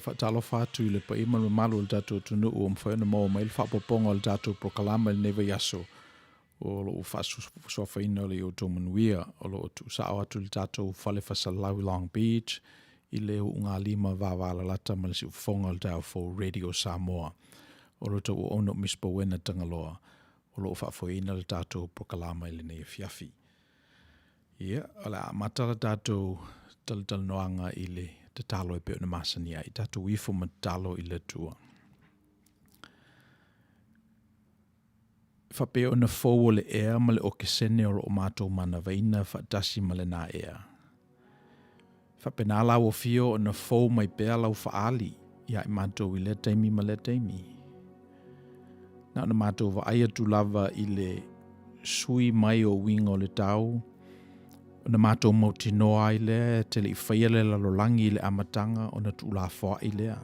whaatalo whātu i le pa ima le malu le tātou tunu o mwhaina mo mai le whaapoponga le tātou prokalama le neva yaso o lo whaaswhaina le Outou Manuia o lo tu sao atu le tātou whale whasalau Long Beach i le unga lima vāwala lata ma le si ufonga le tāu for Radio Samoa o lo tau ono Misipouena Tagaloa o lo whaafoina le tātou prokalama i le nei fiafi. Ia, ala matala tātou tal noanga i le te talo e peo na masania i tātou ifo ma talo i le tua. Whapeo na fōu le ea ma le o kesene o o mātou mana vaina whaatasi ma le nā ea. Whapena lau o fio o na fōu mai pēa lau whaali ia i mātou i le taimi ma le taimi. Nā na mātou wa aia tu lava i le sui mai o wingo le tau o na mātou mauti noa i lea te le i whaia le lalolangi i le amatanga o na tu la wha i lea.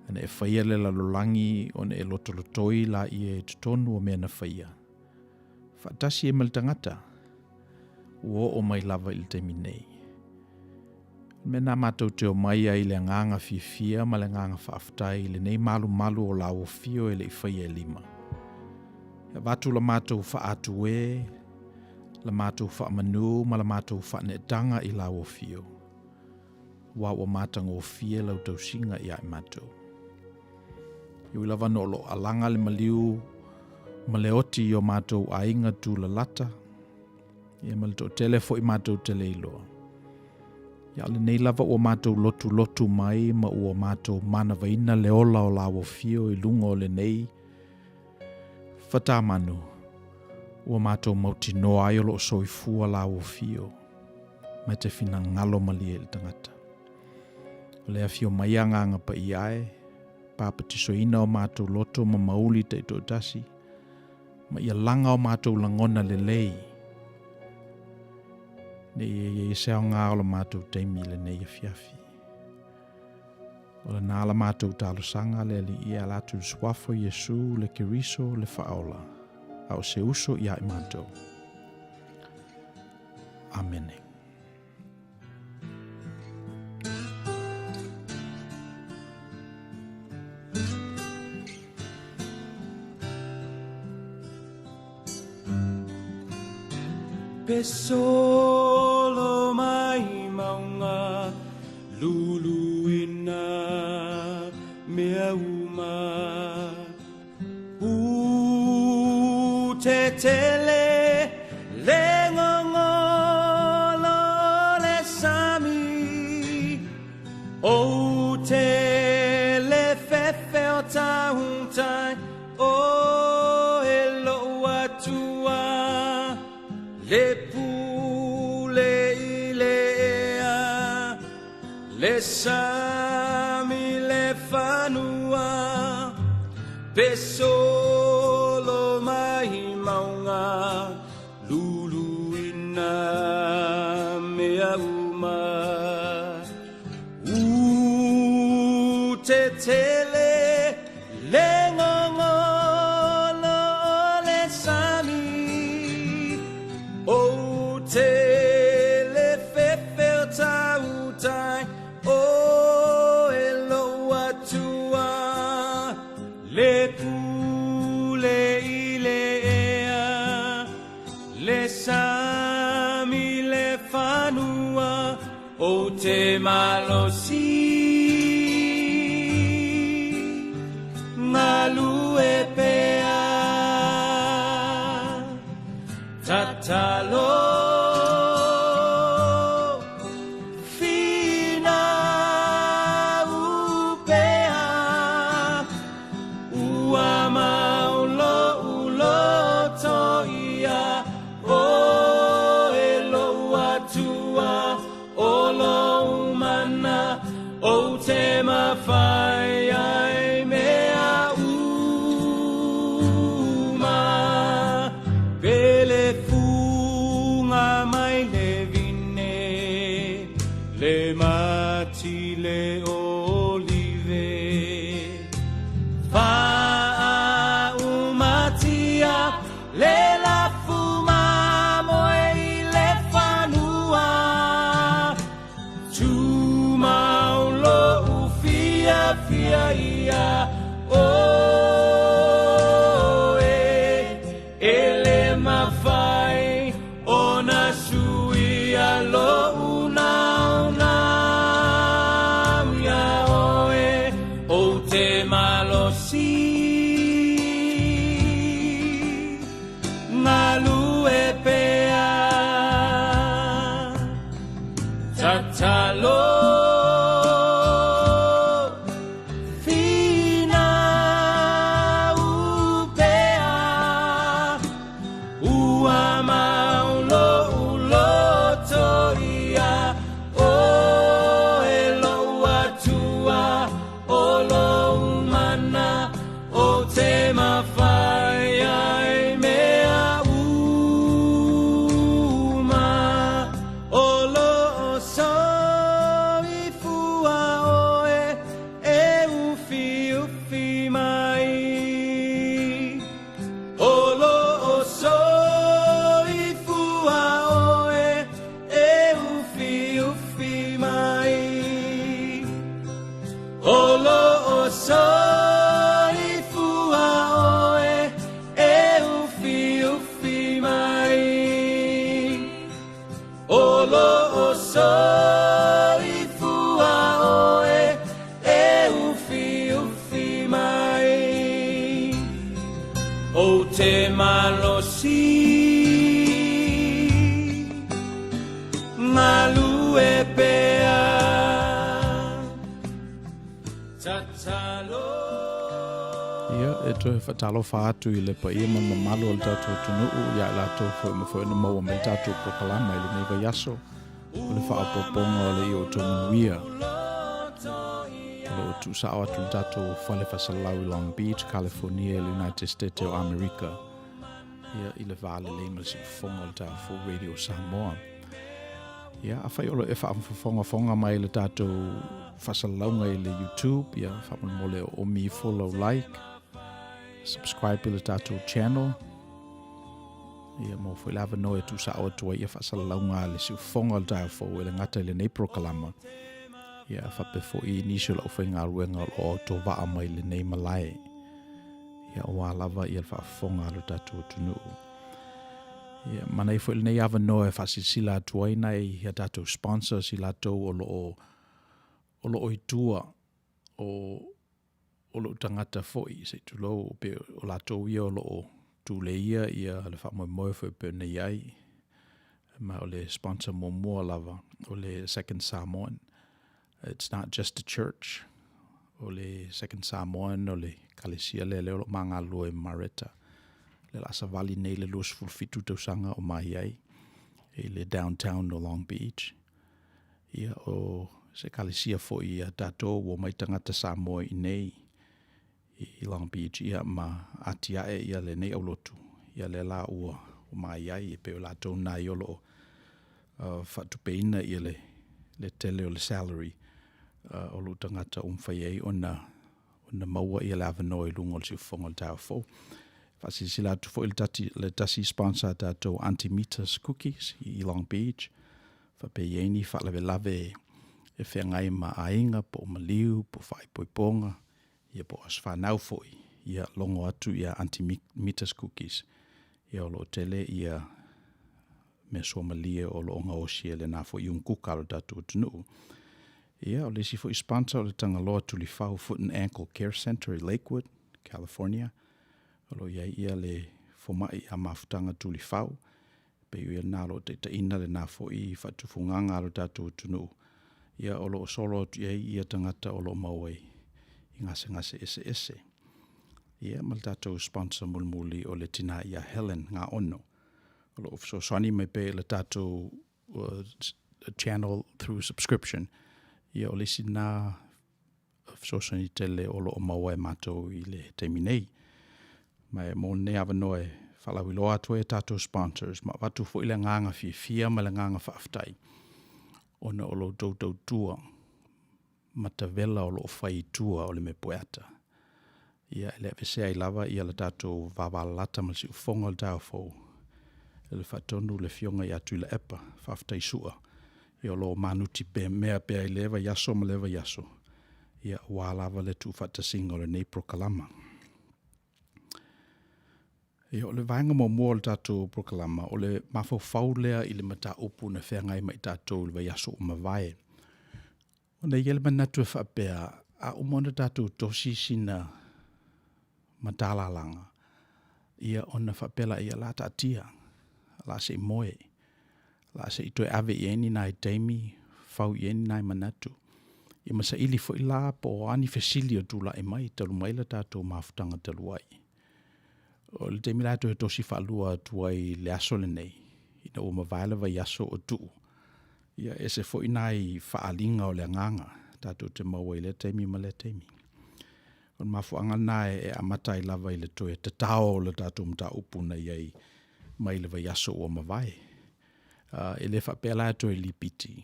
Ana e whaia le lalolangi o na e lotolotoi la i e tutonu o mea na whaia. Whaatasi e maltangata o mai lava i le temi nei. Me nā mātou te o mai i le nganga fia ma le nganga whaaftai le nei malu o la o fio e le i whaia e lima. E watu la mātou whaatu e la mātou whaamanu ma la mātou whaanetanga i la o fio. Wa o mātanga o fia lau tau singa i ai mātou. Iwi lava no lo alanga le maliu ma le oti o mātou ainga tu la lata. Ia ma le to telefo i mātou tele iloa. Ia le nei lava o mātou lotu mai ma o mātou mana vaina le ola o la o fio i lunga o le nei. Whatamanu. Ua mātou mauti noa ai o lo soifua la o fio. Mai te whina ngalo mali e le tangata. O lea fio mai anganga pa i ae. Papa tisoina o mātou loto ma mauli te ito tasi. Ma ia langa o mātou langona le lei. Ne ia seo ngā o la mātou teimi le nei a fiafi. O le nā la mātou talo sanga le li ia latu swafo Yesu le kiriso le faola. Au se uso ia i mātou. Amen. Pesolo mai maunga luluina mea uma Tetele le ngongolo le sami o te le fefe o tahuntai o elo atua le pule ilea le sami le fanua beso Tele le ngongolo le sami o tele fefe tautai o elo atua le pule ilea le sami le fanua o te malosi Malue pea tatalo fina upea uama ulo toia o elo atua olo umana o te mawhai kia ia o ele mafai ona sui alo una ya oe o te malosi ngalu e pea tatalo to fatalo fatu ile pa ia man mamalo al tatu tunu ya la to fo no mo me tatu proclama ile neva yaso le fa poponga le Outou Manuia lo tu sawa tu tatu fale fa salau Long Beach, California, United States of America ia ile vale le mal si fonga al tatu for Radio Samoa ia afa yo e fa fonga mai le tatu fa salau ile YouTube ia fa mo le o mi follow like subscribe to the channel. Ia mo foi lava no e tu sa o tu ia fa sala longa le su fonga ta fo le ngata le nei proclama. Ia fa pe fo initial o fenga ruenga o to va mai le nei malai. Ia o lava ia fa fonga le tatu tunu. Ia mana foi le nei ava no e fa sila tu ina ia tatu sponsor sila to o lo itua o lo tangata foi se tu lo pe o la to ia o lo tu le ia le fa mo foi pe nei ai ma o le sponsor mo lava o le Second Samoan. It's not just a church o le Second Samoan o le kalesia le lo manga lo e mareta le la savali nei le los fulfitu te sanga o mai ai e le downtown no Long Beach ia o se kalesia foi ia tato o mai tangata Samoa i nei i Long Beach ia ma atia e ia le nei aulotu ia le la ua o mai ai e pe o la tau nai o lo whatupeina ia le tele o le salary o lo tangata umwhai ei ona maua ia le avano i lungo le si ufonga le tau fo whasi sila tu fo le tasi sponsor tato Anti-Meters Cookies i Long Beach whape ieni whalewe lave e whengai ma ainga po maliu po whai poiponga ia po as whanau foi, ia longo atu ia Anti-Meters Cookies. Ia o lo tele ia me somalia o lo onga osia le na foi un kukaro tatu tunu. Ia o le si foi sponsor o le Tagaloa Tulifau Foot and Ankle Care Center in Lakewood, California. O lo ia le fomai a mafutanga Tulifau. Pe ia na lo te ina le na foi fatufunganga lo tatu tunu. Ia o lo solo ia tangata o lo mauai. Ngase ese. Ia mal tatou sponsor mulmuli o le tina ia Helen ngā ono. O lo so swani me pe le tatou channel through subscription. Ia o le sina so swani tele o lo maua e matou i le teminei. Mai mo ne avanoe whalawiloa atu e tatou sponsors. Ma watu fo i le nganga fia ma le nganga whaaftai. Ona o lo tautou tua. Matavela o lo fai tua o le me poeta. Ia le vese ai lava ia le tatou vavalata ma si ufonga o le tau fo. Le fatonu le fionga i atu le epa, whaftai sua. Ia lo manuti pe mea pe ai leva yaso ma leva yaso. ia wālava le tu whatasinga o le nei prokalama. Ia o le vaenga mo mua o le tātou prokalama, o le mawhau lea i le mata upu na whengai mai tātou le vai aso o mawai. O nei ele manatu e whapea, a umona tātou tosi sina matalalanga. Ia ona whapela ia la tātia, la se moe, la se itoe ave i eni nai teimi, fau i eni nai manatu. Ia masa ili fo ila po ani fesili o tula e mai, talu mai la tātou mafutanga taluai. O le teimi la to tosi whalua tuai le aso le nei, ina o mawaila vai aso o tu. Ia e se fo inai whaalinga o le nganga, tātou te maua i le teimi ma le teimi. O mafuanga nae e amatai lava i le toe te tao le tātou mta upu na iai mai le vai aso o mawai. E le whapela e toe lipiti,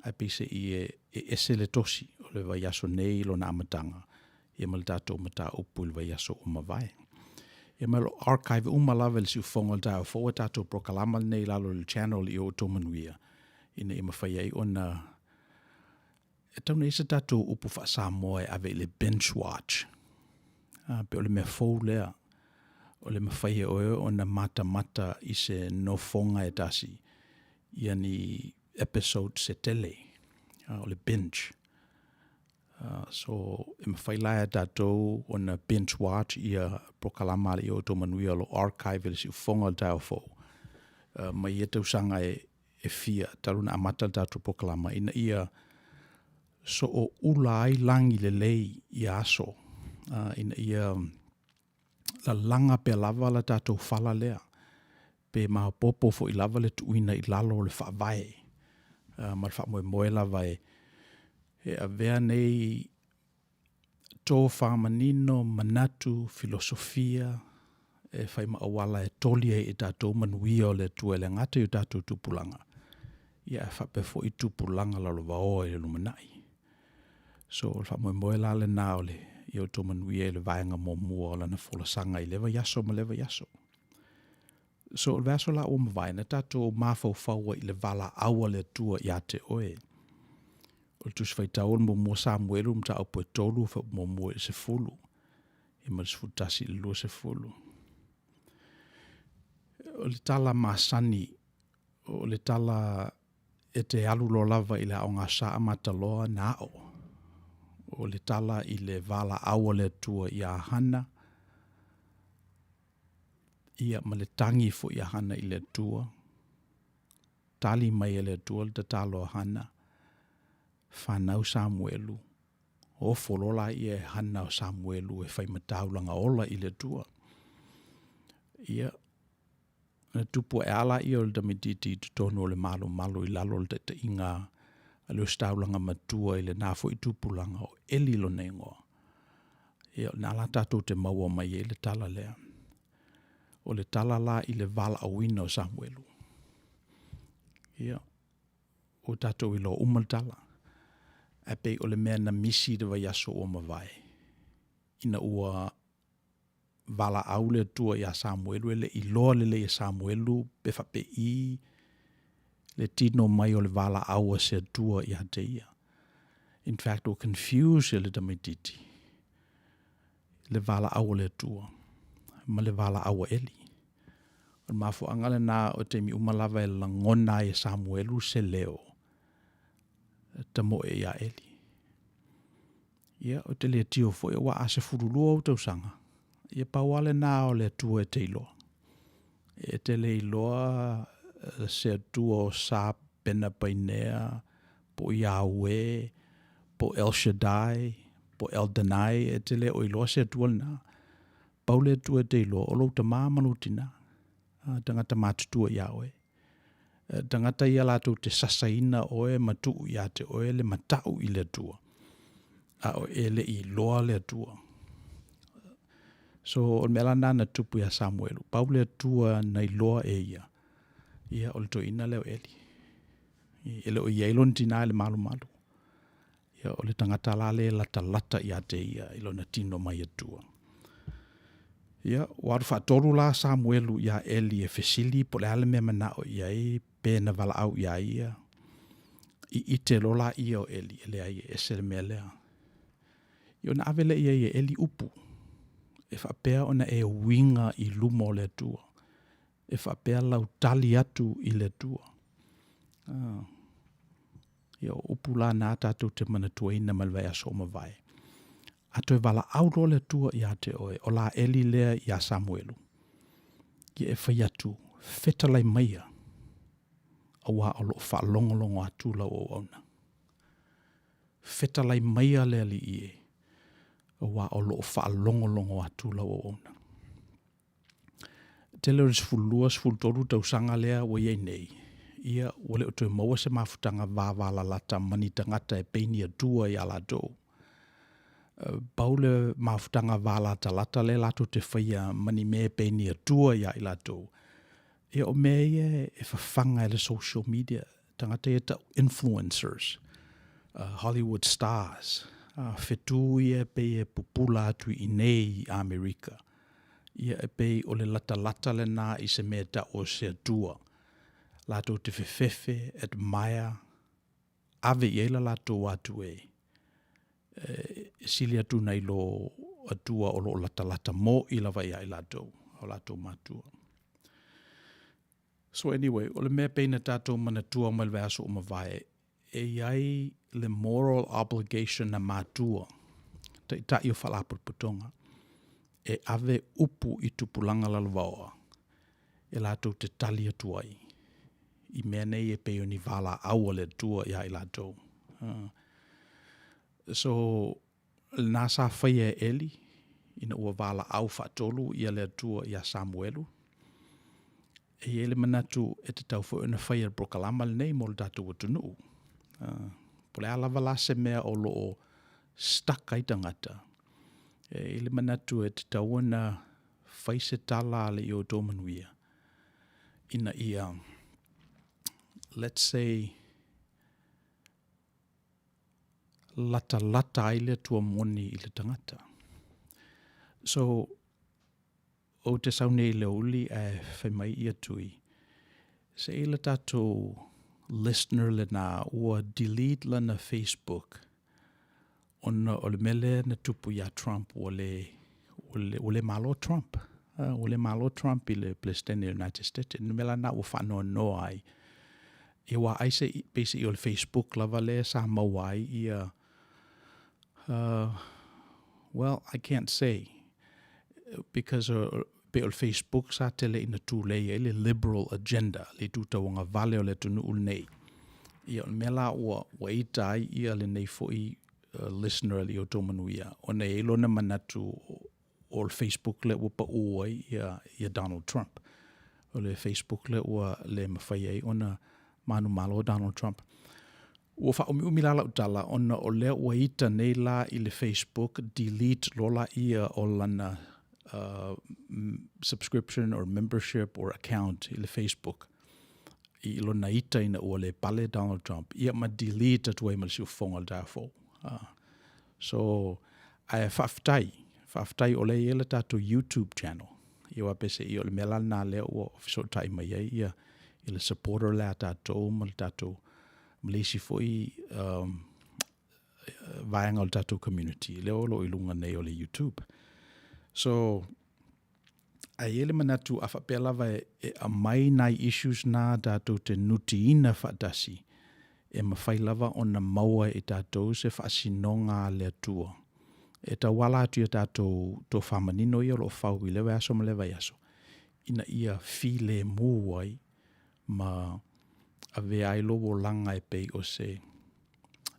a pise i e se le tosi o le vai aso nei lo na amatanga, e ma le tātou mta upu le vai aso o mawai. E ma lo archive lava le si ufonga le tau fo tātou prokalama nei lalo le channel i Outou Manuia. Ina ima whai ai ona e tau nei sa tātou upu wha Samoa ave le bench watch. Pe o le mea fau lea, o le mawhai e oe ona mata i se no fonga e tasi. Ia ni episode se tele, o le bench. So e mawhai laia tātou ona bench watch ia prokalama i Outou Manuia lo archive le si ufonga le tau fau. Mai e tau sanga e fia, taruna amata le tātou prokalama ina ia so o ula ai langi le lei i aso. Ina ia la langa pe lava la tātou fala lea. Pe maha popo fo i lava le tuina i lalo le whaavai. Ma le whaamoe lava e avea nei tō whaamanino, manatu, filosofia, e whaima awala e tolia e tātou manuia o le tua le ngata i tātou tupulanga. Ia e whape fo i tupulanga lalo wao e lumanai. So le whaamoe la le nā o le i Outou Manuia le vaenga mo mua o lana folasanga i lewa yaso ma lewa yaso. So le vaso la o mawaina tātou mawhau i le vala awa le tua i ate oe. O le tusi whaitau mo mua Samuelu mta au poe tolu mo mua i se fulu. I ma le sfutasi le lua se fulu. O le tala masani, o le tala e te alu lo lava i le aonga saa mataloa na o. O le tala i le vala awa le tua i a hana. Ia ma le tangi fo i a hana i le tua. Tali mai e le tua le te talo a hana. Whanau Samuelu. O folola i e hana o Samuelu e whai mataulanga ola i le tua. Ia na tupu e ala i o le damititi tutono o le malo i lalo le te inga a le staulanga matua i le nafo i tupulanga o eli lo nengoa. Ia na ala tātou te maua mai e le tala lea. O le tala la i le vala awina o Samuelu. Ia o tātou i lo umaltala. A pei o le mea na misi de vai aso o mawai. Ina ua vala au le tua i a Samuelu ele i loa le i Samuelu pe whape i le tino mai o le vala au a se tua i a te ia. In fact, o confuse le damititi. Le vala au le tua. Ma le vala au eli. O mafo angale na o te mi umalava e langona i Samuelu se leo. Tamo e ia eli. Ia o te le tio fo e wa ase furulua o tau sanga. Ia pauale na o le tua e te iloa. E te le iloa se tua o sa pena painea, po Yahweh, po El Shaddai, po El Danai, e te le o iloa se tua na. Paule tua te iloa, o lo ta mamalutina. Tangata matutua Yahweh. Tangata ia lato te sasaina oe matu ia te oe le matau i le tua. A o ele i loa le tua. So o mela nana tupu ya Samuelu. Pau le tua na i loa e ia. Ia o le to ina leo eli. Ele o iailon tina le malu malu. Ia o le tangata la le lata ia te ia ilo na tino mai e tua. Ia, waru whaatoru la Samuelu ia eli e fesili po le ale mea manao ia e pēna wala au ia ia. I te lola ia o eli, ele ai e sere mea lea. I ona avele ia e eli upu. E whapea ona e winga I luma o le tua. E whapea lau tali atu I le tua. Ia upu la nā tātou te mana tuaina malwai aso mawai. Ato e wala auro le tua I a te oe, o la eli lea I a Samuelu. Ia e whai atu, whetalai maia, a wā o lo whaalongolongo atu lau o auna. Whetalai maia lea li I e, a wā o lo whaalongolongo atu lau o auna. Tele sfulua sfultoru tau sanga lea wa iei nei. Ia wale o tue maua se mafutanga vāwala lata mani tangata e peini atua I ala tō. Paule mafutanga vālata lata le lato te whaia mani me peini atua I la tō. E o mea e whawhanga le social media. Tangata e ta influencers. Hollywood stars. Whetu ia pe e pupula atu I nei I Amerika. Ia e pe o le lata le nā I se mea ta o se atua. Lato te whewhewe, admire, ave I eila lato atu e. Sili atu nei lo atua o lo lata mo I lawa ia I lato, o lato matua. So anyway, o le mea peina tātou manatua ma le aso o mawai, e iai le moral obligation na matua, ta I o whalaputonga, e ave upu I tupulanga lalwaoa, e lato te tali atu ai. I mea nei e peo ni wala aua le tua ia I lato. So, nasa whaia Eli, ina ua wala au whaatolu ia le tua ia Samuelu. E ele manatu e te tau whaina whaia brokalama le nei mo le tatu watunu. Pole ala wala se mea o loo staka I tangata. E ele manatu e te tau wana whaise tala le I Outou Manuia. Ina ia... let's say, lata ai le tua moni I le tangata. So, o te saune I le uli e whaimai I atui. Se I le tātou listener le nā ua delete la na Facebook ona o le mele na tupu ia Trump o le malo Trump. O le malo Trump I le Palestine United States. Na mela na ua whanoa noa ai. E wa aise pese I o le Facebook lava le sa mawai ia well, I can't say because pe o le Facebook sa tele ina tūlei le liberal agenda le tūtawanga vale o le tunu ulnei. Ia o mela ua itai ia le nei foi listener le Outou Manuia. O nei lona manatu o le Facebook le ua pa uai ia Donald Trump. O le Facebook le ua le mawhai ai ona manu malo Donald Trump. Ua wha umilala utala ona o lea ua ita nei la I le Facebook delete lola ia o lana subscription or membership or account I le Facebook. I lona ita ina ua le pale Donald Trump. Ia ma delete atu ai malisiu fonga le tafo. So, ai whaftai o le ia le tātou YouTube channel. Ia wapese I o le mela nā lea ua ofisol tai mai ia I le supporter le tātou, ma le tātou Malaysia foi vaenga o le tātou community. Leo lo I lunga nei o le YouTube. So, a ele manatu a whapela vai a mai nai issues nā tātou te nuti ina whaatasi. E mawhai lava o na maua I tātou se whaasinonga le atua. E ta wala atu I tātou tō whamanino I o lo whau I lewe aso ma lewe aso. Ina ia while mūai ma a vea I lowo langa e pei o se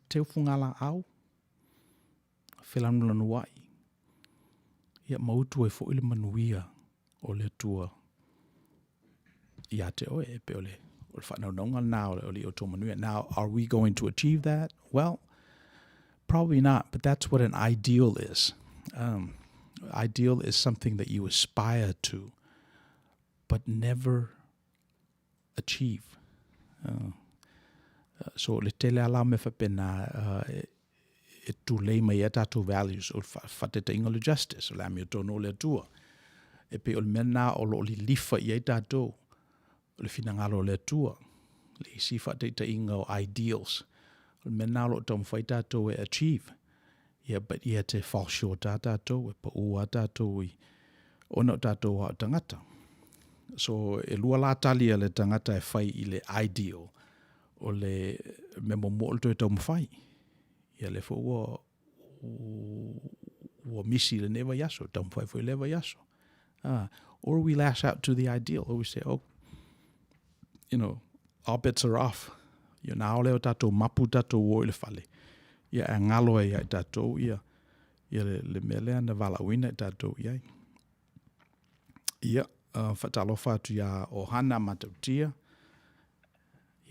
te ufungala au whelanula nuai ia mautu e fo ile manuia o le tua ia te oe e pe o le whanaunonga nā o le Outou Manuia. Now, are we going to achieve that? Well, probably not, but that's what an ideal is. Ideal is something that you aspire to, but never achieve. So le tele ala me whapena e tūlei mai e tātou values o whateta inga le justice, o le ami o tono le tua. E pe o le mena o lo li lifa I e tātou, o le finangalo le tua, le isi whateta inga o ideals. O le mena o lo tom whai tātou e achieve. Ia, but ia te fall short a tātou, e pa ua tātou I ono tātou a tangata. So, e lua la tali le tangata e whai I le ideal, o le memo mo'ol tau mawhai. Ia le fo ua misi le newa yaso, tau mawhai fo I lewa yaso. Or we lash out to the ideal, or we say, oh, our bets are off. Ia nā ole o tātou mapu tātou o I le whale. Ia e ngalo e ai tātou, ia le melea na walawina I tātou iai. Ia, whatalofa atu ia o hana matautia.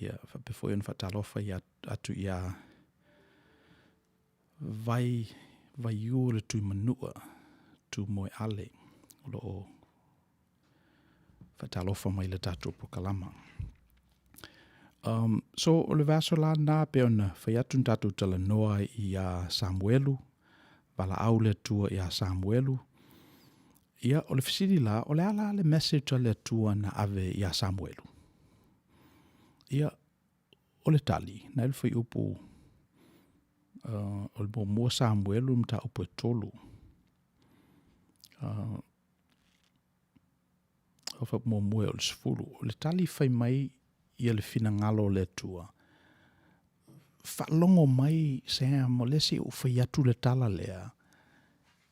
Ia, whapefo ion whatalofa ia atu ia vai iu le tui manua, tu moe ale, o whatalofa mai le tātou pokalama. So, o le vaso la nā pe ona whaiatun tātou tala noa I a Samuelu, wala au le tua I a Samuelu. Ia, o le fisiri la, o le ala le message o le tua na ave I a Samuelu. Ia, o le tali, na ele whai upu, o le mua Samuelu mta upu e tolu. O wha mua o le sifuru. O le tali whai mai Ia le fina ngalo le tua. Whalongo mai Sam o lesi o whaiatu le tala lea.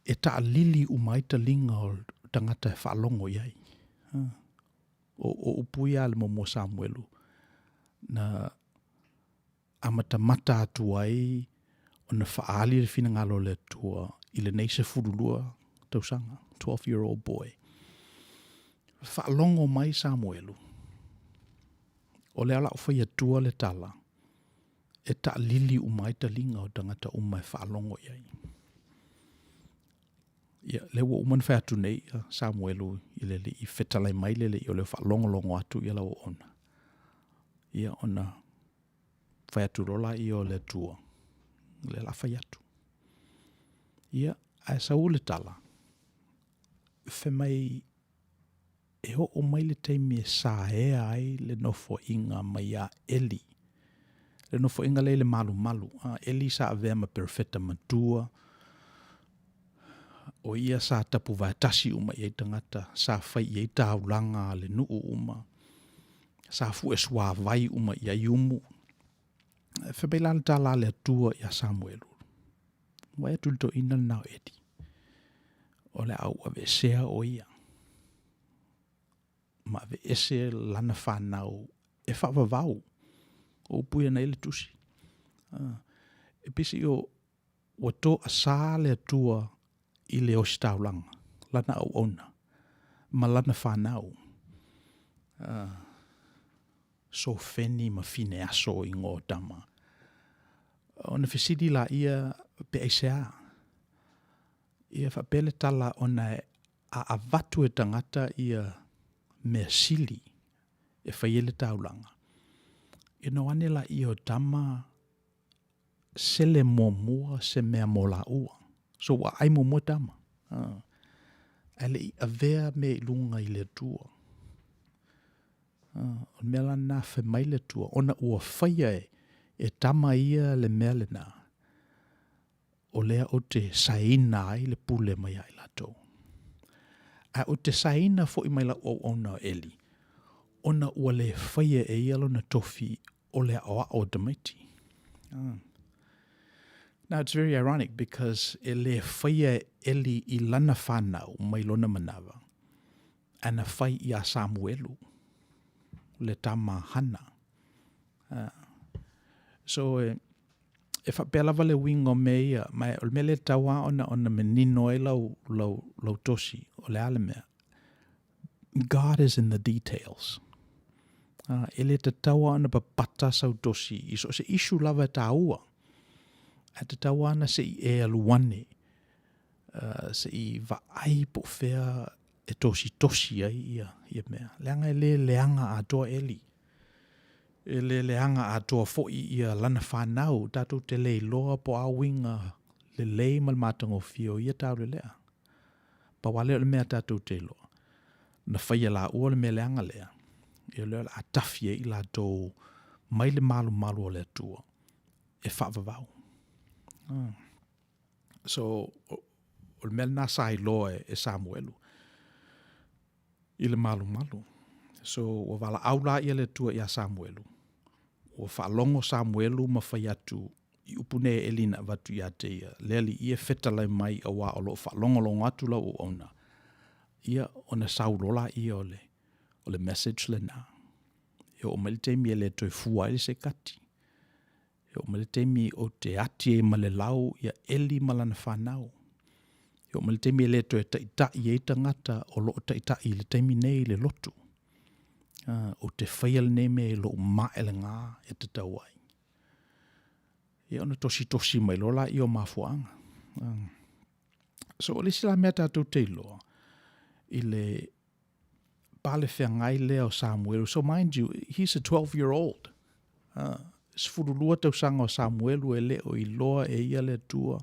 E ta lili umaita linga o tangata e whalongo iai. O upuia le momo Samuelu. Na amata atu ai o na whaali le fina ngalo le tua. I le neise furulua tausanga. 12-year-old boy. Whalongo mai Samuelu. O le ala o whaiatua le tala. E ta lili umaita linga o tangata umai whaalongo iai. Ia, le wa uman whaatu nei, Samuelu, I le I whetalai mai le I o le whaalongolongo atu I la o ona. Ia ona whaatu rola I o le tua. Le la whaiatu. Ia, a sau le tala. Whemai e o mai le teimi e sa ea ai le nofo inga mai a Eli. Le nofo inga le malu. Eli sa avea ma perfetta matua. O ia sa tapu vaitasi uma i tangata. Sa whai i taulanga le nuu uma. Sa fu e swa vai uma i ayumu. Whebeila le tala le atua i a Samuelu. Wai atulto ina nao edi. O le au ave sea o ia. Ma ave ese lana whanau e whawavau o puia nei le tusi. E pisi o wato a sa le atua I le o staulanga. Lana au ona. Ma lana whanau. So feni ma fine aso I ngō tama. Ona whisidi la ia pe eisea. Ia whapele tala ona a avatu e tangata ia mea sili e whaiele taulanga. E no ane la I o tama sele mua se mea mola ua. So wa ai mua tama. Ale I avea me lunga I le tua. O mela na whe mai le tua. Ona ua whaia e tama ia le mea le na. O lea o te saina ai le pule mai ai lato. A o te saina fo I mai la o ona Eli. Ona ua le whaia e ialo na tofi o lea oa o damaiti. Now it's very ironic because e le whaia Eli I lana whanau mai lona manawa. Ana whai I a Samuelu. Le tama hana. So e whapelava le wingo mea mai o me le tawa ona menino e lau tosi o le ale mea. God is in the details. Ele te tawa ana papata sau tosi. Iso se isu lava ta ua. A te tawa ana se I e aluane. Se I vaai po fea e tosi ai ia mea. Leanga e leanga a toa Eli. E leanga a toa fo'i ia lana whanau. Tātou te lei loa po a winga le lei mal matango fio ia tau le lea. Pa wale o le mea tātou te loa. Na whaia la ua le mea leanga lea. E lea a tafie I la tō mai le malu o le tua. E whaavavau. So, o le mea na sai loa e Samuelu. I le malu. So, o wala aula ia le tua ia Samuelu. O whaalongo Samuelu ma whai atu I upune e elina watu ia te ia. Leli ia whetalai mai a wā o lo whaalongolongo atu la o ona. Ia o na saulola ia o le message le na. Ia o malitemi e le toi fua ele se kati. Ia o malitemi o te ati e male lau ia eli malana whanau. Ia o malitemi e le toi taitai e tangata o lo taitai le taimi nei le lotu. O te whaial ne me e lo maele ngā e te tauai. Ia ona tosi mai lola I o mafuanga. So o le sila mea tātou te iloa. I le pale whengai lea o Samuelu. So mind you, he's a 12-year-old. Sfurulua tau sanga o Samuelu e le o iloa e ia le tua.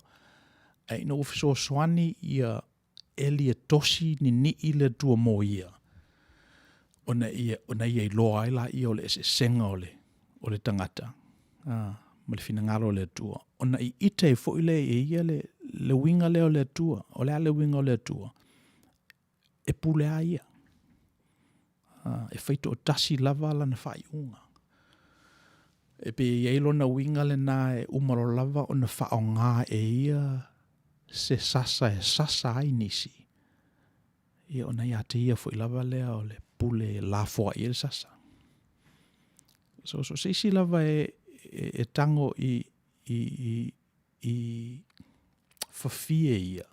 E ino ufiso swani ia eli e tosi ni I le tua mo ia. Ona ia iloa ai la ia o le se senga o le tangata. Ma le finangalo le tua. Ona I ite fo ile e ia le winga leo le tua. O le winga o le tua. E pule a ia. E feito o tasi lava la na whai unga. E pe ilo na winga le na e umaro lava o na whao ngā e ia se sasa ai nisi. Ia ona ia te ia fo ilava lea o le pule la foa I le sasa. So se lava e tango I fafie ia.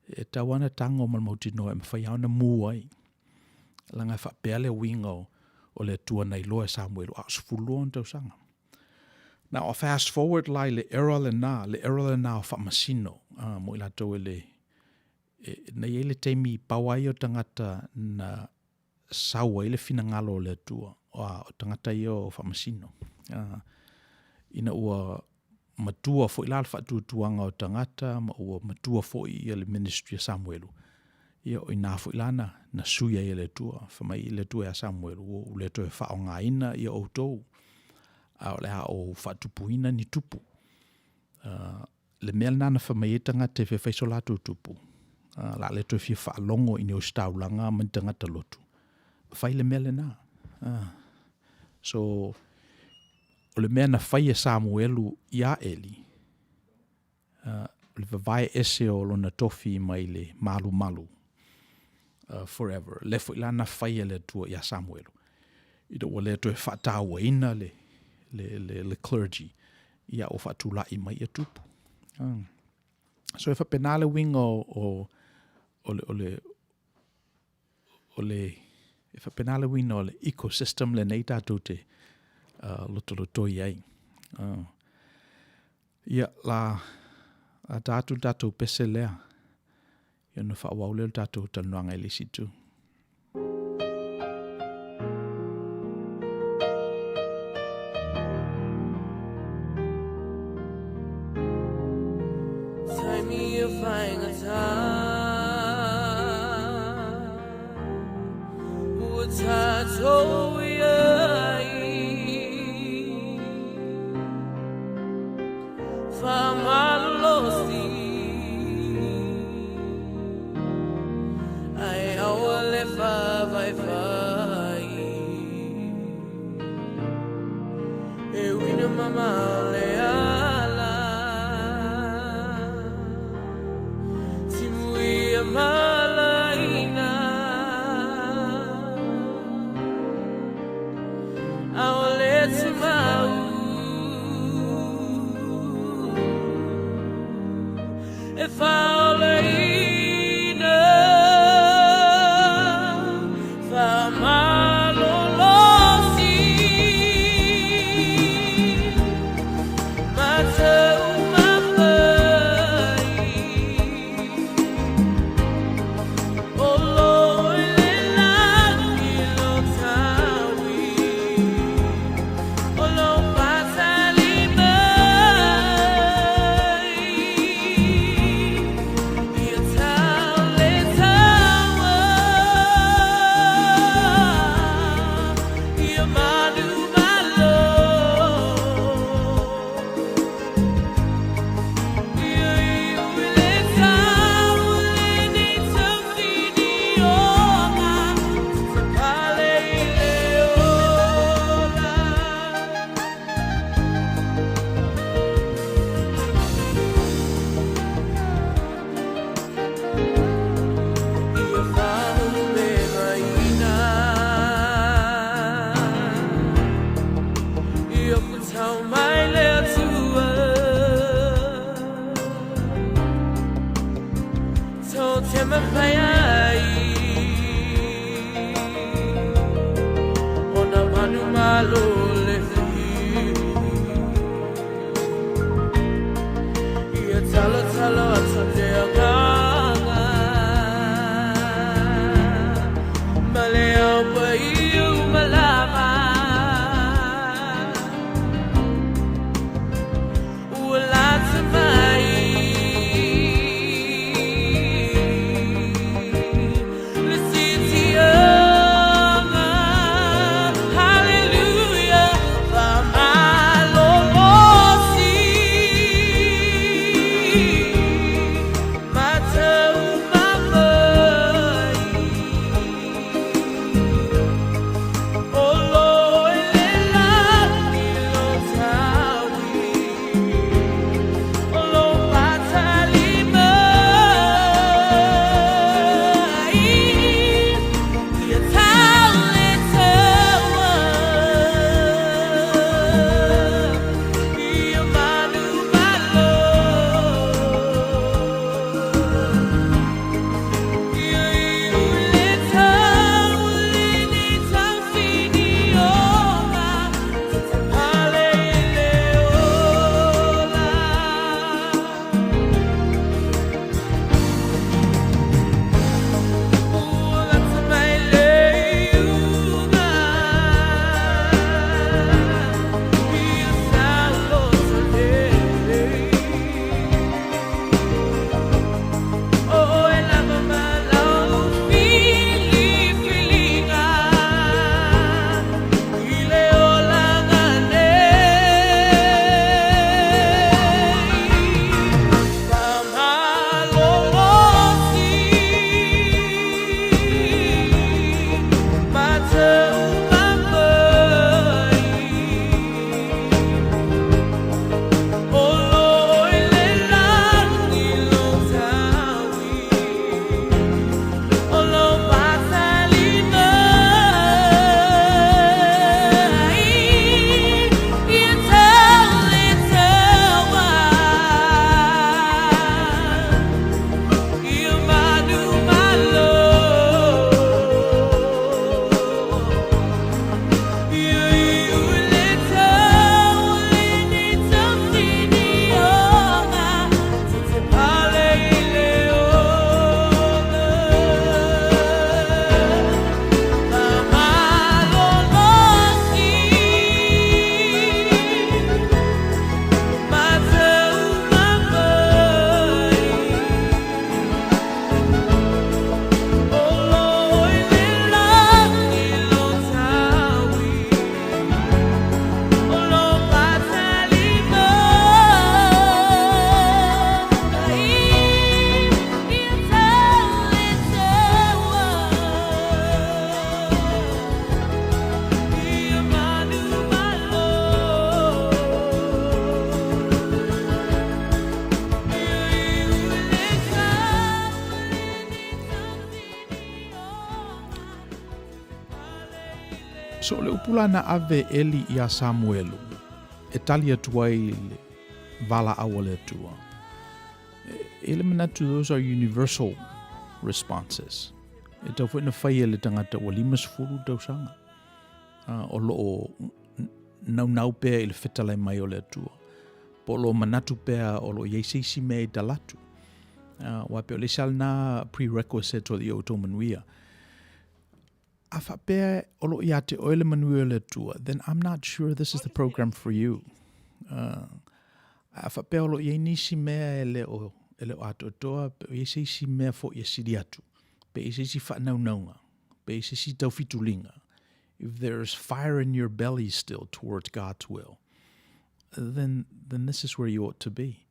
E tawana tango malmauti no e mwhaiau na mua ai. Langa whapea le winga o le tua nei loa e Samuelu. Asfulua on tau sanga. Now, fast forward lai le era le na o whamasino. Mo ila tau nei ele teimi pawai o tangata na sawa ele finangalo o le tua. O tangata I o whamasino. Ina ua matua fo ila alfa tuanga o tangata, ma ua matua fo I le ministry a Samuelu. Ia o ina fo ilana na suia I le tua, whamai I le tua a Samuelu, o le tua whao ngā ina I Outou, o le o whatupuina ni tupu. Le mea nana whamai e tangata e whaiso latu tupu. La le tua whia whaalongo I ni o staulanga man tangata lotu. Whai le mea le nā. So, o le mea na whai e Samuelu ia Eli. Le vavai ese o lona tofi mai le malu. Forever. Le fo ilana whai e le tua ia Samuelu. Ida o le tua whataua ina le clergy. Ia o whatulai mai e tupu. So e whapenale winga e whapenale winga o le ecosystem le nei tātou te loto iai. Ia la tātou pese lea. Ia na whaawau leo tātou tanuanga I lisi tu. Taimi e whainga tā Ua tātou iai Whamalosi Ai aua le whawai E wina mama le ala Timui a malaina Aua le timau E whaoleina Whamalolosi Matau mawhai So le upulana ave Eli ia Samuelu, e tali atu ai le vala awa le atua. Ele manatu, those are universal responses. E tau whaina whai le tangata wa limas furu tau sanga. O loo nau pēr ili whetalai mai o le atua. Po lo manatu pēr o lo ieseisi mea i talatu. Wape o le salna prerequisite o the Outou Manuia. Afa pēr o lo iate o ele manuia le atua, then I'm not sure this is the program for you. Afa pēr o lo ienisi mea ele o ato toa, pe o ieseisi mea fo iesiri atu. Pe ieseisi whanaunanga. Pe ieseisi taufitulinga. If there's fire in your belly still towards God's will, then this is where you ought to be.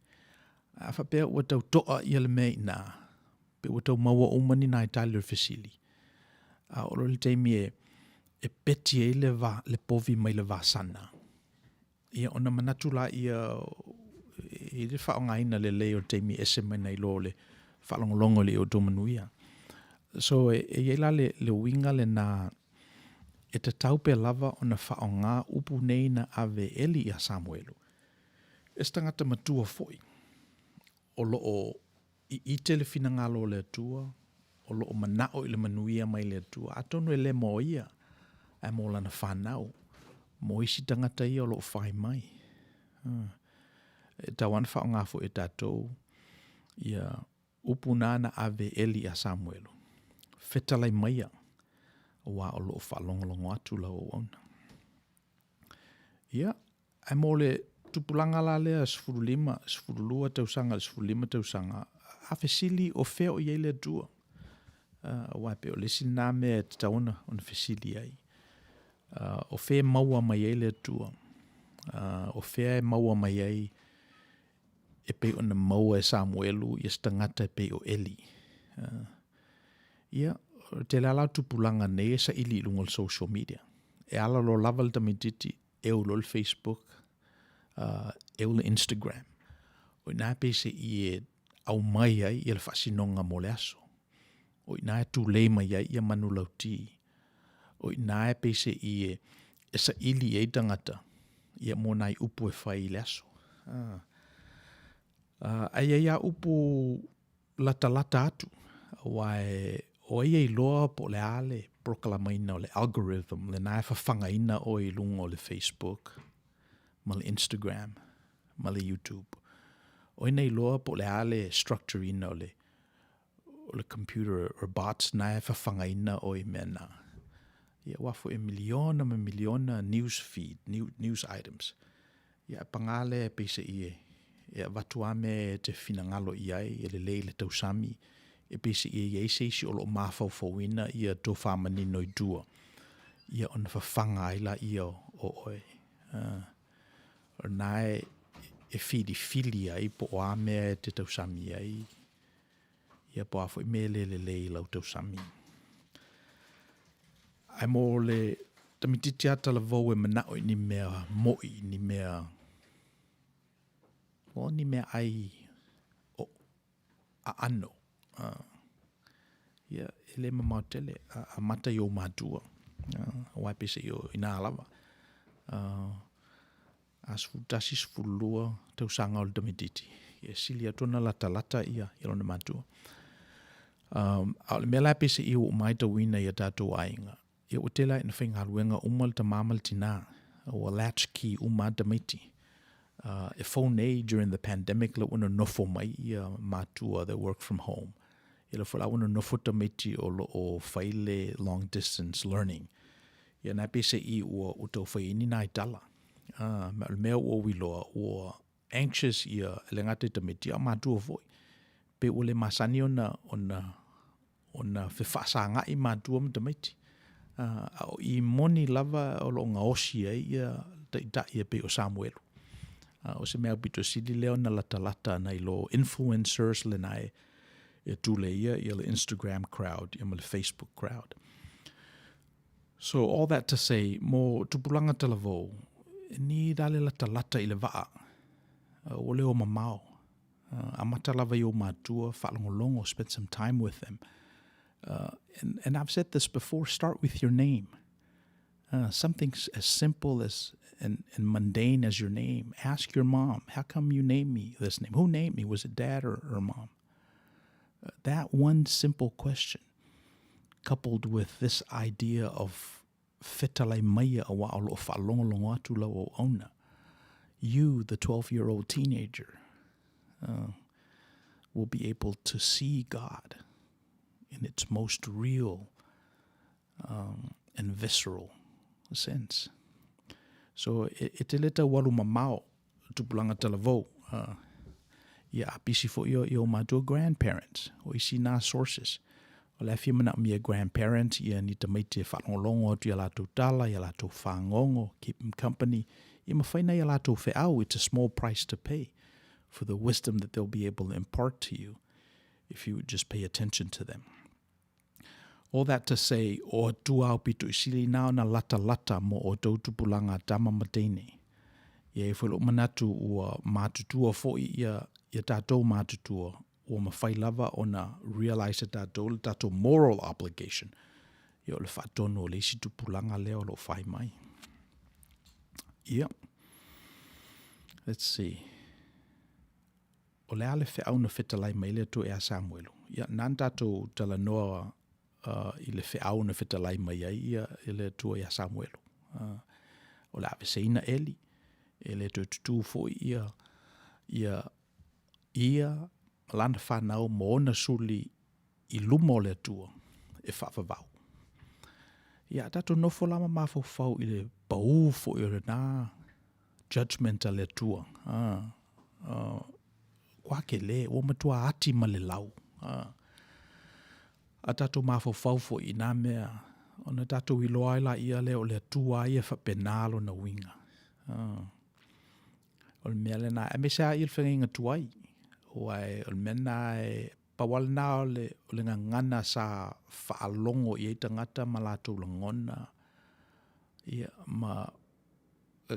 Afa pēr o tau toa i ele mea na, pe o tau maua umani na i Tyler Fasili. O le teimi e peti e le povi mai le vasana. Ia ona manatu la ia i le whaongaina le leo teimi ese mai nei lo le whalongolongo le Outou Manuia. So e la le winga le na e te taupe lava o na whaonga upu nei na ave Eli ia Samuelu. E stangata matua foi. O I te le finangalo le tua, o lo o manao i le manuia mai le tua, atonu e le mo ia, e mo lana whanau, mo isi tangata ia o lo whai mai. E tawana whao ngafo e tatou, ia upunana ave Eli a Samuelu. Fetalai maia, wa o lo whalongolongo atu la o ona. Ia, e mo le tupulanga la lea sfurulua tausanga, sfurulima tausanga, a o feo i ele tua. Wape o lesi nā mea te tauna on fesili ai. O fea maua mai ele tua. O fea e maua mai ai e pe o na maua e Samuelu i stangata e pe o Eli. Ia, te lalau tupulanga ne sa ili lungol social media. E ala lo laval tamititi e o lol Facebook, e o Instagram. O nā pe se i e au mai ai i le whasinonga mo le aso. O nā e tu le mai ai i a manu lauti. O nā e pe se i e sa ili e tangata i a mo nai upu e whai i le aso. Ai ai a upu lata atu. O ia i loa po le ale proclamaina o le algorithm le nā e whawhangaina o i lunga o le Facebook, ma le Instagram, ma le YouTube. O ina i loa po le ale structure ina o le computer or bots nā e whawhangaina o i mena. Ia wafo e miliona news feed, news items. Ia pangale e pese i ia watuame te finangalo i ai, e le le tausami, e pese i e seisi o lo mafau fawina ia to whamanino i dua. Ia on whawhanga ila ia o oe. O nai e fili ai po o ame te tausami ai. Ia po afo i mele le lau tausami. Ai mo le tamititi ata la vau e manao ni mea moi, ni mea ai o a ano. Ia ele mamautele a mata i o matua. Wai pese i o ina alava. Asfutasi sfulua tausanga o le tamititi. Ia sili atona lata ia lona matua. A le mea pese i o maita wina ia tatou ainga. Ia o tela ina whaingaruenga umal ta mamal tina o a latchkey umata maiti. E phone a during the pandemic la una nofo mai ia matua they work from home. Ia la whala una nofo ta maiti o whaile long distance learning. Ia na pese i o tau whaini na itala. Mea o wiloa o anxious ia le ngate ta maiti a matua voi. Pe ole masani ona whiwhasanga i matua mta maiti. I moni lava o lo nga osi ai ia ta ia pe o Samuelu. O se mea bito sili leo na lata na i lo influencers le nai e tule ia le Instagram crowd, ia le Facebook crowd. So all that to say, mo tupulanga talavo, ni dale lata i le waa, o leo mamao. Amata lava i o matua, whalongolongo, spend some time with them. And I've said this before, start with your name. Something as simple as and mundane as your name. Ask your mom, how come you named me this name? Who named me? Was it dad or mom? That one simple question, coupled with this idea of fetalai maya awa o lo whalongolongo atu lau o ona. You, the 12-year-old teenager, will be able to see God in its most real and visceral sense. So e te leta walu mamao tupulanga talavo ia apisi fo i o matua grandparents o isi nā sources. O le afia mana mia grandparents ia ni ta maite whalongolongo atu ia lātou tala, ia lātou whangongo, keep them company. Ia mawhaina ia lātou wheau, it's a small price to pay for the wisdom that they'll be able to impart to you if you would just pay attention to them. All that to say, o tuau pito isili nao na lata mo o tau tupulanga tama mateine. Ia e whelo manatu ua mātutua fo ia tātou mātutua ua mawhai lava o na realize tātou moral obligation. Ia o le whaatono o le isi tupulanga leo lo whai mai. Ia. Let's see. o le ale wheau na whetalai mai le to ea Samuelu. Ia, nan tatou tala noa i le wheau na whetalai mai ai ia i le to ea Samuelu. O le ave seina Eli, e le tutu fo ia lana whanau moona suli i lumo le tua e whawawau. Ia tatou nofo lama mawhau i le bau fo i re nā judgment a le tua. Kwa ke le, o matua ati ma le lau. A tatou mawhau fo i nā mea, o na tatou i loa ila ia le o le tua ia whapenalo na winga. O le mea le nā, e me sea i le whenga tuai. Oai, o le mea nā e pawal nā o le ngana sa whaalongo i eitangata ma lātou la ngona. Ia, ma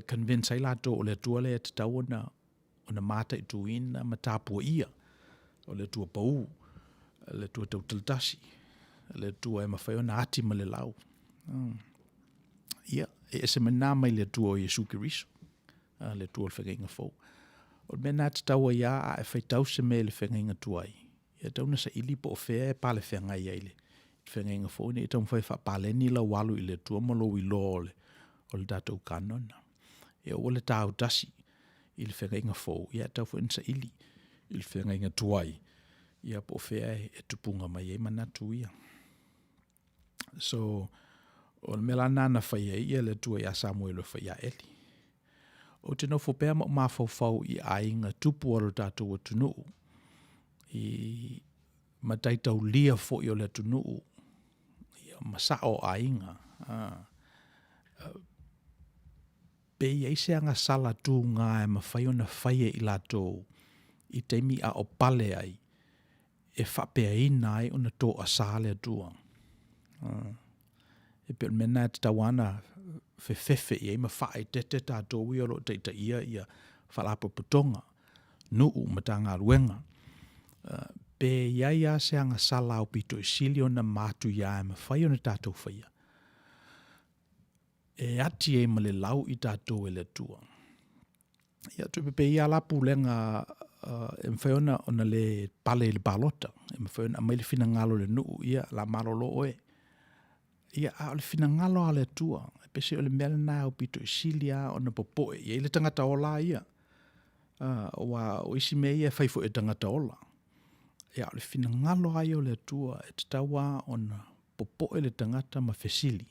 convince ai lātou o le tua le e te tau o na mata i tuina ma tāpua ia. O le tua pau, le tua tautaltasi, le tua e mawhai o na ati ma le lau. Ia, e se mana mai le tua o Jesu Kiriso, le tua o le whengainga fau. O le mena te tau ia a e whaitau se me le whengainga tuai. Ia tauna sa ili po o whea e pale whengai ai le whengainga fau. Ni e tau mwhai whapaleni la walu i le tua malo i lo o le datou kanona. Ia o le tāu tasi i le whengainga fau. Ia tau whensa ili i le whengainga tuai. Ia po o whea e tupunga mai e manatu ia. So, o le mela nana whaia ia le tua ia Samuelu whaia Eli. O te nofo pēr ma mawhau i ainga tupu aro tātou o tunuu. I mataitau lia fo i o le tunuu. I masao ainga. Pei eise anga sala tū ngā e mawhai o na whaia i lātou i teimi a o pale ai. E whapea ina ai o na tō asale atua. E pēr mena te tawana whewhewhe i eima whae tete tātou i oro teita ia whalapo putonga. Nuu matanga ruenga. Pe ia se anga sala o pito i sili o na mātu ia e mawhai o na tātou whaia. E ati e ma le lau i tātou e le tua. Ia tu pe ia lapu lenga e mwhai ona le pale le balota. E mwhai ona mai le fina ngalo le nuu ia la marolo oe. Ia a le fina ngalo a le tua. E pese o le mele nā o pito i silia o na popoe. Ia le tangata ola ia. O isi me ia whaifo e tangata ola. Ia o le fina ngalo ai o le tua e te tawa o na popoe le tangata ma fesili.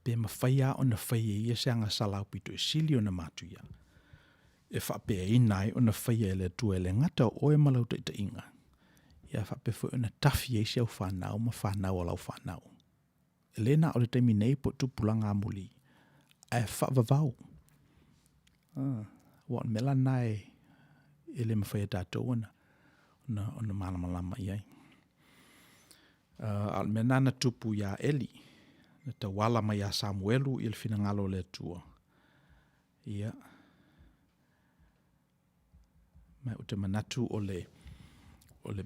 Pe ma whaia o na whaia ia se anga salau pito i sili o na matu ia. E whapea inai o na whaia e le tua e le ngata o e malau te inga. Ia whape fo o na tafi e se au whanau ma whanau o lau whanau. Elena o le teimi nei po tupulanga amuli. E whavavau. Wa mela nai e le mawhaia tātou ona malamalama iai. Al mena na tupu ia Eli. Na tawala mai a Samuelu i le finangalo le tua. Ia. Mai o te manatu o le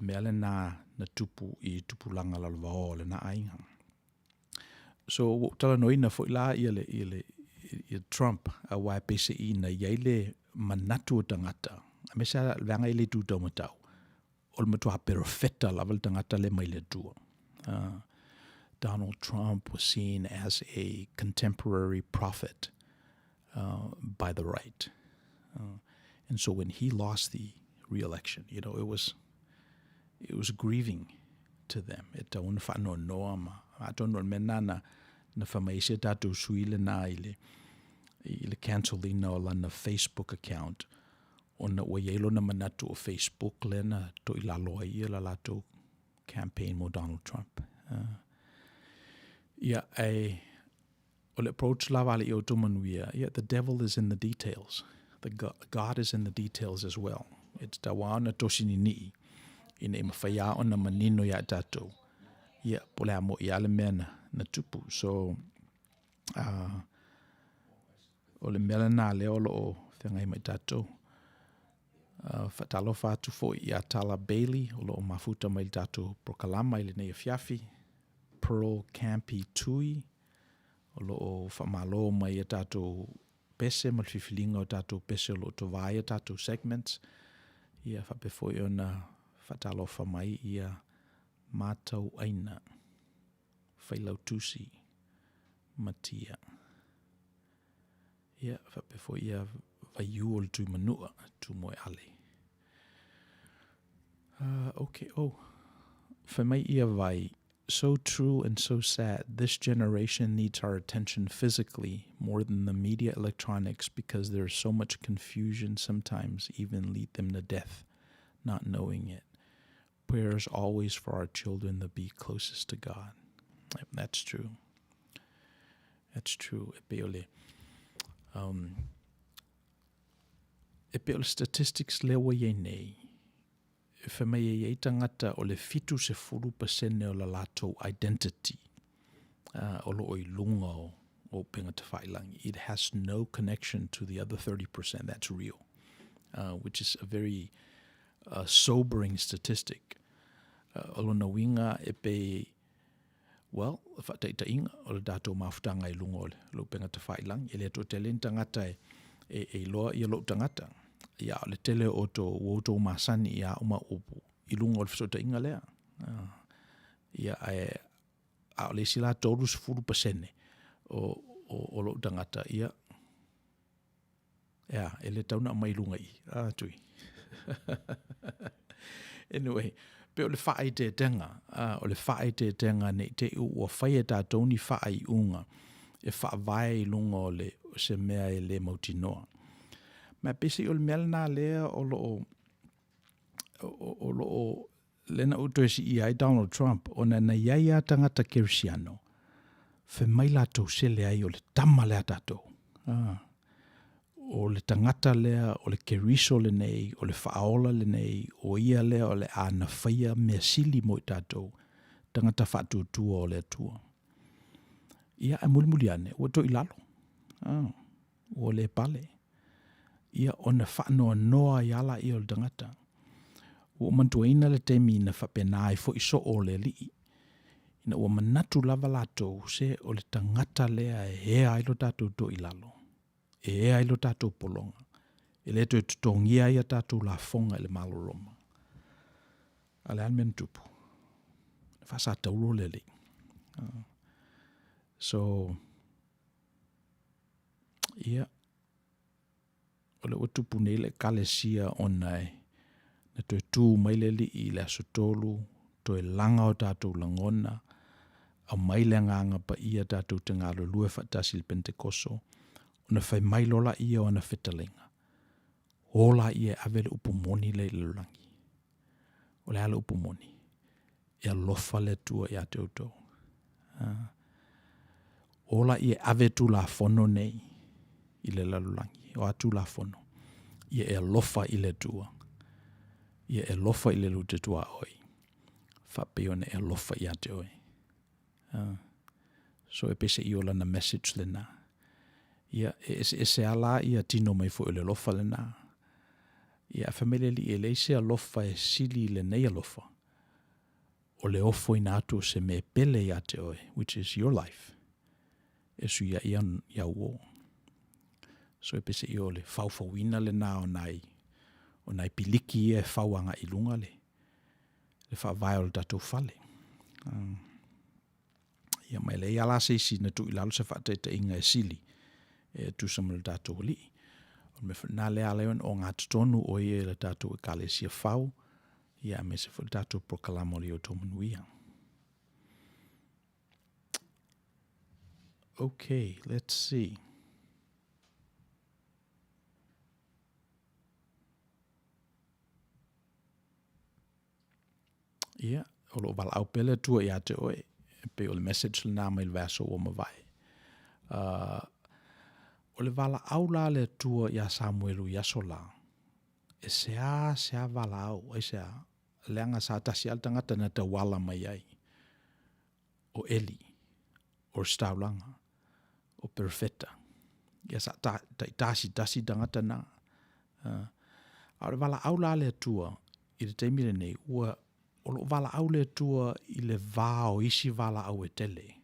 mele na tupu i tupulanga la vao le na ainga. So tala noina fo ila i Trump a wai pese ina iai le manatu o tangata. A mesa leanga i le tu tau matau. O le matua perfetta laval tangata le mai le tua. Donald Trump was seen as a contemporary prophet by the right. And so when he lost the re-election, it was grieving to them. E ta una whano noa ma. Atono mena na whamaisia tātou suile na i le cancelina o lana Facebook account. Ona ua ielo na manatu o Facebook lena to i laloa ia la lato campaign mo Donald Trump. O le approach la vale i Outou Manuia. The devil is in the details. God is in the details as well. It's tawana tosini ni. Ina mawhaia o na manino ia tātou. Pole amo i ale mea na tupu. So, o le mele nā leo lo o whengai mai tātou. Whatalo whātu fo i a Tala Bailey, o lo o mafuta mai tātou prokalama i le nei fiafi. Pearl Campi Tui, o lo o whamalo mai a tātou pese, ma fifilinga o tātou pese o lo to vai a tātou segments. Ia whapefo i ona whatalofa mai ia mātau aina. Whailau tusi matia. Ia whapefo ia vaiu o le Outou Manua tu moe ale. Okay, whamai ia vai. So true and so sad. This generation needs our attention physically more than the media electronics because there's so much confusion sometimes even lead them to death, not knowing it. Prayers always for our children to be closest to God. That's true. That's true. Epeole statistics lewa ye nei. Whamai e tangata o le fitu se 4% o la lato identity. O lo oi lunga o penga te whailangi. It has no connection to the other 30%. That's real. Which is a very sobering statistic. O lo na winga e pe, well, whataita inga o le dato mawhutanga I lunga o lo penga te whailangi. E le to te len tangata e loa I lo tangata. Ia le tele o to Outou masani ia uma upu I lunga o le whasota inga lea. Ia a le sila tōrus 4% o lo tangata ia. Ia, e le tauna mai lunga I. Tui. Anyway, pe o le whaai te tenga. O le whaai te tenga nei te u o whai e tātou ni whaai unga. E wha vai I lunga o le se mea e le mautinoa. Ma pesi o le melna lea o lo lena utoesi I ai Donald Trump o na iai a tangata kerisiano. Fe mai lato se le ai o le tama lea tatou. O le tangata lea o le keriso le nei, o le whaola le nei, o ia lea o le ana whaia mea sili mo I tatou. Tangata whatutua o le atua. Ia e muli ane, o to I lalo. O le pale. Ia ona whaanoa noa I ala I o le tangata. Ua mantuaina le temi na whapena I fo iso o le li. Ina ua manatu lava lato se o le tangata lea e hea I lo tatou to I lalo. E hea I lo tatou polonga. E le to tutongia I a tatou la fonga le maloroma. Ale almen tupu. Whasa tauro le li. So, ia. O le utupu nei le kalesia o nai. Na toi tū mai le li I le asotolu, toi langa o tātou langona, au mai le nganga pa ia tātou te ngalo lue whatasi le Pentekoso, o na whai mai lola ia o na whitalenga. Ola ia ave le upumoni le lulangi. O le ala upumoni. Ia lofa le tua ia te utou. Ola ia ave tu la fono nei I le lalulangi. O atu la fono. Ia e lofa I le tua. Ia e lofa I le lute tua oi. Whapeone e lofa I ate oi. So e pese I ola na message le na. Ia e se ala ia tino mai fu le lofa le na. Ia familia li e leise a lofa e sili le nei a lofa. O le ofo I natu se me pele I ate oi, which is your life. E su ia ia uo. So e pese I o le whauwhawina le na o nai piliki e whauanga I lunga le. Le whawai o le tatou whale. Ia mai le ala seisi na tu I lalo se whaateta inga e sili. E tu sama le tatou li. O me na le aleon o ngā tutonu o ie le tatou e kalesia whau. Ia me se le tatou prokalamo le Outou Manuia. Okay, let's see. Ia, o lo wala au pele tua I ate oe. Pe o le message le nā mai le vaso o mawai. O le wala au la le tua ia Samuelu ia sola. E sea wala au. E sea, leanga sa tasi al tangata na te wala mai ai. O Eli. O Staulanga. O Perfeta. Ia sa tasi tangata na. A le wala au la le tua. I le teimile nei. Ua o lo wala au le tua I le vao isi wala au e tele.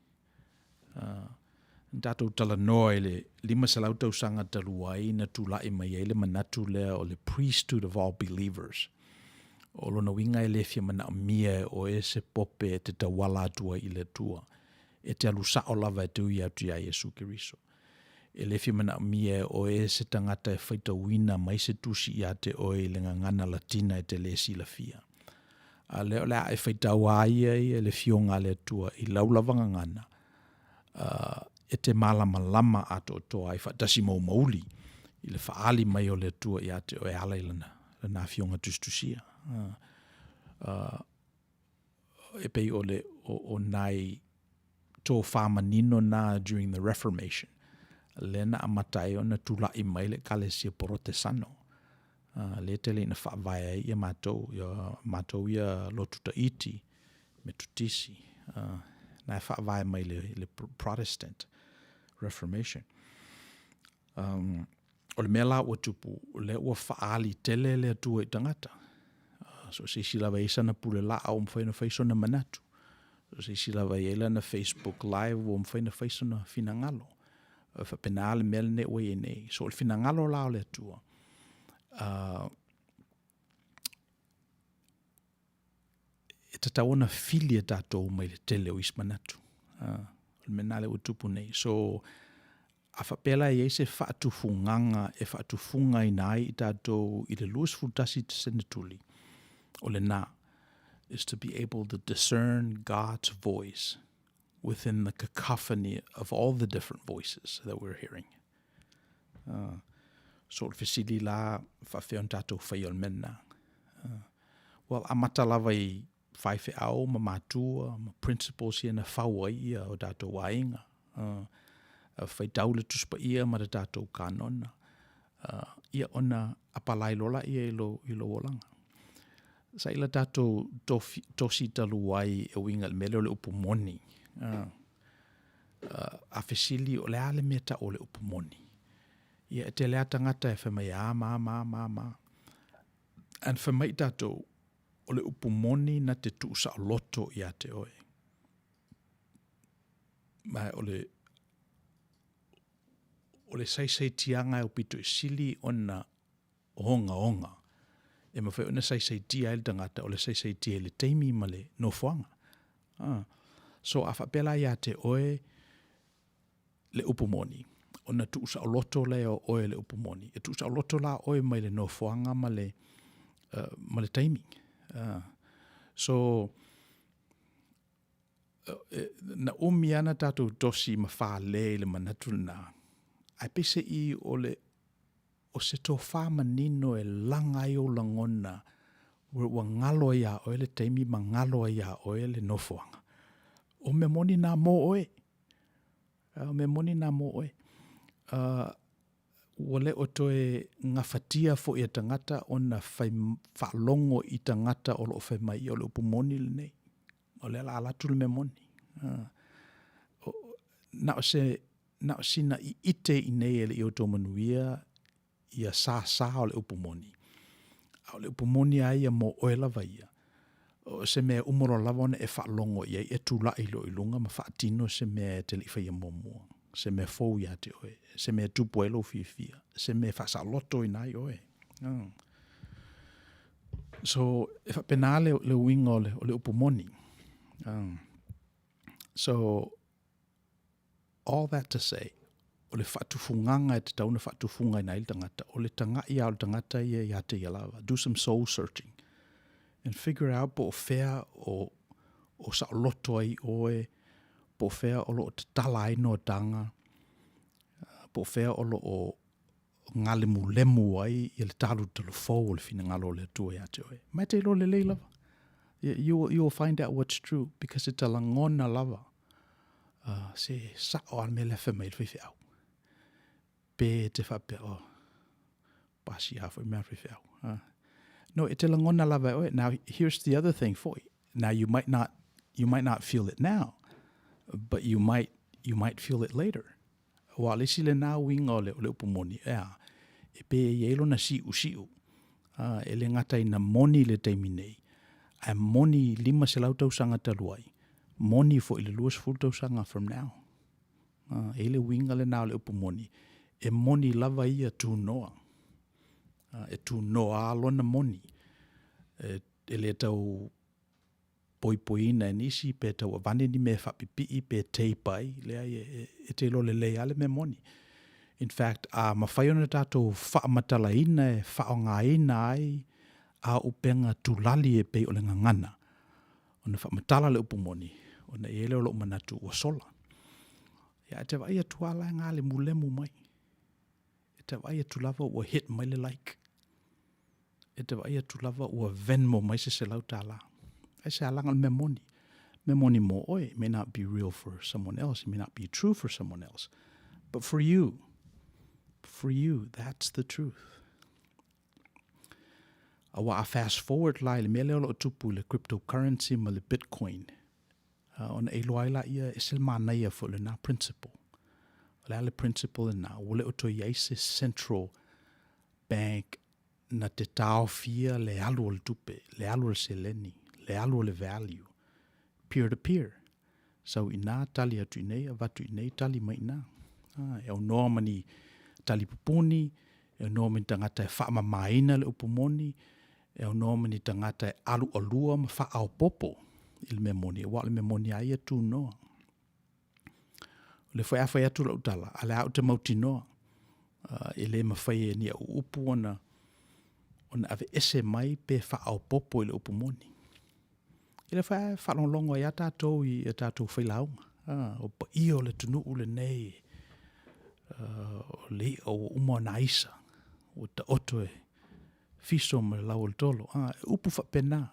Tātou tala noa le lima se lau tausanga taluai na tula mai ele manatu lea o le priesthood of all believers. O lona winga e lefia mana mia o e se pope e te tawala atua i le tua. E te alusa o lava e te ui atu ia Yesu Kiriso. E lefia mana mia o e se tangata e whaita wina mai se tusi ia te oe le ngangana latina e te lesi la fia. A leo lea e whaita waia i e le fionga le tua i laulava ngangana. E te malama ato toa i whaatasi mauli i le whaali mai o le tua ia te oe ala i lana fionga tustusia. E pei o nai tō whamanino nā during the Reformation. Lena amatai o na tula i mai le kalesia Protestano. Le te le na whaavaya ia mātou ia lotuta iti me tutisi. Na whaavaya mai le Protestant Reformation. O le mea la ua tupu, le ua whaali tele le atua i tangata. So se silawa isa na pule la au mwhaina whaiso na manatu. So se silawa ila na Facebook Live o mwhaina whaiso na finangalo. Whapenale mele ne ue e nei. So le finangalo lao le atua. E tatawana filia tatou mai le tele o ismanatu. Le menale ua tupu nei. So a whapela e se whaatufunganga e whaatufunga i nai i tatou i le luas futasi te senatuli. O le nā is to be able to discern God's voice within the cacophony of all the different voices that we're hearing. So le fesili la whawheon tatou whaiol mena. Well, a matalava i whaiwhe au, ma mātua, ma principles ia na whaua ia o tatou wainga. Whaitau le tuspa ia ma le tatou kanona. Ia ona apalai lola ia ilo olanga. Sa ila tatou tosi talu wai e winga le mele o le upumoni. A fesili o le ale meta o le upumoni. Ia te lea tangata e whamai ma. An whamai tatou o le upumoni na te tuusa o loto ia te oe. Mai o le saisai tianga e o pito i sili ona onga. E mawhai ona saisai tia e le tangata o le saisai tia le teimi ma le nofuanga. So a whapela ia te oe le upumoni. Ona tuusa o loto le o oe le upumoni. E tuusa o loto la oe mai le nofuanga ma le teimi. So na umiana tatou tosi ma whale le manatu na. Ai pese i o se tō whamanino e langa i o langona ua ngalo ia oe le teimi ma ngalo ia oe le nofuanga. O me moni nā mō oe. Ua le o toe ngawhatia fo i a tangata o na whalongo i tangata o lo whai mai o le upumoni le nei. O le ala alatu le me moni. Na o sina i ite i nei e le i Outou Manuia ia sa o le upumoni. O le upumoni a ia mo oe lava ia. O se mea umoro lava ona e whaalongo ia e tula i lo ilunga ma whaatino se mea te li whaia momua. Se mea fau ia te oe. Se mea tupu e lo fia. Se mea whasa loto i nai oe. So e whapenale le winga o le upumoni. So all that to say, o le whaatufunganga e te tauna whaatufunga i nai tangata. O le tanga ia o le tangata ia te lava. Do some soul searching. And figure out po fea o sa loto ai oe, po fea o lo te tala ai no tanga, po fea o lo o ngale lemu ai i le talu telefou o le fina ngalo le tua ia te oe. Mai te lo le lei lava. You will find out what's true because it's a langona lava. Se sa o al me le whemai le whiwhi au. Pe te whape o pasi hawhai mea whiwhi au. No, e te langona lava oe. Now, here's the other thing for you. Now, you might not feel it now, but you might feel it later. Wa le sile na winga o le upumoni. E pe e elo na siu. E le ngata i na moni le teimi nei. A moni 5 se lau tausanga taluai. Moni fo i le luas full tausanga from now. E le winga le nao le upu moni. E moni lava ia tu noa. E tu noa alona moni. E le tau poipoina e nisi pe tau avane ni me whapipi pe teipai. Lea e te lo le ale me moni. In fact, a mawhaiona tātou whaamatalaina e whaongaina ai a upenga tulali e pei o le ngangana. O na whaamatala le upu moni. O na ele o lo manatu ua sola. Ia te vai atu ala ngā le mulemu mai. E te vai atu lava ua hit mai le like. E te vai atu lava ua venmo mai se lau tāla. E se alanga me moni. Me moni mo oe. It may not be real for someone else. It may not be true for someone else. But for you, that's the truth. Awa a fast forward lai le mele o tupu le cryptocurrency ma le Bitcoin. Ona e loa ila ia e sel mana ia fo le na principle. Le principle e na wole o to iaise central bank na te tau fia le alu o le tupe, le alu o le seleni, le alu o le value, peer to peer. So ina tali atu inei, avatu inei tali mai ina. E o noa mani tali pupuni, e o noa mani tangata e whaama maina le upumoni, e o noa mani tangata e alu o lua ma wha au popo il me moni. E wa le me moni ai atu noa. Le whai awhai atu la utala, ale au te mauti noa. E le mawhai e ni a upu ona ave ese mai pe wha au popo i le upumoni. E le whai whalonglongo i a tātou i a tātou whailaunga. O pa ia o le tunu ule nei. O le o uma na isa. O ta oto e fiso me lau le tolo. Upu wha pena.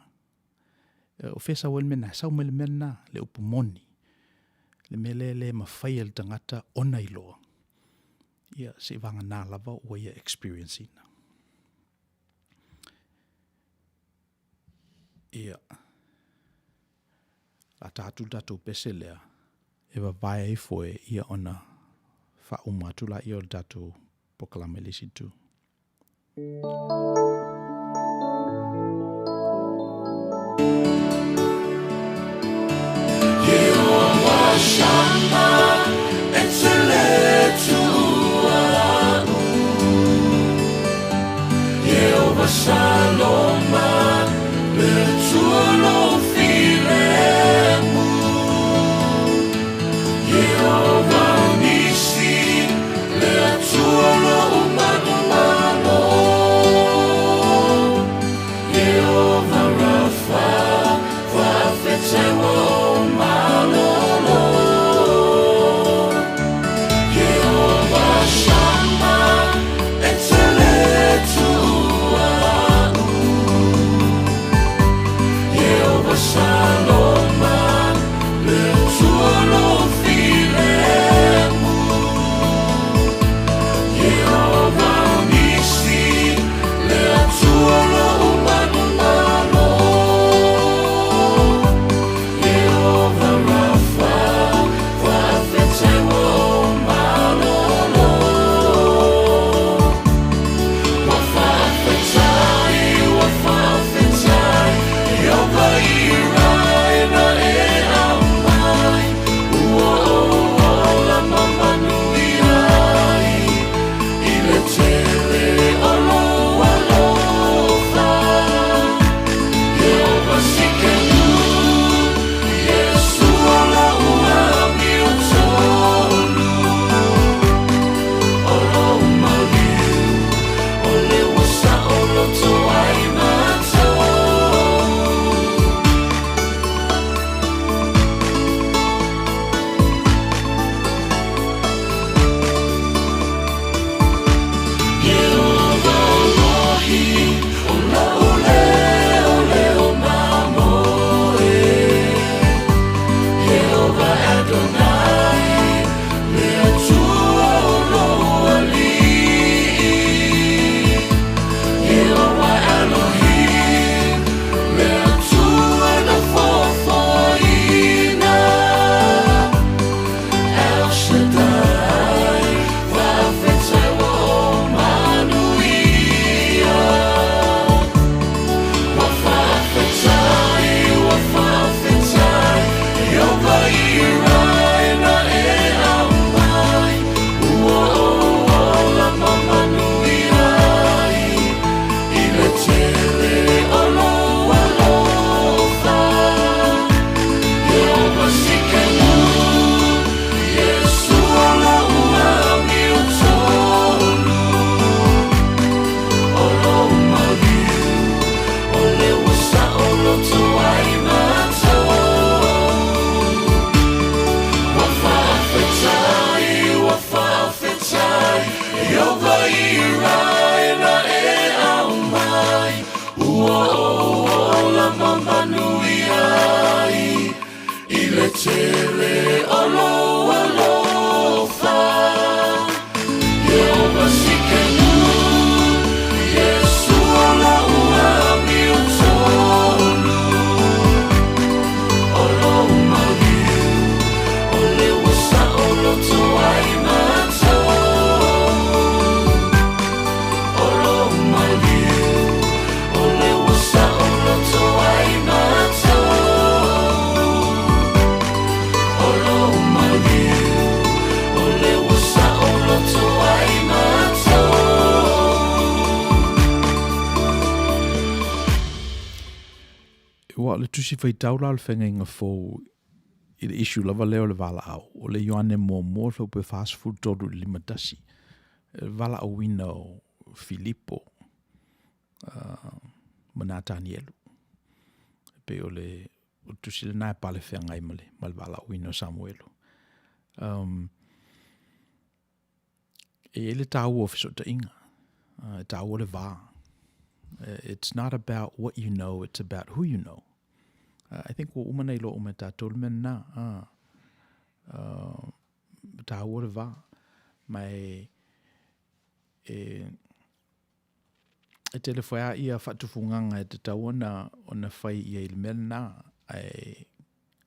O fesa wel mena, sau mele mena le upumoni. Le mele le mawhai le tangata ona iloa. Ia se vanga nā lava o ia experiencing. Ia. La tātou pese lea. Ewa vai e foe ia ona wha umatu la ia o tātou pokalame lesi tu. Jehovah Shammah, excellent to Jehovah Saloma, le tuo filemu. Jehovah Nisi, le tuo umano. tusi fai taula le whenga inga fō i le issue lava leo le vala au. O le yoane mō fau pe fast food toru limatasi. Vala au wina o Filipo manatani elu. Pe o le tusi le nai pale whenga i male vala au wina o Samuelu. E le tau o fisota inga. Tau o le vā. It's not about what you know, it's about who you know. I think what umana ilo umeta tolu mena ta ora va mai e telefoa ia fatufunganga te taona ona fai ia il mena ai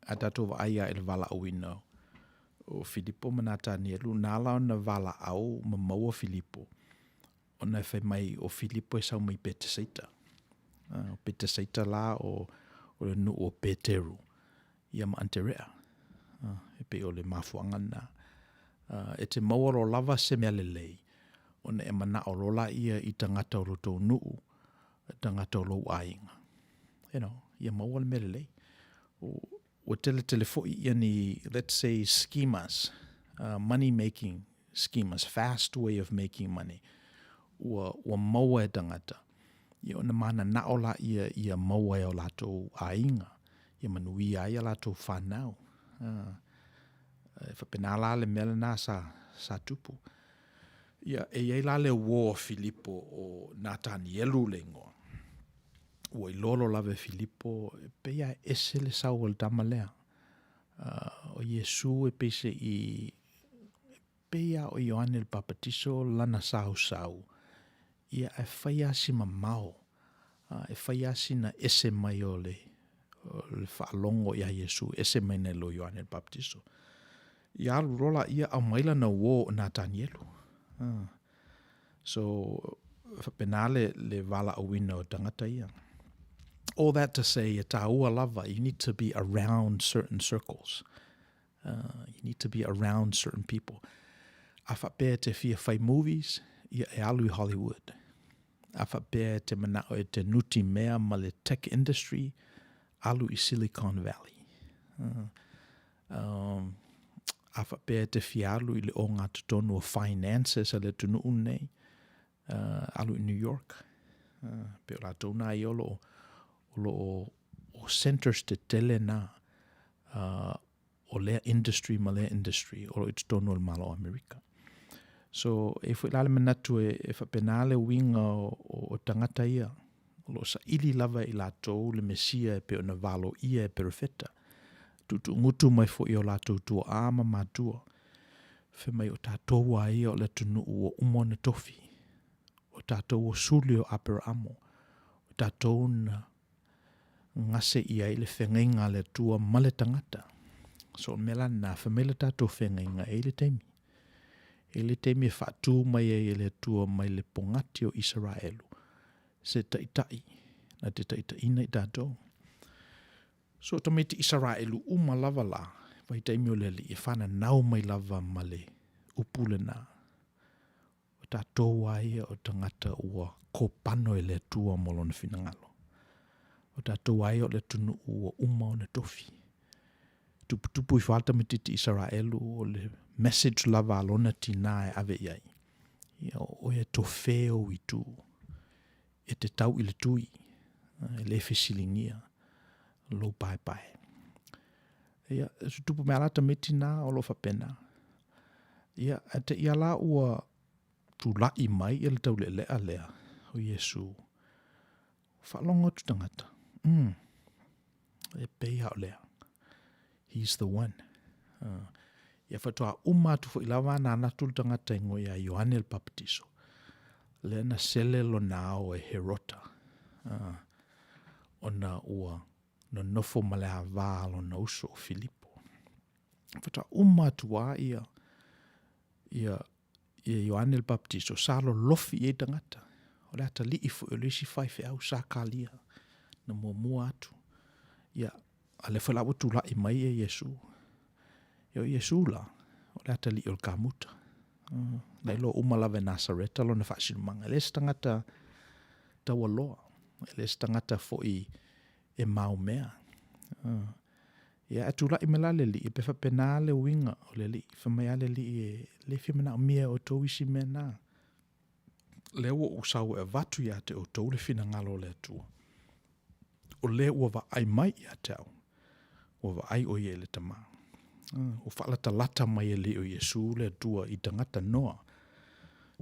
atato va ia il vala wino o Filipo manata ni lu nala ona vala au mamo Filipo ona fai mai o Filipo sa mai Bethsaida Bethsaida la o nu o Peteru ia ma anterea e pe o le mafuangana e te mawaro lava se mea lelei ona e mana o rola ia i tangata o roto nuu tangata o lou ainga ia mawaro mea lelei o telefoi ia ni let's say schemas money making schemas fast way of making money ua maua e tangata ia ona mana naola ia maua e o lato ainga ia manui ai a lato whanau whapenala le mele na sa tupu ia e la le wo Filipo o Natanielu lengo ua i lolo lave Filipo pe ia ese le sau al tamalea o Yesu e pese i pe ia o Ioane el Papatiso lana sau ia e whaia si mamao, e whaia si na ese mai o le whaalongo ia Yesu, ese mai na lo Ioane el Baptisto. Ia rola ia au maila na wo na Natanielu. So, whapenale le vala awina o tangata ia. All that to say, e taua lava, you need to be around certain circles. You need to be around certain people. A whapea te fia whai movies, ia e alu i Hollywood. A whapea te manao e te nuti mea ma le tech industry, alu i Silicon Valley. A whapea te fia alu i le o ngā tutonu o finances a le tunu unei, alu i New York. Pe o la tona i olo o centers te tele na o lea industry ma lea industry, o i tutonu o le malo Amerika. So, e fwe lale manatu e whapenale winga o tangata ia. Lo sa ili lava i lato le mesia e pe o na valo ia e perfeta. Tutu ngutu mai fo i o lato tua ama matua. Fe mai o tātou a ia o le tunu o umone tofi. O tātou o suli o apera amo. O tātou na ngase ia i le whengainga le tua male tangata. So, mela na whamele tātou whengainga e le teimi. E le teimi e whātū mai e le tua mai le pongati o Israelu. Se taitai, na te taitaina i tātou. So tamai te Israelu uma lava la, vai teimi o leli, e whana nau mai lava male upule na. O tātou aia o tangata ua kōpano e le tua molona finangalo. O tātou aia o le tunu ua uma o na tofi. Tupu i whāta me te Israelu o le message lava alona tina e ave iai. O e tofe o i tu. E te tau i le tui. E le fesilingia. Lo pai. Ia, tupu me alata me tina o lo whapena. Ia, te ia la ua tu lai mai i le tau le lea o Yesu. Whalongo tu tangata. E peia o lea. He's the one. Ia whatoa umatu fo ilawa na natul tangata ingo ia Ioane el Baptiso. Le na sele lo nao e Herota. Ona ua no nofo malea valo na uso o Filipo. Whatoa umatu a ia Ioane el Baptiso. Salo lofi e tangata. O le ata li ifo e lisi whaife au sa kalia. Na mua atu. Ia ale whala watu la i mai e Yesu. Io Yesu la, o le ata li o kamuta. Nei lo umalawe Nasareta lo na whaasirumanga. Le stangata tawaloa. Le stangata fo i e mau mea. Ia atula I mala le li, pe whapena le winga o le li, whamea le li le whimana o mea o tau isi mea nā. Le ua usau e vatu ia te o tau le whina ngalo le atua. O le ua wa ai mai ia te au. Ua wa ai o ie le tama. O whaalata lata mai e le o Yesu le atua I tangata noa.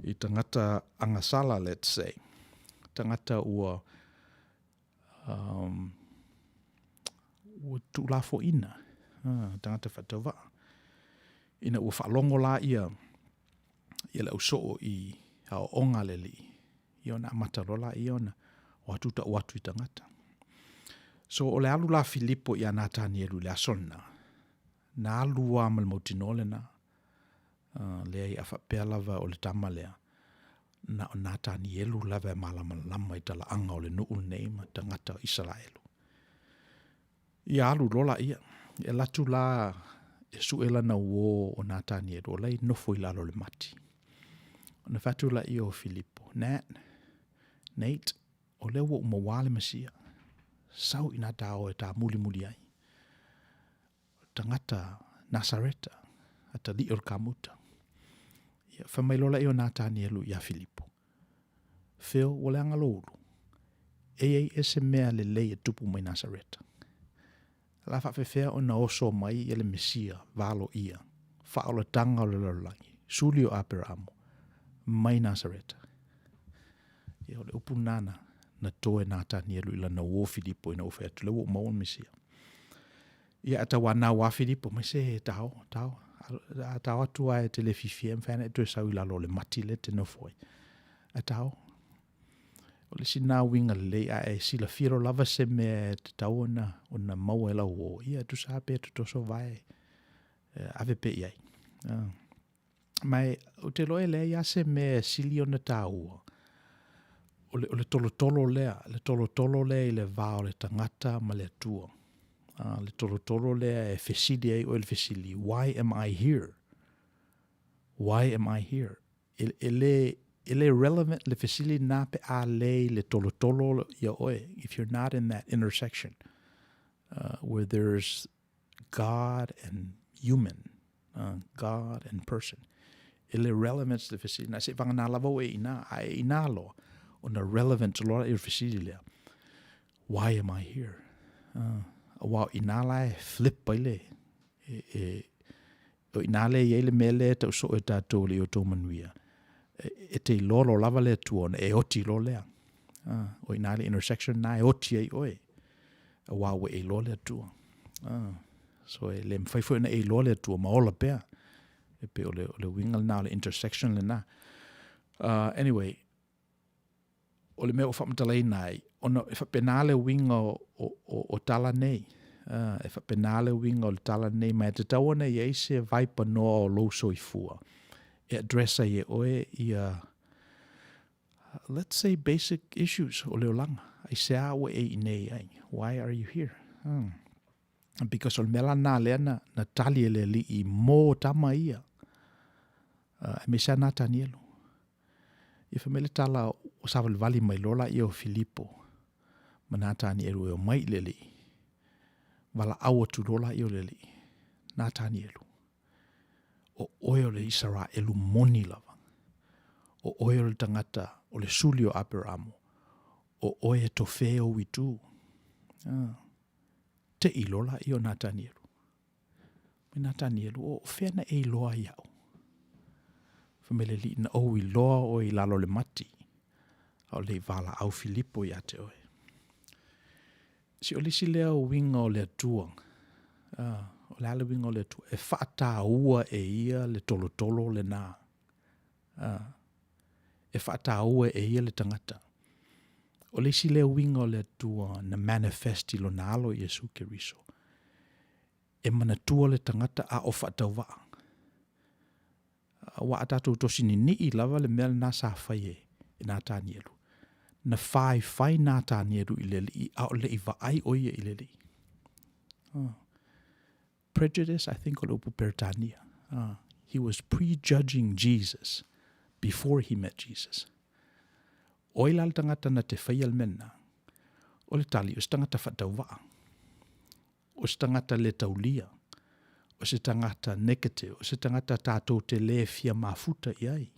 I tangata angasala, let's say. Tangata ua tūlafo ina. Tangata whatawa. Ina ua whaalongo la ia le ausoo I hao onga le li. Iona matarola iona. O atuta watu I tangata. So o le alu la Filipo ia Natanielu le asona. Na alu wa mal mautinole na. Le ai afa lava o le tama lea. Na o Natanielu lava malama I tala anga o le nuu neima tangata Israelu. Ia alu lola ia. E latu la e suela na uo o Natanielu. O lai nofo I lalo le mati. O na fatu la ia o Filipo. Nate, o le ua umawale masia. Sau ina tao e ta muli ai. Tangata Nasareta. Ata li or kamuta. Ia whamailola i o Natanielu ia Filipo. Phil, wale anga loulu. Ei ese mea le lei e tupu mai Nasareta. La whawhewhea o na oso mai i le Mesia, valo ia. Whaola tanga o le lalangi. Suli o Abrahamo. Mai Nasareta. Ia o le upu nana na toe Natanielu ila na uo Filipo ina uwhea tu le uo maon Mesia. Ia ata wana wa Filipo, mai se tau. Tau atu ai te le fifia, mwhana e tue sau ila lo le mati le te nofoi. Atau. O le sina winga le a e sila firo lava se me te tau ona maua e lau o. Ia tu sape tu toso vai. Ave pe iai. Mai o te loe le ia se me sili ona tau. O le tolo lea. Le tolo lea I le vao le tangata ma le atua. Le tolo lea e fesili ai o le fesili. Why am I here? Why am I here? Ele relevant le fesili na pe a le tolo ia oe. If you're not in that intersection where there's God and human, God and person. Ele relevance le fesili. Na se vanga na lavo e ina lo. On the relevance lo e fesili lea. Why am I here? Wow, inala e flip paile. O inale i ele mele ta uso e tatou le Outou Manuia. E te lolo lava le tuon e oti lo lea. O inale intersection na e oti e oe. Wow, e lo le tuon. So e le mwhaifo ina e lo le tuon maola pea. E pe o le wingal na le intersection le na. Anyway, o le mea o whamatalai nai. Ono e whapenale winga o tala nei. E whapenale winga o tala nei. Mai te tawana I eise vaipa noa o loso I fua. E adressa I oe I let's say basic issues o leo langa. I se awe e nei ai. Why are you here? Because o mela na lea na tali ele li I mo tama ia. Me sa Natanielu. I whamele tala o sawal vali mai lola I o Filipo. Natanielu e o mai leli. Wala awa tu lola I o leli. Natanielu. O oe o le Israelu moni lava. O oe o le tangata o le suli o Abrahamo. O oe to feo witu. Te I lola I o Natanielu. Me Natanielu o fena e loa iau. Famele li na o I loa o I lalo le mati. O le vala au Filipo ia te oe. Si o lisi lea o winga o le tuang. O le ale winga o le tuang. E whaata ua e ia le tolo le nā. E whaata ua e ia le tangata. O lisi lea o winga o le tuang na manifesti lo nalo Yesu Keriso. E mana tua le tangata a o whaata waa. Wa atatu tosini ni lava le mea na sa whaie e Natanielu. Na whai Natanielu I leli a o le I vaai oia I leli. Prejudice, I think, o le upu Peretania. He was prejudging Jesus before he met Jesus. Oila le tangata na te whai al mena. O le tali, o se tangata whatau waa. o se tangata le taulia, o se tangata negative, o se tangata tātou te le fia mafuta iai.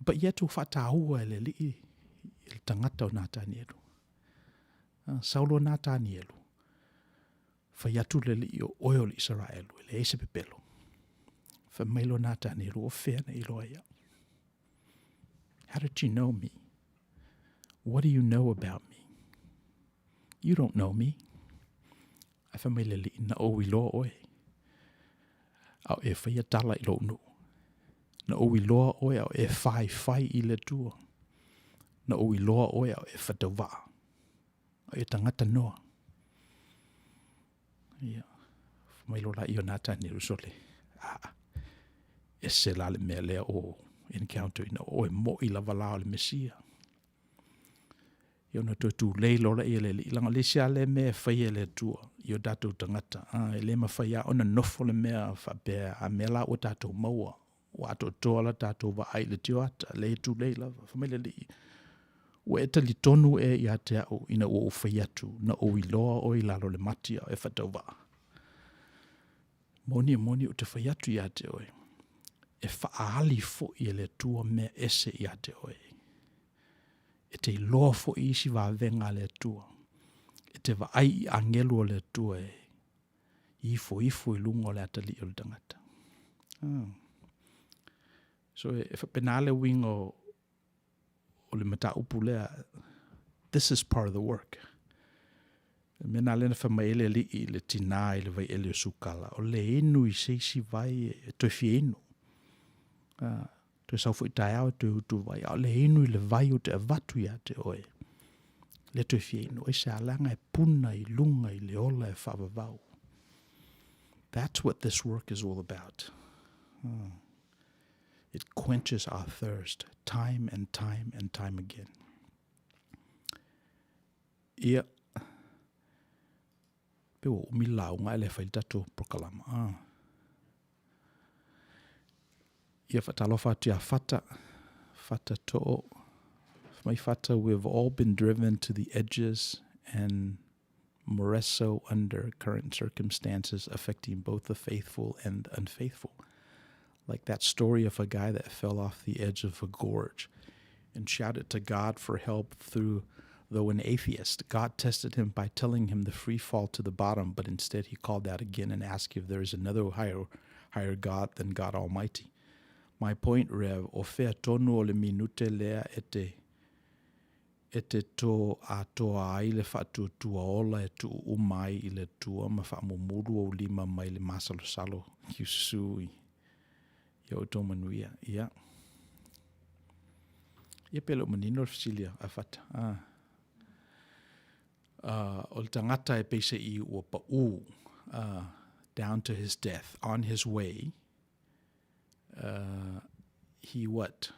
But yet o whatahua le li il tangata o nā tāni elu. Saulo nā tāni elu. Whaiatu le li o oio li Israelu, le ese pepelo. Whamailo nā tāni elu o whea na iloa ia. How did you know me? What do you know about me? You don't know me. A whamaile li na o iloa oe. Au e whaiatala ilo unu. Na o iloa oe au e whai I le tua. Na o iloa oe au e whatawa. Au e tangata noa. Ia. Whamailo la I o nā tāni rusole. E se la le mea lea o encounter ina o e mo I la walao le Mesia. Ia na tu leilo la I le li. Langa le sia le mea whaia le tua. Ia datou tangata. E le ma whaia ona nofo le mea whapea. A mea la o datou maua. O ato toa la datou wa ai le tioata. Le tu leila. Whamele li. O e tali tonu e I te au ina o whaiatu. Na o iloa o I lalo le matia e whatawa. Moni o te whaiatu I te oe. E whaali fo I le tua mea ese I te oe. E te loa fo I si wa venga le tua. E te wa ai I angelu o le tua e. Ifo I lungo le atali o le tangata. So e whapenale wingo o le mata upu lea, this is part of the work. Mena lena whamaele li I le tina I le vai ele o sukala. O le enu I seisi vai e toi fie enu. Toi saufu I tae au te utu vai. O le enu I le vai o te avatu ia te oe. Le toi fie enu. E se alanga e puna I lunga I le ola e whavavau. That's what this work is all about. It quenches our thirst time and time and time again. Ia. Pe o milau ngai le whaitato prokalama. Ia whatalofa tia whata to'o. My whata, we've all been driven to the edges and moreso under current circumstances affecting both the faithful and the unfaithful. Like that story of a guy that fell off the edge of a gorge and shouted to God for help though an atheist. God tested him by telling him the free fall to the bottom, but instead he called out again and asked if there is another higher God than God Almighty. My point, Rev, o fea tonu o le minute lea e te tō a toa ai le whatu tua ola e tu umai I le tua ma whaamumuru o lima mai le masalo salo kiusui. Ia Outou Manuia, ia. Ia pelo manino fisilia a whata. O le tangata e peise I ua pa'u down to his death. On his way, he what?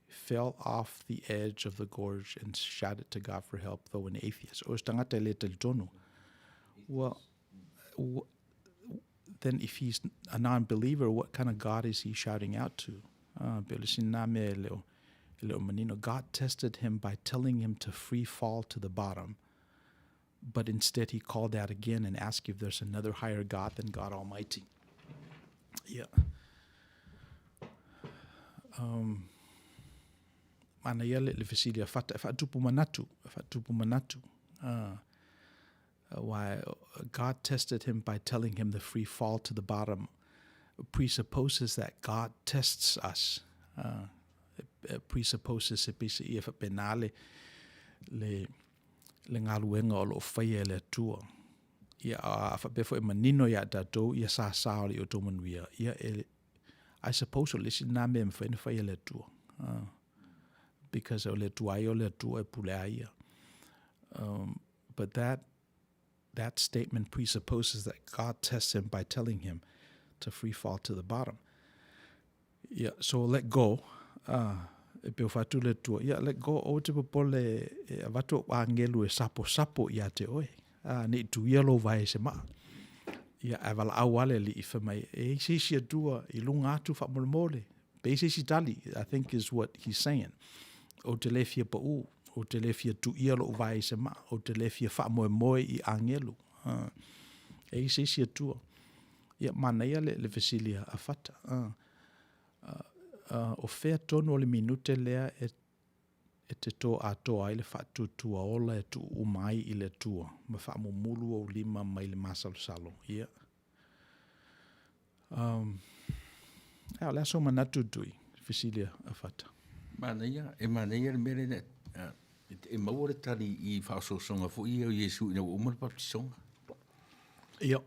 Fell off the edge of the gorge and shouted to God for help, though an atheist. O tangata le tonu. Well, then if he's a non-believer, what kind of God is he shouting out to? God tested him by telling him to free fall to the bottom, but instead he called out again and asked if there's another higher God than God Almighty. Yeah. Mana ia le fesilia whatupu manatu. Why God tested him by telling him the free fall to the bottom presupposes that God tests us. It presupposes se pisa ia penale le ngaluenga o lo whaia le tua. Ia a whapefo e manino ia tatou ia sa o le Outou Manuia. Ia I suppose o lesi nā mea mwhaia le tua. Because o le tua e pulea ia. But that statement presupposes that God tests him by telling him to free fall to the bottom. Yeah, so let go. E peo whatu le tua. Yeah, let go o te popole e avato angelu e sapo ia te oe. Ne tu ialo vai se maa. Ia avala awale li I whamai. E si atua I lunga atu whamole. Pe si tali, I think is what he's saying. O te lefia pa'u. O te lefia tu ialo vai se maa. O te lefia whamoe I angelu. E isi atua. Ia mana ia le fesilia a fata. O fea tonu o le minute lea e te tō atoa ai le whatutua ola e tu umai i le tua. Ma whaamumulu o lima mai le masalo-salo. Ia. Lea so manatu tui, fesilia a fata. Mana ia le mere ne. E maua le tali i whaasosonga fo i au Yesu ina umar papisonga. Ia.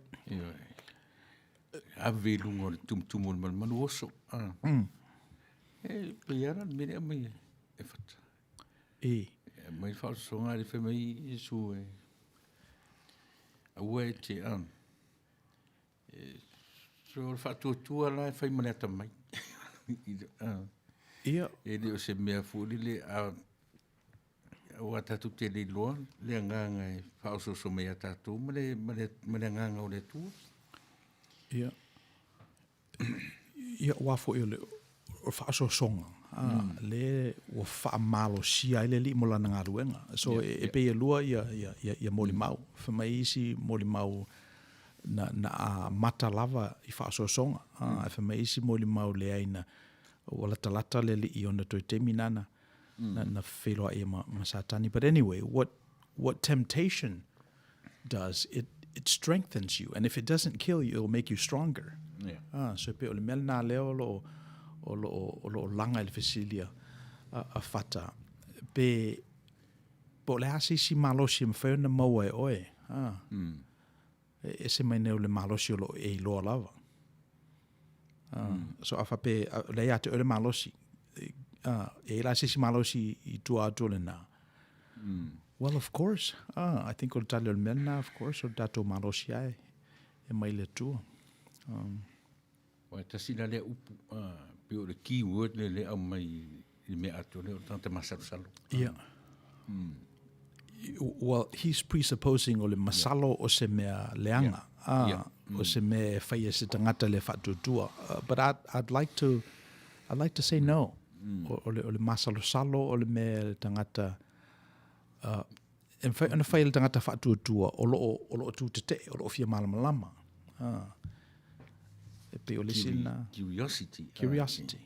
A velunga o le tumtumu o le manu oso. E peiara le mere mai e fata. Mai whaasosonga le whemai Yesu e. Aua e te an. So le whaatuatua la e whaimaneta mai. Ia. E le o se mea furi le a o atatu te le loa, le anganga e whaososo mei atatu, ma le anganga o le tua. Ia. Ia wafo i o le whaososonga. Le o whaamalo sia ele li mo lana ngā ruenga. So e pe e lua ia moli mau. Whamai isi moli mau na a mata lava i whaososonga. E whamai isi moli mau le aina o la talata le li i ona toi temi nana. Na wheloa e masatani. But anyway, what temptation does, it strengthens you. And if it doesn't kill you, it'll make you stronger. Yeah. So pe o le mel nā leo o lo langa i le fesilia a fata. Pe po le asisi malosi ma whaona maua e oe. E se mai neo le malosi o lo e loa lava. So afa pe le ate o le malosi. E la sisi malosi I tua ato le nā. Well, of course. I think o le tali o le mena, of course, o le tato malosi ai. E mai le tua. O e tasina le upu, pe o le keyword le au mai I mea ato le o tante masalo-salo. Yeah. Well, he's presupposing o le masalo o se mea leanga. O se mea whaia se tangata le whatutua. But I'd like to say no. O le masalo-salo o le mea tangata ona whaia le tangata whatutua o lo tu te o lo fia malama. E pe o le sina Curiosity. Curiosity.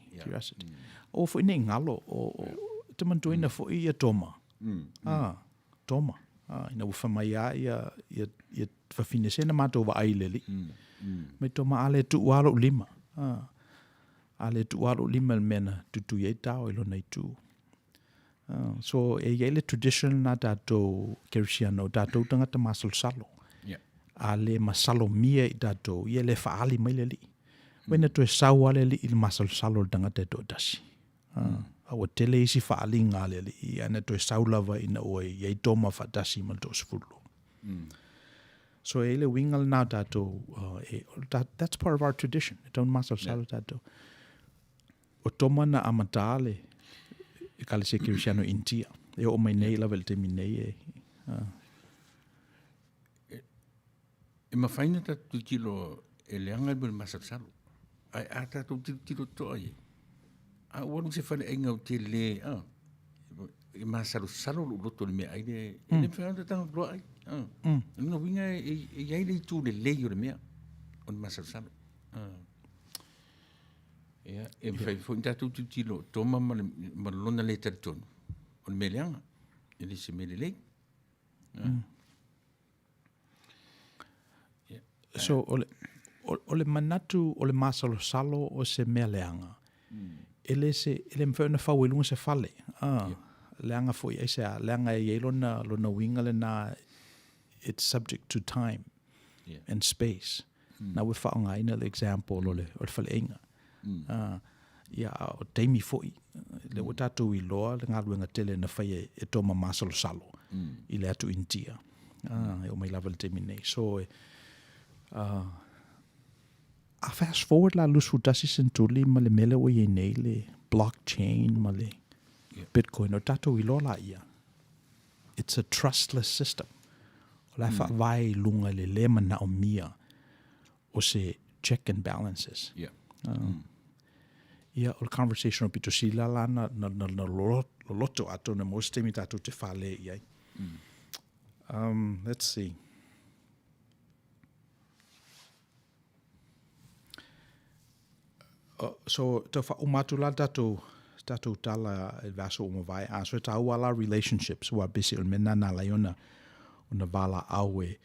O fo ine ngalo o te mantuina fo I toma. Toma. Ina ufa mai ia whawhine sena mātou wa aileli. Me toma ale tu walo lima. Ale tu walo lima mena tutu ye tau ilo nei tu. So e yele tradition na tatou Kerisiano, tatou tangata masalo-salo. Ale masalo mia I tatou, ia le whaali mai le li. Wena to e sau ale li I masalo-salo tangata to dasi. Awa tele isi whaali ngā le li, ana to e sau lava ina oe, iei toma whadasi ma to sifulu. So e le wingal nā tatou, that's part of our tradition, e taun masalo-salo tatou. O toma na amatale, e kale se Kerisiano intia. E o mai nei lava le temi nei e. E mawhaina tatu tilo e leanga I masalo-salo. Ai a tatu tilo toa I. A wanu se whane ainga o te le, e masalo-salo lo roto le mea aile, e le whaona tanga loa ai. Nuna winga e aile I tū le lei o le mea, o le masalo-salo. E mwhai fo tatu tilo, toma ma lona le taritonu. O le mea leanga, e le se mele lei. So o le manatu o le masalo-salo o se mea leanga. Ele mwhauna whauelunga se whale. Leanga fo I se a leanga e lona winga le na it's subject to time and space. Na we whaonga ina le example o le whale inga. Ia o teimi fo I. Le o tatou I loa le ngā luenga tele na whaia e toma masalo-salo. I le atu intia. E o mai lava le teimi nei. So a fast forward la lusu tasi sentuli ma le mele o ye nei le blockchain ma le Bitcoin o tatou I loa la ia. It's a trustless system. O la vai lunga le mana o mia o se check and balances. Ia o le conversation o pito sila la na loto ato na most temi tatou te whale iai. Let's see. so te fa umatula tatou tala e vaso o mawai a so tau ala relationships wa bisi o mena na laiona ona vala au e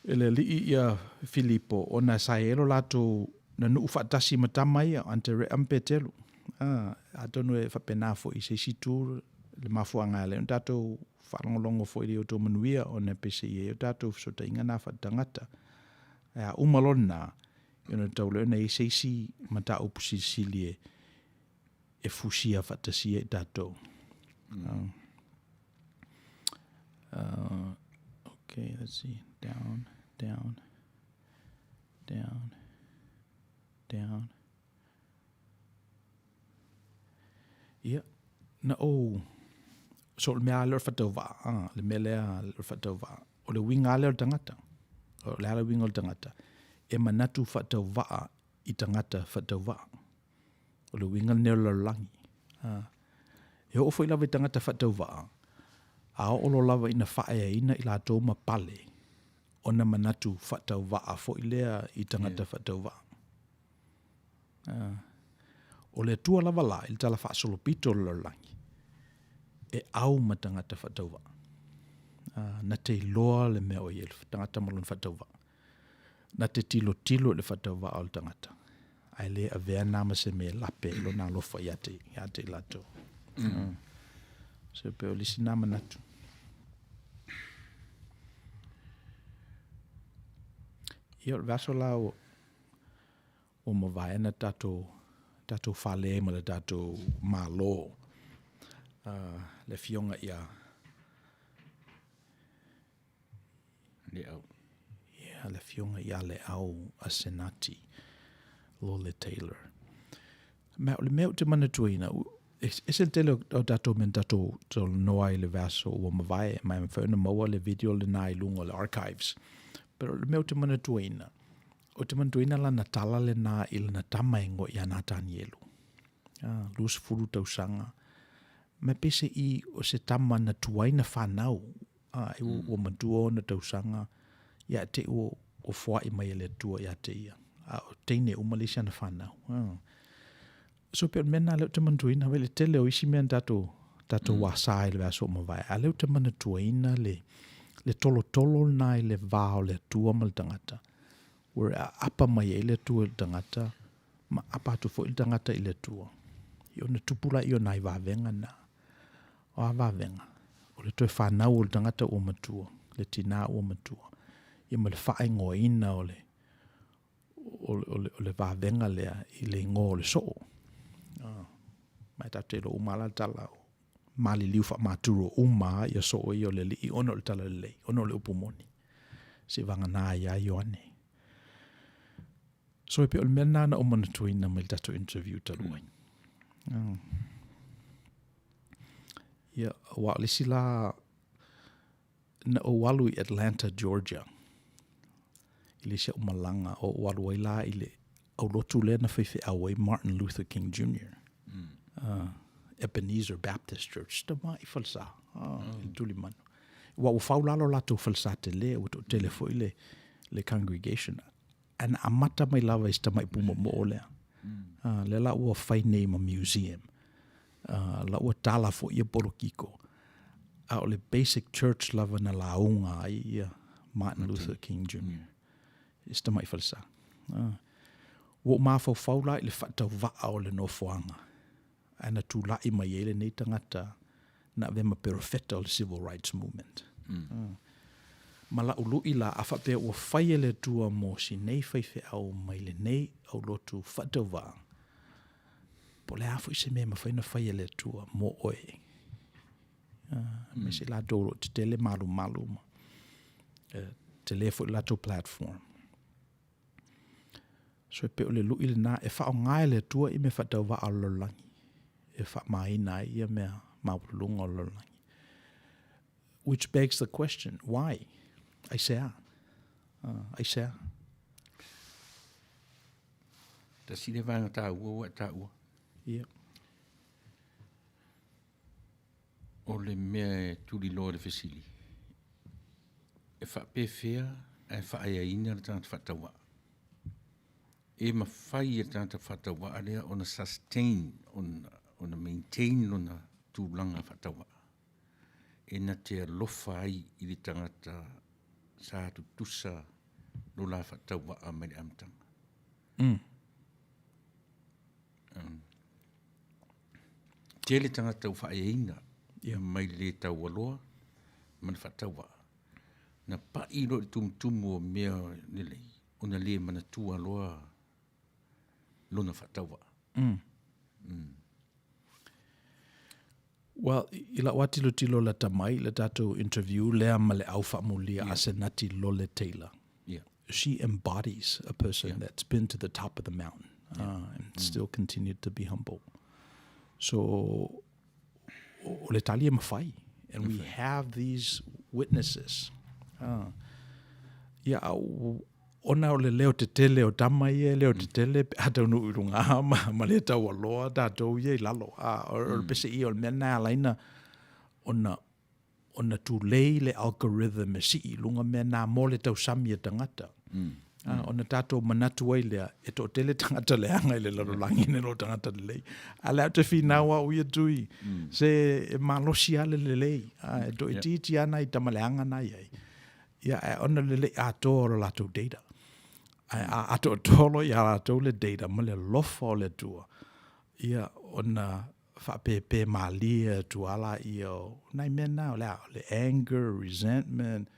ele li ia Filipo ona saelo lato na nu fatasi matamai ante re ampetelu atonu e fa pena fo i se situ le mafuanga le tatou whalongolongo fo i Outou Manuia ona pese i tatou so tainga na fatangata a umalona yona taule na i seisi mata opusisilie e fusia fatasia tatou. Okay, let's see. Down. Yeah. Na so le mea lor fatauwa. Le mea lea lor fatauwa. O le winga leo tangata. O le ala winga o tangata. E manatu fatauwa i tangata fatauwa. O le winga neo lor langi. E ofo i lawa i tangata fatauwa. A olo lava ina whae ina i la tōma pale. Ona manatu fatauwa fo i lea i tangata fatauwa. O le tua lava la il tala wha solo pito lor langi. E au matangata fatauwa. Na te loa le mea o iel tangata malon fatauwa. Na te tilo le fatauwa o le tangata. Ai le a vea nama se me lape lo na lofa iate lato. So pe o lisi nama natu. Ia vaso la o mawaiana tato whale ma le tato malo. Le fionga ia. Le au. Ia le fionga ia le au a senati. Lo le Taylor. Le meo te mana tuina. Ese tele o tato men tato noa i le vaso o mawai. Mai mwhana maua le video le nai lungo le archives. Pero le meo te mana tuina. O te mana tuina la na tala le na ila na tamaengo i ana tanielu. Lus furu tau sanga. Me pese i o se tama na tuaina whanau. O mantua na tau sanga. Ia te o fwa i mai le tua ia te ia. O teine umalisa na whanau. So pe mena leo te mana tuina. Wele tele o isi mea tato wasai le vaso mawai. A leo te mana tuina le tolo nai le vao le tua mal tangata. Where apa mai e le tua le tangata. Ma apa tu fo il tangata i le tua. Io na tupula io nai vavenga na. O a vavenga. O le toe whanau o le tangata o matua. Le tina o matua. Ia ma le whaengo ina o le vavenga lea i le ngō le soo. Mai tate lo umala tala o. Mali liu wha maturo uma ia soo i o le li i ono le tala le lei. Ono le upumoni. Se vanga nā ia ioane. So pe o le mena na o mana tuina mai tato interview taluai. Ia wa lisi la na o walu i Atlanta, Georgia. Ili se umalanga o walu ai la ile au lotu le na whaiwhi awai Martin Luther King Jr. Ebenezer Baptist Church. Ta mai falsa. Tuli manu. Wa u faulalo la tu falsa te le o telefo ile le congregation. Ana amata mai lava ista mai puma mo lea. Le la ua whai name a museum. La ua tala fo ia porokiko. A o le basic church lava na launga ai ia Martin Luther King Jr. Ista mai falsa. Wo mafau faula ile fatau vaa o le nofoanga. Ana tu lai mai ele nei tangata na vema perfecta o le civil rights movement. Ma la ulu ila a whape ua whai ele tua mo si nei whaiwhi au mai le nei au lotu fatau vaa. Po le afu i se mea ma whaina whai ele tua mo oe. Me se la doro te tele malu ma. Telefo i lato platform. So pe o le lui le na e wha o ngai le tua i me whatau wa a lolangi. E wha mai nai ia mea maulunga o lolangi. Which begs the question, why? Ai sea. Ta sile vanga ta ua ta ua. Yeah. O le mea tuli loa le fesili. E wha pe fea, e wha aia ina le tangata whatawa. e mawhai e tata whatawa alea ona sustain, ona maintain ona tūlanga whatawa. E na te alofa ai i li tangata sa tu tusa no la whatawa a mai amtanga. Tele tangata whaeina mai le tau aloa man whatawa. Na pa ilo i tumtumu o mea nilei. Ona le mana tua aloa lona whatawa. Well, ila watilo tilo la tamai, la tato interview, lea male au whaamulia asenati Lole Taylor. Yeah. She embodies a person that's been to the top of the mountain and still continued to be humble. So, o le talia mawhai. And we have these witnesses. Ona o le leo te tele o tama ia, leo te tele, atau nu urunga ma le tau aloa, tātou ia I lalo. O pese ia o le mena alaina, ona tu lei le algorithm e si I lunga mena mo le tau sami e tangata. Ona tātou manatu ai lea, e to tele tangata le anga I le lalo langine lo tangata le lei. A leo te whinawa uia tui, se e malosi ale le lei, e to e titi ana I tamaleanga nai ai. Ia, ona le lei ato o la tau data. Ato tolo I a tau le data, ma le lofa o le tua. Ia, ona whapepe malia tuala I o, nai mena o le anger, resentment,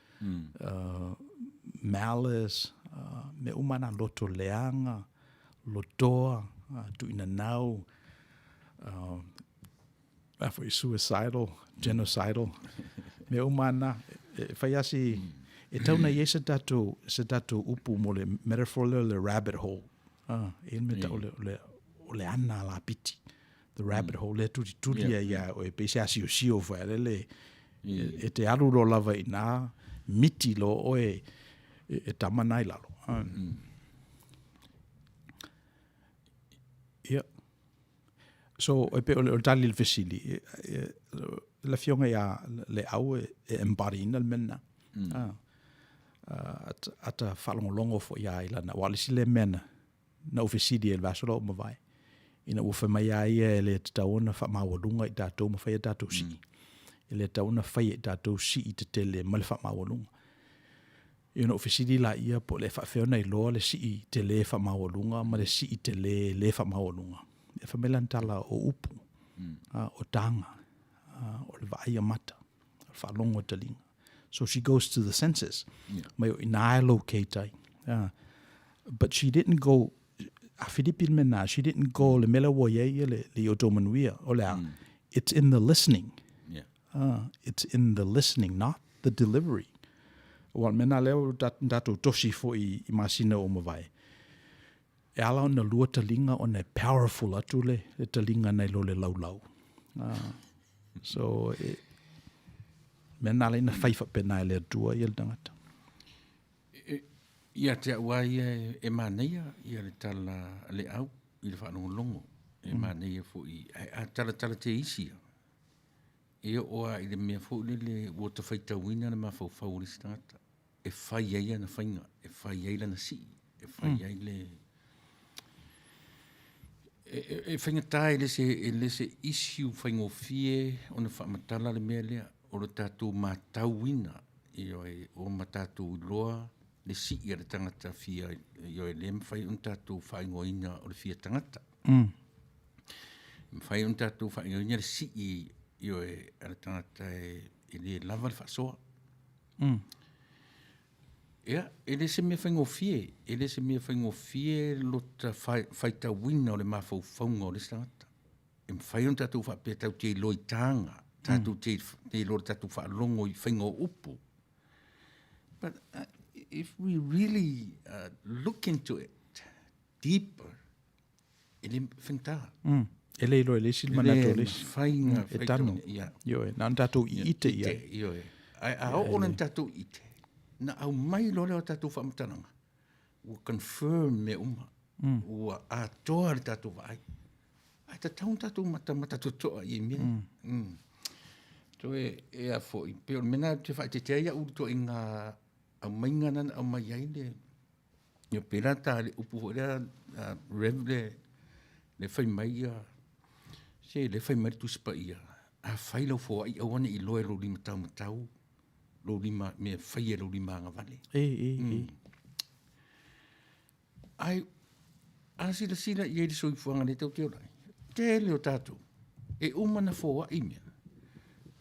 malice, me umana loto leanga, lotoa, tuina nau, suicidal, genocidal, me umana, whaiasi, e tauna I se tato upu mo le metaphor le rabbit hole. E me tau le ana la piti. The rabbit hole, le turi ia o e peise asio sio whae le e te aru lo lava I nā miti lo o e tamanai lalo. Yeah. So, e pe o tali le fesili, la fionga ia le au e embody ina le mena. Ata whalongolongo fo ia ila na walisi le mena na ufesidi e vasolo o mawai. Ina ufa mai ia le taona wha mawalunga I tātou mawhai a tātou si. Le taona whai a tātou si I te tele male wha mawalunga. Ina ufesidi la ia po le whawheona I loa le si I te le wha mawalunga ma le si I te le wha mawalunga. E whamelantala o upu, o tanga, o le vaia mata, o whalongo talinga. So she goes to the senses. Mai o ina locatai. But she didn't go a Filipin mena, she didn't go le mela wo ye le Outou Manuia. It's in the listening. It's in the listening, not the delivery. Wal mena leo dato tosi fo I masina o mawai. E ala ona lua talinga ona powerful atu le talinga nei lo le lau. So mena le na faifa pena le tua I le tangata. Ia te awa ia e maneia ia le tala le au I le whanongolongo. E maneia fo I a tala te isi. E oa I le mea fo le wota whaitawina na mawhau le stangata. E whai eia na whainga. E whai eila na si. E whai eile... E whaingatai le se issue whaingofie o na whaamatala le mea lea. O le tātou mātauina o mātātou loa le si I le tangata fia I o e le mwhai un tātou whaingoina o le fia tangata. Mwhai un tātou whaingoina le si I o e le tangata e le lava le whasoa. Ia, e le se mea whaingofie. E le se mea whaingofie lota whaitawina o le mawhauwhaunga o le tangata. E mwhai un tātou whapetau te loitanga. Tātou te lor tātou whaalongo I whaingo upu. But if we really look into it deeper, ele whengta. Ele ilo ele sil manato le whainga e tano. Yo e nan tātou I ite ia. Yo e. A o onan tātou ite. Na au mai lore o tātou whaamtananga. Ua confirm me uma. Ua atoa le tātou vai. Ai ta taun tātou mata totoa I mea. So e a foi. Pero mena te whaite te aia urto I ngā au mainga nana au mai ai le Ia pera ta le upu le Reverend le fai mai se le fai mai tu spa ia. A fai lo fo ai awane I loe lo lima tau matau. Lo lima me fai lo lima nga vale. Ai asila sila ia di soi fuanga le tau teo lai. Te leo tātou. E umana fo ai mea.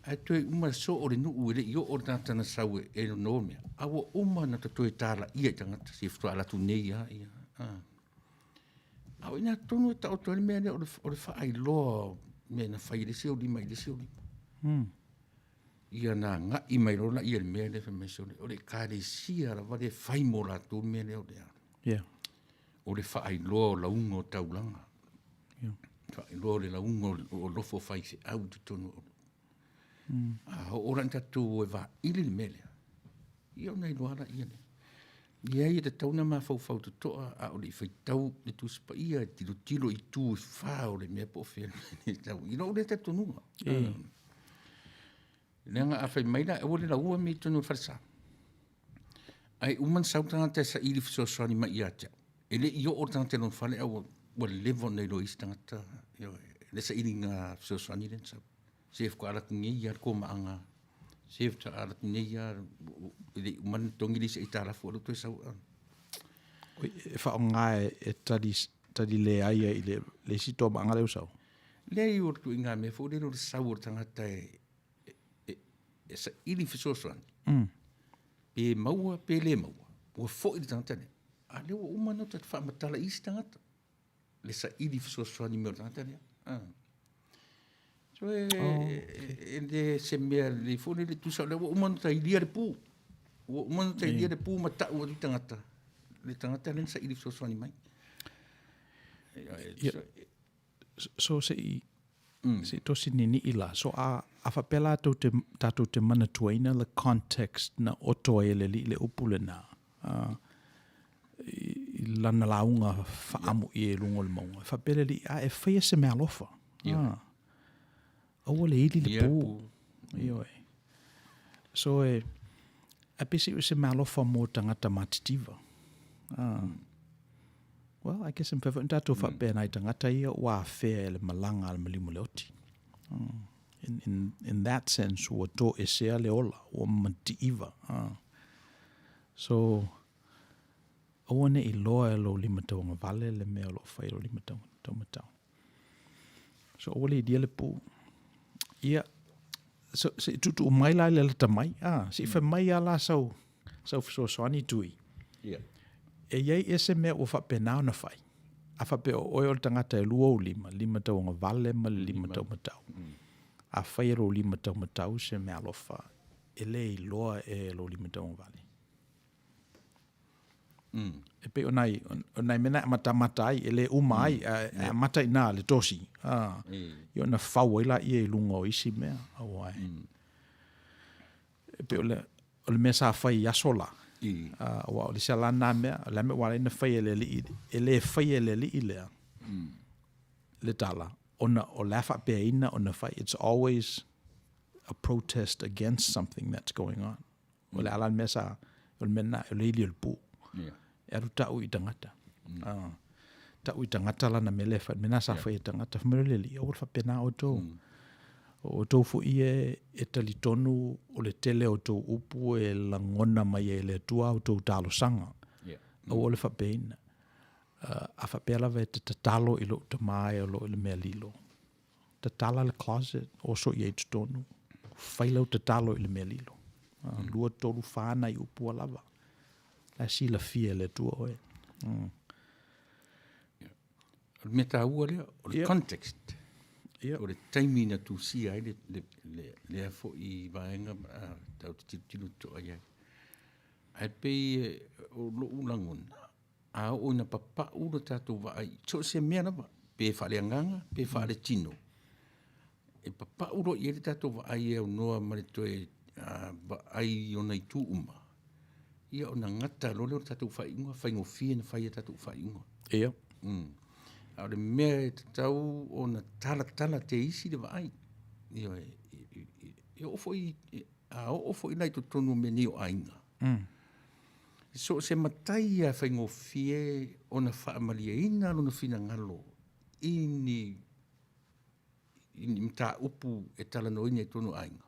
Ai toe umana so o le nuu ele I o le tātana sau e no mea. Awa umana ta toe tāla ia tangata si ftua ala tu nei ia. Au ina tonu e tau tole mea le o le whaai loa mea na whai le seo lima I le seo lima. Ia na nga I mai rona ia le mea le wha seo le. O le kāre sia la wale whai mo la tō mea le o le ana. O le whaai loa o launga o taulanga. Whaai loa o le launga o lofo whai se au tu tonu o. Ora nta tu e va ili le mea. Ia nei loa la ia le. Ia ia te tauna ma fau tu toa a o le fai tau le tu spa ia tilo I tu fa o le mea po fea le tau. I no le te tonunga. Lenga a fai maila e wole la ua me tonu farsa. Ai uman sautanga te sa ili fiso soani ma ia te. Ele I o ortanga te non fale au wa levo nei lo istangata. Le sa ili nga fiso soani len sau. Sef ko ala kungi ia ko maanga. Sef ta ala kungi ia ele uman tongi li se itala fo lo to sau. E fa nga e tadi le ai I le sito maanga le sau. Le I o tu inga me fo le lo sau ortanga te e sa ili fiso soani. Pe maua pe le maua. O fo I tangata le. A le o umano ta fa matala istangata. Le sa ili fiso soani me ortanga le. So ele se mea le fone le tu sa le o manu ta ilia le pu. O manu ta ilia le pu mata o tangata. Le tangata len sa ili so soani mai. So se to sinini ila so a fa pela to te mana tuaina le context na oto ele le opule na. Lana launga fa amu I lungo le maunga. Fa pela li a e fai se mea lofa. O le ili le pū. So a pisi o se malofa mo tangata matitiva. Well, I guess in favor tato fa pena I tangata ia wa fe le malanga al malimu le oti. In that sense, o to e sea le ola, o matiiva. So o ne I loa lo lima taunga vale le mea lo fai lo lima taunga tau. So o le dia le pū. Ia, so se tutu o mai la le tamai, se fa mai ala sau fiso soani tui. E iei ese mea o fa penao na fai. A fa pe o o tangata e lua o lima tau nga vale ma lima tau matau. A fai ro lima tau matau se mea lofa, e le I loa e lo lima tau nga vale. E pe onai mena mata ai ele umai mata ina le tosi yo na fawela ia lunga o isi mea awai e pe ole mesa fai asola wa ole sala na mea la me wala ina fai ele fai ele le tala ona o lafa pe ina ona fai it's always a protest against something that's going on ole ala mesa ole mena ole ili pu eru tau I tangata. Tau I tangata lana melefa. Mena sa fai tangata. Fmereleli. O fa pena o tō. O tō fu e tali tonu o le tele o tō upu e langona mai e le tua o tō talo sanga. O le fa pena. A fa pela ve te tatalo I lo te mai o lo I le mea lilo. Tatala le closet. O so I eitu tonu. Failau tatalo I le mea lilo. Lua tolu whāna I upu a lava. La si la fia le tua oe. Me ta ua lea, o le context. O le taimi na tu si ai le afo I vaenga tau te tinu to ai ai. Ai pei o lo ulangona. A o ina papa ura tātou va ai. So se mea na va. Pe whale anganga, pe whale tino. E papa uro I ele tātou va ai e o noa mare toe va ai o nei tu uma. Ia o na ngata lole o tātou whaingoa, whaingo fia na whaia tātou whaingoa. Ia. A o le mea e tātou o na tala te isi le vai. Ia e ofo I, a ofo I nai to tonu me ni o ainga. So se matai a whaingo fie o na whaamalia ina no na whina ngalo. Ini mta upu e tala no ina e tonu ainga.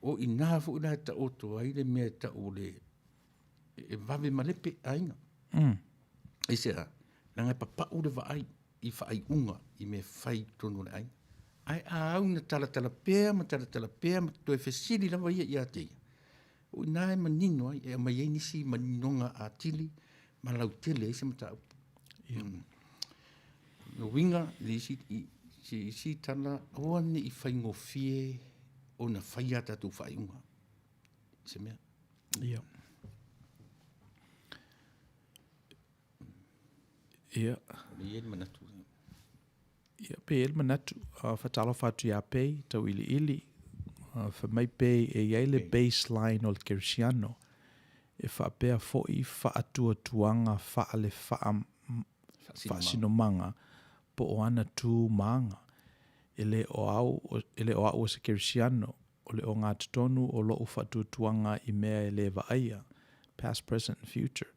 O ina fu ina ta oto aile mea ta ole e vave malepe ainga. E se a, nanga papa ure va ai, I whaai unga, I me whai tonu le ainga. Ai a au na tala pea, ma to e whesiri lava ia te. O ina e manino ai, e mai e nisi maninonga a tili, ma lau tele e se mata upu. No winga, le si tala, oa ni I whaingo fie, o na whai ata tu whai unga. Se mea? Ia. Ia. Ni e manatu. Ia, pe ele manatu. Whatalo whatu ia pei, tau ili. Whamai pei e iai le baseline o le Kerisiano. E whaapea fo'i whaatua tuanga whaale whaasinomanga po o ana tū maanga. Ele o au se Kerisiano, o le o ngā tutonu o lo whaatua tuanga I mea e le vaaia, past, present, and future.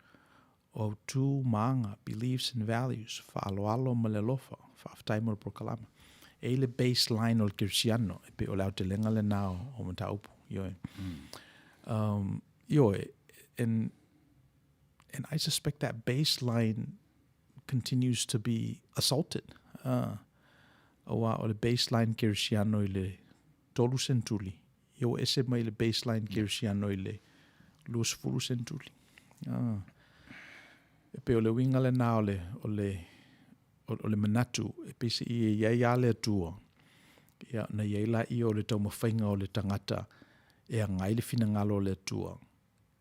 O tū maanga, beliefs and values, whaaloalo ma le lofa, whaaftaimo le prokalama. E le baseline o le Kerisiano, e pe o le au te lenga le nao o mata upu, ioe. Ioe, and I suspect that baseline continues to be assaulted. O le baseline Kerisiano I le tolu sentuli. Io ese mai le baseline Kerisiano I le luasfulu sentuli. E pe o le winga le nao o le manatu, e pe se iai ale atua. Ia, na iai la I o le tau mawhainga o le tangata, e a ngai le fina ngalo o le atua.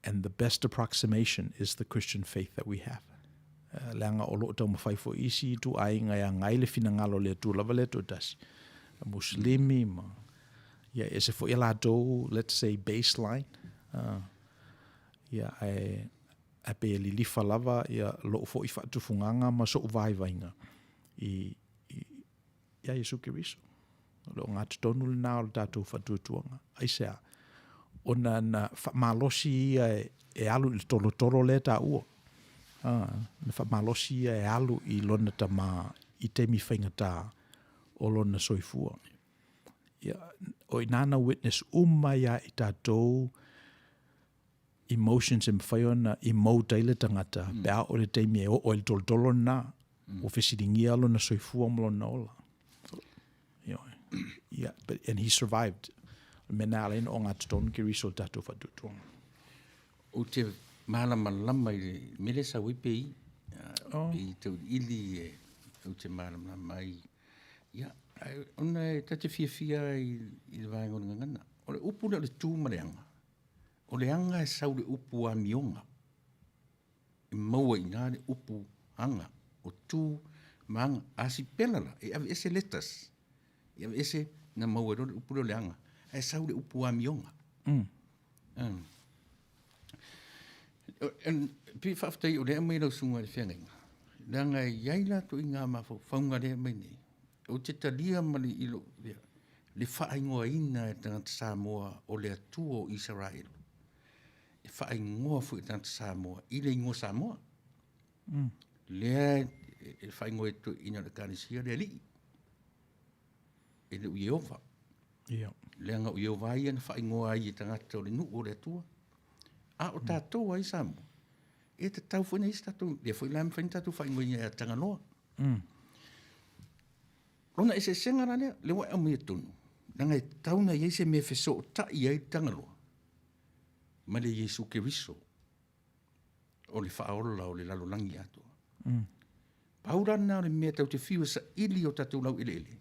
And the best approximation is the Christian faith that we have. Leanga o lo tau mawhai fo isi tu ainga e a ngai le fina ngalo le atua, lava le atua tasi. A muslimi, ma. Ia, e se fo ia la tau, let's say, baseline. Ia, a pe li lifa lava ia lo fo I whaatufunganga ma so vai vainga I Yesu Kiriso. Lo ngā tutonu le nā o le tātou whatuatuanga. Aisea, ona na whamalosi ia e alu I tolo le tā ua. Na whamalosi ia e alu I lona ta mā I teimi whaingata o lona soifua. Ia, o I nāna witness ia I tātou emotions e mwhaiona I mau taile tangata, pēa o le teimi e o le tolo nā, o whesiringia alo na soifua mlona ola. Yeah, and he survived. Mena alena o ngā tutonu ki riso tātou whatutuanga. O te malama I mele sa wipe I tau ili o te malama I. Ia, ona e tate fia I le vaenga o ngana. O le upu le tū mareanga. O le anga e sau le upu a mionga. I maua I nā le upu anga. O tū maanga. Asi pelala. E ave ese letas. E ave ese na maua le upu le anga. E sau le upu a mionga. En pi whaftai o le amai lau sunga le whiangainga. Langa e iaila to I ngā mawhau. Whaunga le amai nei. O te talia mali ilo. Le whaingoa ina e tangata Samoa o le atua o Israel. E whaingoa fu e tangata Samoa. I le ingoa Samoa. Lea e whaingoa e to ina le kānisia le li. E le uiova. Lea ngā uiova ia na whaingoa ai e tangata o le nu o le atua. A o tātou ai Samoa. E te tau fuina isi tātou. Lea fui lama whain tātou whaingoa ina e Tagaloa. Rona e se sengara lea, le wai amu e tonu. Nanga e tauna i se me wheso o ta I ai Tagaloa. Ma le Yesu Kiriso. O le whaola o le lalolangi atua. Paurana o le mea tau te whiu sa ili o tatou lau ele.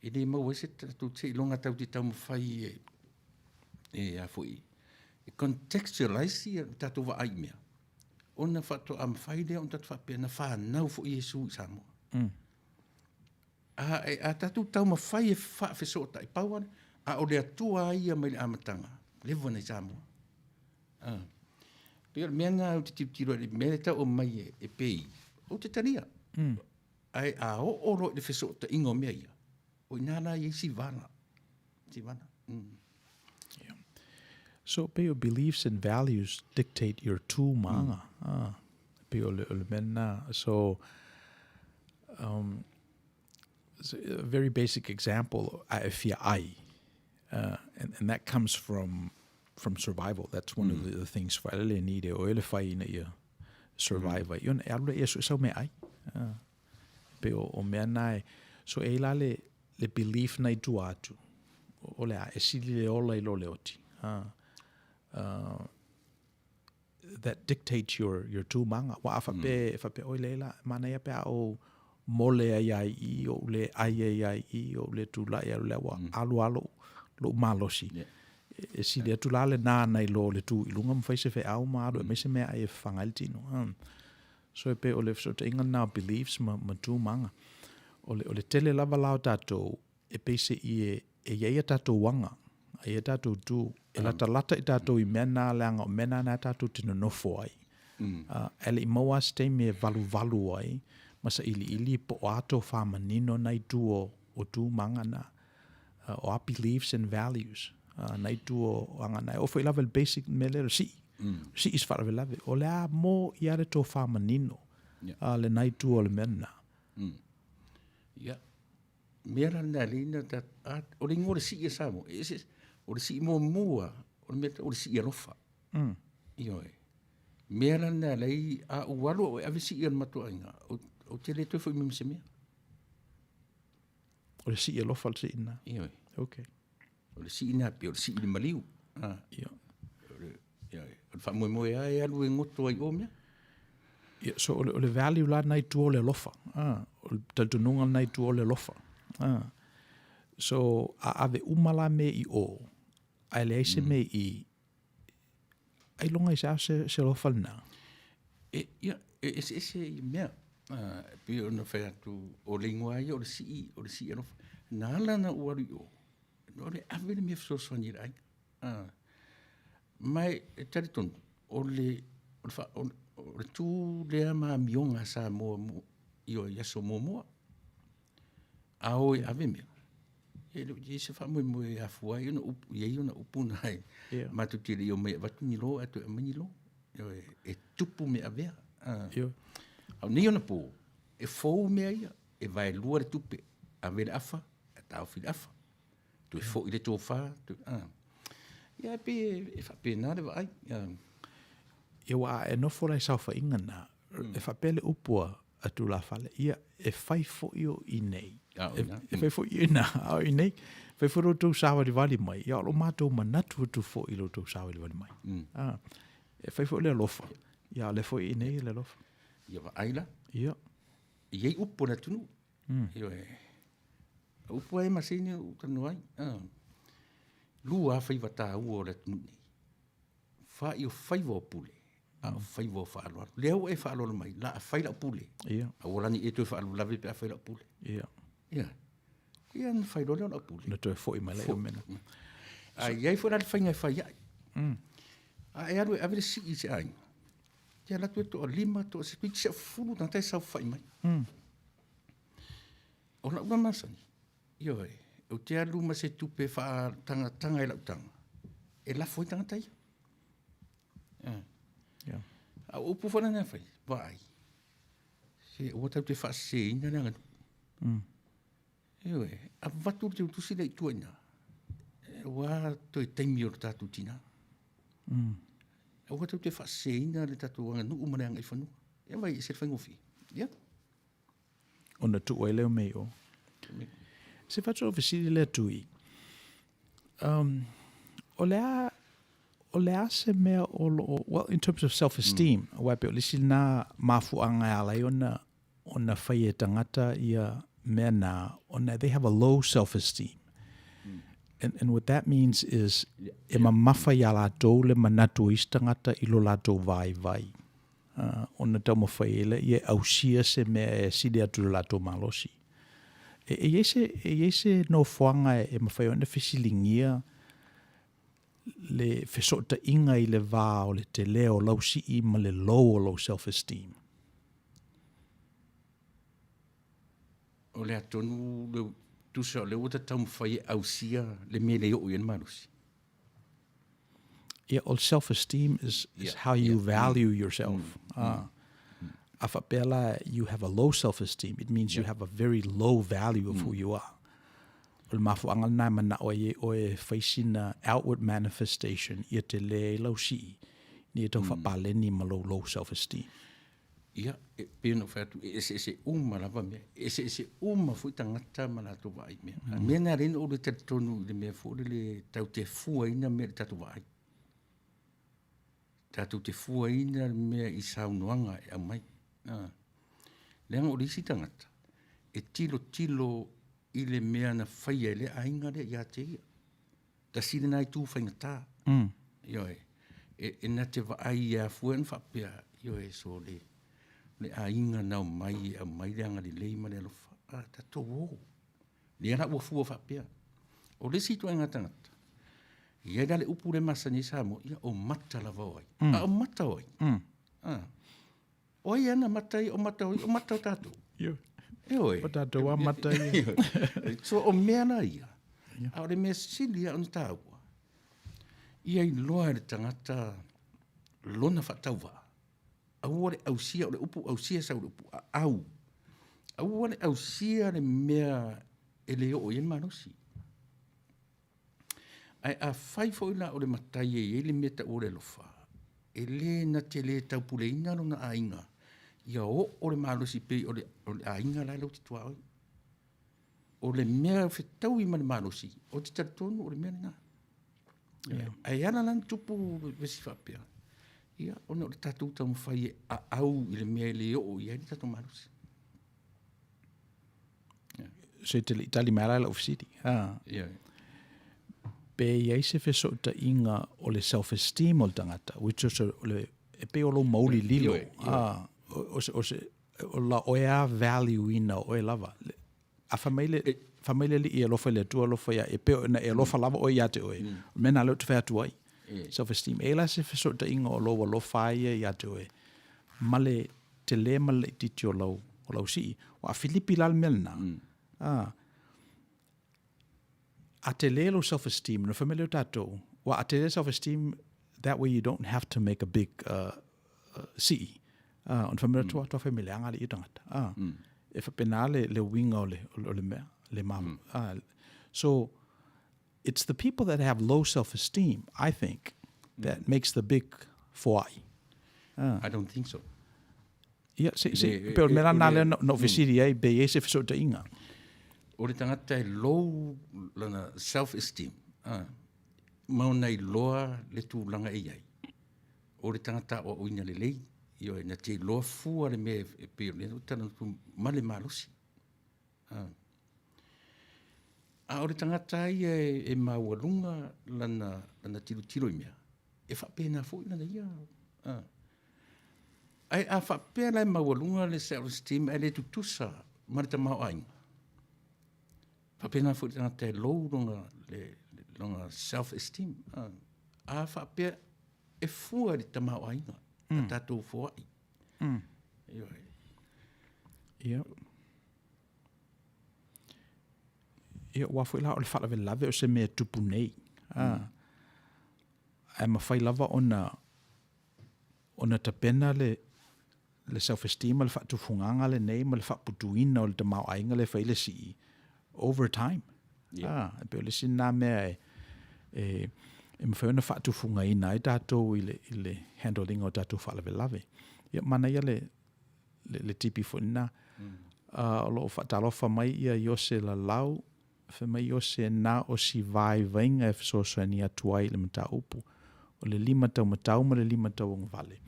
E le mau ese tatou te ilonga tau te tau mawhai e a fui. E contextualize i tatou wa ai mea. O na whato a mawhai lea o tatou whapea na whanau fo Yesu I Samoa. A tatu tau mawhai e whawheso o tai pauane, a o le atua ia mai le amatanga. Lewa nei Samoa. Pea mea ngā o te tiro le mea tau o mai e pei. O te tania. Ai a o oro le wheso o ta ingo mea ia. O inana i si vana. Si vana. So your beliefs and values dictate your tūmanga. Ole mena. So a very basic example, if and that comes from survival. That's one of the things for ele need o ele fai na ia survive. Yon alu yesu so me ai. Pe o mea nai. So e la le belief nai tu atu. Ole a esili le ola I lo le oti. That dictates your tūmanga. Wa fa pe o lela mana ia pe o mole ai o le ai o le tu la ia le wa alu lo malosi. E si le tu la le na nai lo le tu ilunga mfai se fe au ma do me se me ai fangaltino. So pe o le so te inga na beliefs ma tūmanga. O le tele lava lao tatou e pe se I ia tatou wanga. Ia tatou tu e lata I tatou I mena leanga o mena na tatou tino nofo ai. Ele I maua stei me valu ai. Masa ili po ato whamanino nai tu o tūmanga na. O our beliefs and values. Nai tu o anga nai. O fai lava le basic me lero si. Si is whara lave. O le a mo I are to whamanino. Le nai tu o le mena. Ia. Mera na lina that o le ngore si e samo. O le si mo mua. O le si e rofa. Io e. Mera na lei a uwalo o ave si e matua inga. O te le toi foi mimi se mea. O le si e lofa le si ina. Io e. Okay. O le si ina pe o le si I maliu. Ia. Ia e. O le whamoe ai alu e ngoto ai o mea. So o le value la nai tu o le lofa. O le tatununga nai tu o le lofa. So ave umala me I o. Ai le aise me I. Ai longa I se lofa na. Ia, ese I mea. Pe o na whai atu o le ingoa ai o le si anofa. Nā lana uaru I o. O le ave le mea fsoswani rai. Mai, tari tonu, o le tū lea maa mionga sa mua I o yaso mua. A o ave mea. Ye se wha moe a fua I ona upuna ai. Ma tu tiri o mea watu ni lo atu e mani lo. E tupu mea vea. Au ni ona po. E fou mea ia. E vai lua le tupe. A vele afa. E tau fili afa. Tu e fou I le tō wha. Ia pe e wha pe nā rewa ai. Ia wa e nofo lai saufa inga na. E wha pele upua atu la whale. Ia e whai fo I I nei. E whai fo I na. Au I nei. Whai fo roto sawa di wali mai. Ia lo mātou manatu atu fo I roto sawa di wali mai. E whai fo le lofa. Ia le fo I nei le lofa. Ia wa aila. Ia. Iei upo na tunu. Ia e. Upo ai masini utanu ai. Lua whai wata ua o le tunu nei. Wha I o whai wa pule. A o whai wa whaaloa. Leo e whaaloa mai. La a whai la pule. Ia. A orani e toi whaaloa lawe pe a whai la pule. Ia. Ia. Ia na whai loa la pule. Na toi fo I mai leo mena. A iai fo rari whai ngai whai ai. A e alu e avere si I se ai. Ia latu e to o lima to o se piti se fulu na tai sau whai mai. O la ua masani. Io e. O te alu ma se tupe wha tanga e lau tanga. E la foi tanga tai. Ia. A upu whana nga whai. Vai. Se o tau te wha se ina nga nu. Io e. A watu te utusi lei tuaina. E wā to e taimi o tatu tina. O tau te wha se ina le tatu wanga nu umare anga I whanua. E vai se whangofi. Ia. O na tu o leo mei o. Se whatu o visiri le tui. O lea se mea o lo, well, in terms of self-esteem, wape o lisi na mafu anga alai ona whai e tangata ia mea na, ona they have a low self-esteem. And what that means is, e ma mawhai a lātou le manatu is tangata I lo lātou vai. Ona tau ma whai ele, ia ausia se mea e side atu lo lātou malosi. E yese no whanga e mawhai ona whisilingia le whesota inga I le vā o le te leo lau si I ma le low o low self-esteem. O le atonu le tusa o le uta tau mwhai au sia le me le o ian marusi. Yeah, all self-esteem is how you value yourself. Afapela, you have a low self-esteem. It means you have a very low value of who you are. O mafuanga na mana oe faisina outward manifestation ia te le lau si ni tau whapale ni malo low self-esteem. Ia, pēno whātu, ese uma lava mea, ese uma fui tangata malato vai mea. Mea nā rena o le tatonu le mea fōre le tau te fua ina mea le tatu vai. Tatu te fua ina mea i saunuanga e amai. Leanga o le isi tangata, e tilo i le mea na whaia le ainga le ia te ia. Ta sire nai tū whaingata. Ioe, e na te vai a fua en whapea, ioe so le ainga nau mai a mai leanga le leima le alofa. Tato o. Le ana ua fua whapea. O le situ ainga tangata. Ia le upu le masa ni samo, ia o mata lava oi. O mata oi. Oi ana mata i, o mata oi, o mata o tato. Oi. O tato wa mata i. So o mea na ia. A o le mea sili a on tāua. Ia i loa le tangata lona whatauwa. Aua le ausia, o le upu ausia sa o le upu au. Aua le ausia le mea e le o e marosi. Ai a whaifo ila o le matai e le mea ta o le lofa. E le na te le taupule ina no na ainga. Ia o le marosi pe o le ainga lai lau titua oi. O le mea whetau i mani marosi. O te tatonu o le mea nina. Ai ana lan tupu vesi whapea. Ia, ona o le tatou tau mwhai a au i le mea le o ia ni tatou marosi. So te itali mara la ofisiti. Ia. Pe iai se feso ta inga o le self-esteem o le tangata, which is o le e pe o lo mauli lilo. O la oea value ina o e lava. A whamaile li i alofa le tua alofa ia e pe o na e alofa lava o ia te oe. Mena leo te whea tuai. Self-esteem. E la se feso ta inga o lo alofa ia te oe. Male te le male titi o lau si. O a Filipi lal melna. A te lelo self-esteem, no familiar tato. Well, a te le self-esteem, that way you don't have to make a big si. On familiar tua familiar angali i tangata. E whapena le winga o le mea, le mamu. So, it's the people that have low self-esteem, I think, that makes the big foai. I don't think so. Ia, pero mera nale no visiri ai, be e se fiso ta inga. O le tangata e low lana self-esteem. Mauna i loa le tūlanga e iai. O le tangata o oina le lei. Io e na te loa fua le me e peo le no tana tu male malusi. A o le tangata ia e maualunga lana tilo i mea. E whapena fo ina ia. Ai a whapena e maualunga le self-esteem e le tutusa marita mau ainga. Whapena fo ina te low longa self-esteem. A whapena e fua le tamau ainga. A tātou fōai. Ia. Ia wafu ila o le whalawe lawe o se mea tupu nei. Ai mawhai lava ona tapena le self-esteem le whaatufunganga le nei ma le whaaputuina o le tamau ainga le whaile si over time. E peo le sina mea e mwhawena whaatufunga ina i tātou i le handling o tātou whalawe lawe. Ia mana ia le tipi whuna. O lo whaatalofa mai ia iose la lau, mai iose na o si vai vainga e whasosua ni atuai le mata upu. O le 5 tau matau ma le 5 tau ang vale.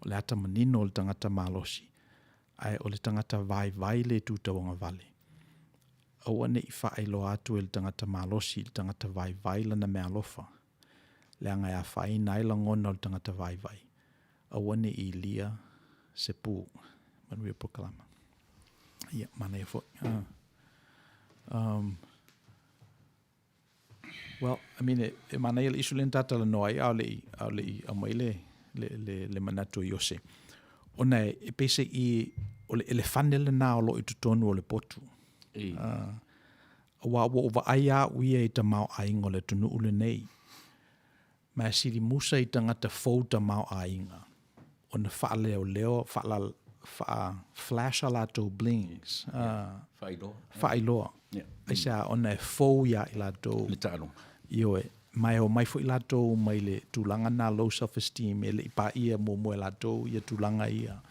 O le ata manino o le tangata malosi. Ai o le tangata vai le tu tau ang vale. Au ane i whaelo atu e le tangata malosi, le tangata vai lana mea alofa. Le anga a whai nai langona o le tangata vai. Awane i lia se pū. Manuia Pokalama. Ia, mana e fo. Well, I mean, e mana ia le isu len tata la noai au le i amai le manatu i ose. Ona e pese i o le elefane na o lo i tutonu o le potu. Wa ai a uia i tamau aingo le tunu ule nei. Mai siri musa I tangata fouta mau ainga. O na wha leo, wha flash a lato blings. Whailoa. Ai sa ona e fou ia I lato. Le tālo. Ioe, mai o mai fo I lato mai le tūlanga na low self-esteem, e le ipa ia mo e lato, ia tūlanga ia.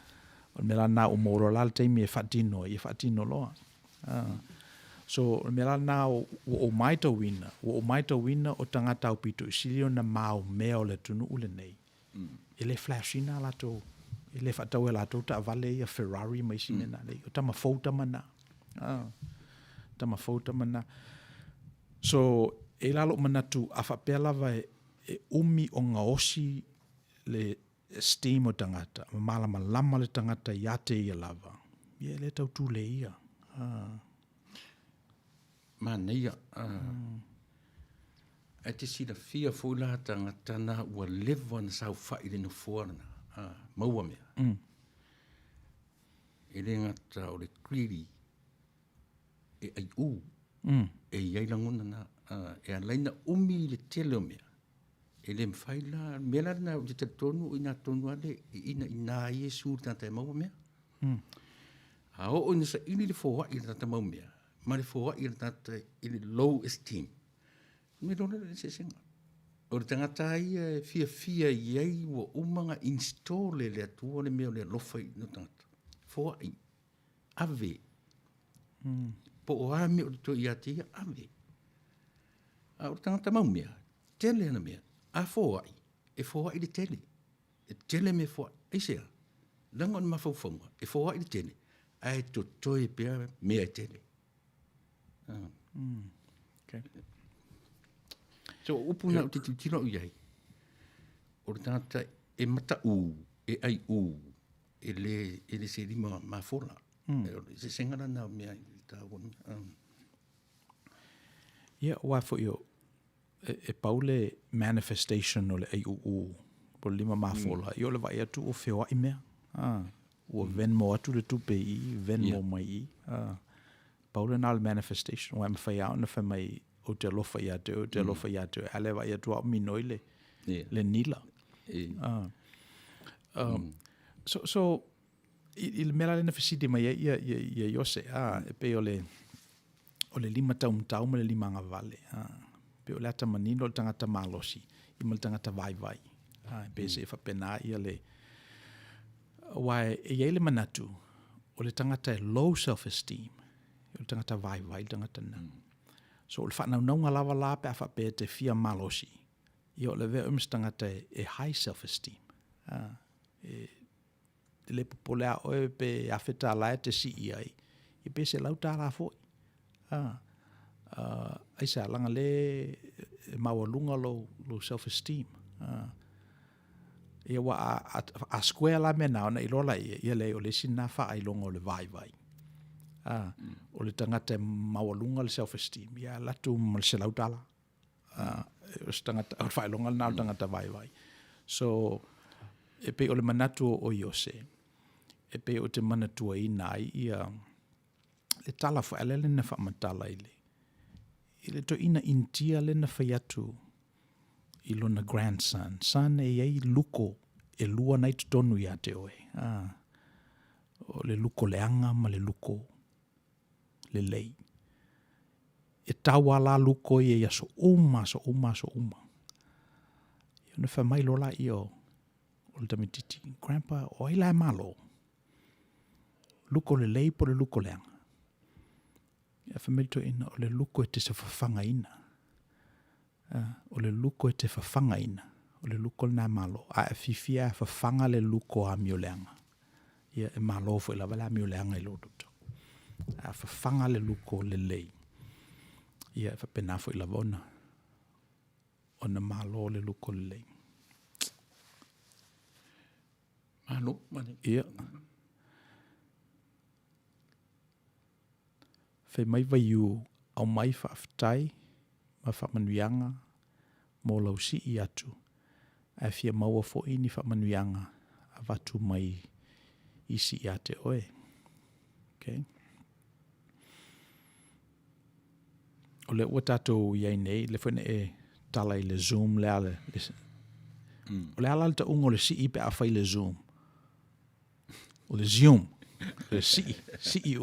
O me la na o moro la teimi e whatino loa. So me la na o maita wina, o maita wina o tangata o pito silio na mau mea o le tunu ule nei. Ele flashina lato, ele whatau e lato ta vale ia Ferrari mai sinena nei, o tama fouta mana. Tama fouta mana. So e lalo manatu a whapela vai e umi o ngaosi le esteem o tangata, malama lama le tangata iate ia lava. Ia le tau tū le ia. Maneia. E te sila fia fōla tangata na ua lewa na sau whai le no fuarana. Maua mea. E le ngata o le kriri e ai u. E iai langona na e alaina umi le tele o mea. E le mwhaila, mela na o te tonu I nga tonu ale ina Yesu tata e maua mea. A o ina sa ili le fōwa I tata maua mea. Ma le fōwa I tata I le low esteem. Me rona le se senga. O le tangata ia fia iai wa umanga install le atua le mea le lofa I no tangata. Fōwa I. Ave. Po o a me o le to I ate ia ave. A o le tangata maua mea. Tele ana mea. A fōwa I. E fōwa I le tele. E tele me fōwa. E sea. Langa ona mawhauwhaunga. E fōwa I le tele. Ai to toi pia mea e tele. Okay. So upuna o te tūtino I ai. O le tangata e mata u, e ai u, e le se rima mawhola. Se sengara na mea I tā wonu. Ia, wā fo io, e paule manifestation o le ai u, po lima mawhola. Io le vai atu o whioa I mea. Ua venmo atu le tupe I, venmo mai I. Paule na le manifestation, wa mwhai au na whamai o te alofa I atu, o te alofa I atu, ale vai atu au minoi le nila. So I le mera lena whiside mai ia Iose, e pe o le lima tau ma le lima ngavale, pe o le ata manino le tangata malosi, I ma le tangata vai, pe se whapena ia le, wai e iei le manatu, o le tangata e low self-esteem, o le tangata vai, le tangata na. So o le whanaunga lava la pe a whape te fia malosi, I o le vea tangata e high self-esteem. Te le popolea oe pe a wheta lai te si ai, I pe se lau tā la foi. Ai sa langa le mawalunga lo self-esteem. Ia wa a square la mena ona I lola ia le o le sina wha ai longa o le vai. O le tangata mawalunga le self-esteem. Ia latu mal se lau tala. O se tangata, o whai longa na o tangata vai. So, e pe o le manatu o Iose. E pe o te manatua I nai ia le tala wha ele le na wha matala ile. I le to ina intia le na whai atu I lona grandson. Son e ei luko e lua nai tutonu I ate oe. O le luko leanga ma le luko le lei. E tawa la luko I ia so uma. Ia na wha mai lola I o le tamititi. Grandpa, o ila e malo. Luko le lei po le luko leanga. Ia wha merito ina o le luko e te se whawhanga ina. O le luko e te whawhanga ina. O le luko na malo. A e fifia e whawhanga le luko a mio leanga. Ia e malo fo ila wala mio leanga I lodoto. A whawhanga le luko le lei. Ia e whapena fo ila vona. O na malo le luko le lei. Malo, mane. Ia. Whai mai vai u au mai whaaftai, ma whamanuianga, mō lau si I atu. A fia maua fo ini whamanuianga, a watu mai I si I ate oe. Okay. O le ua tātou iai nei, le whene e tala I le Zoom le ale, O le ala le taunga o le si pe a fai le Zoom. O le Zoom. Le si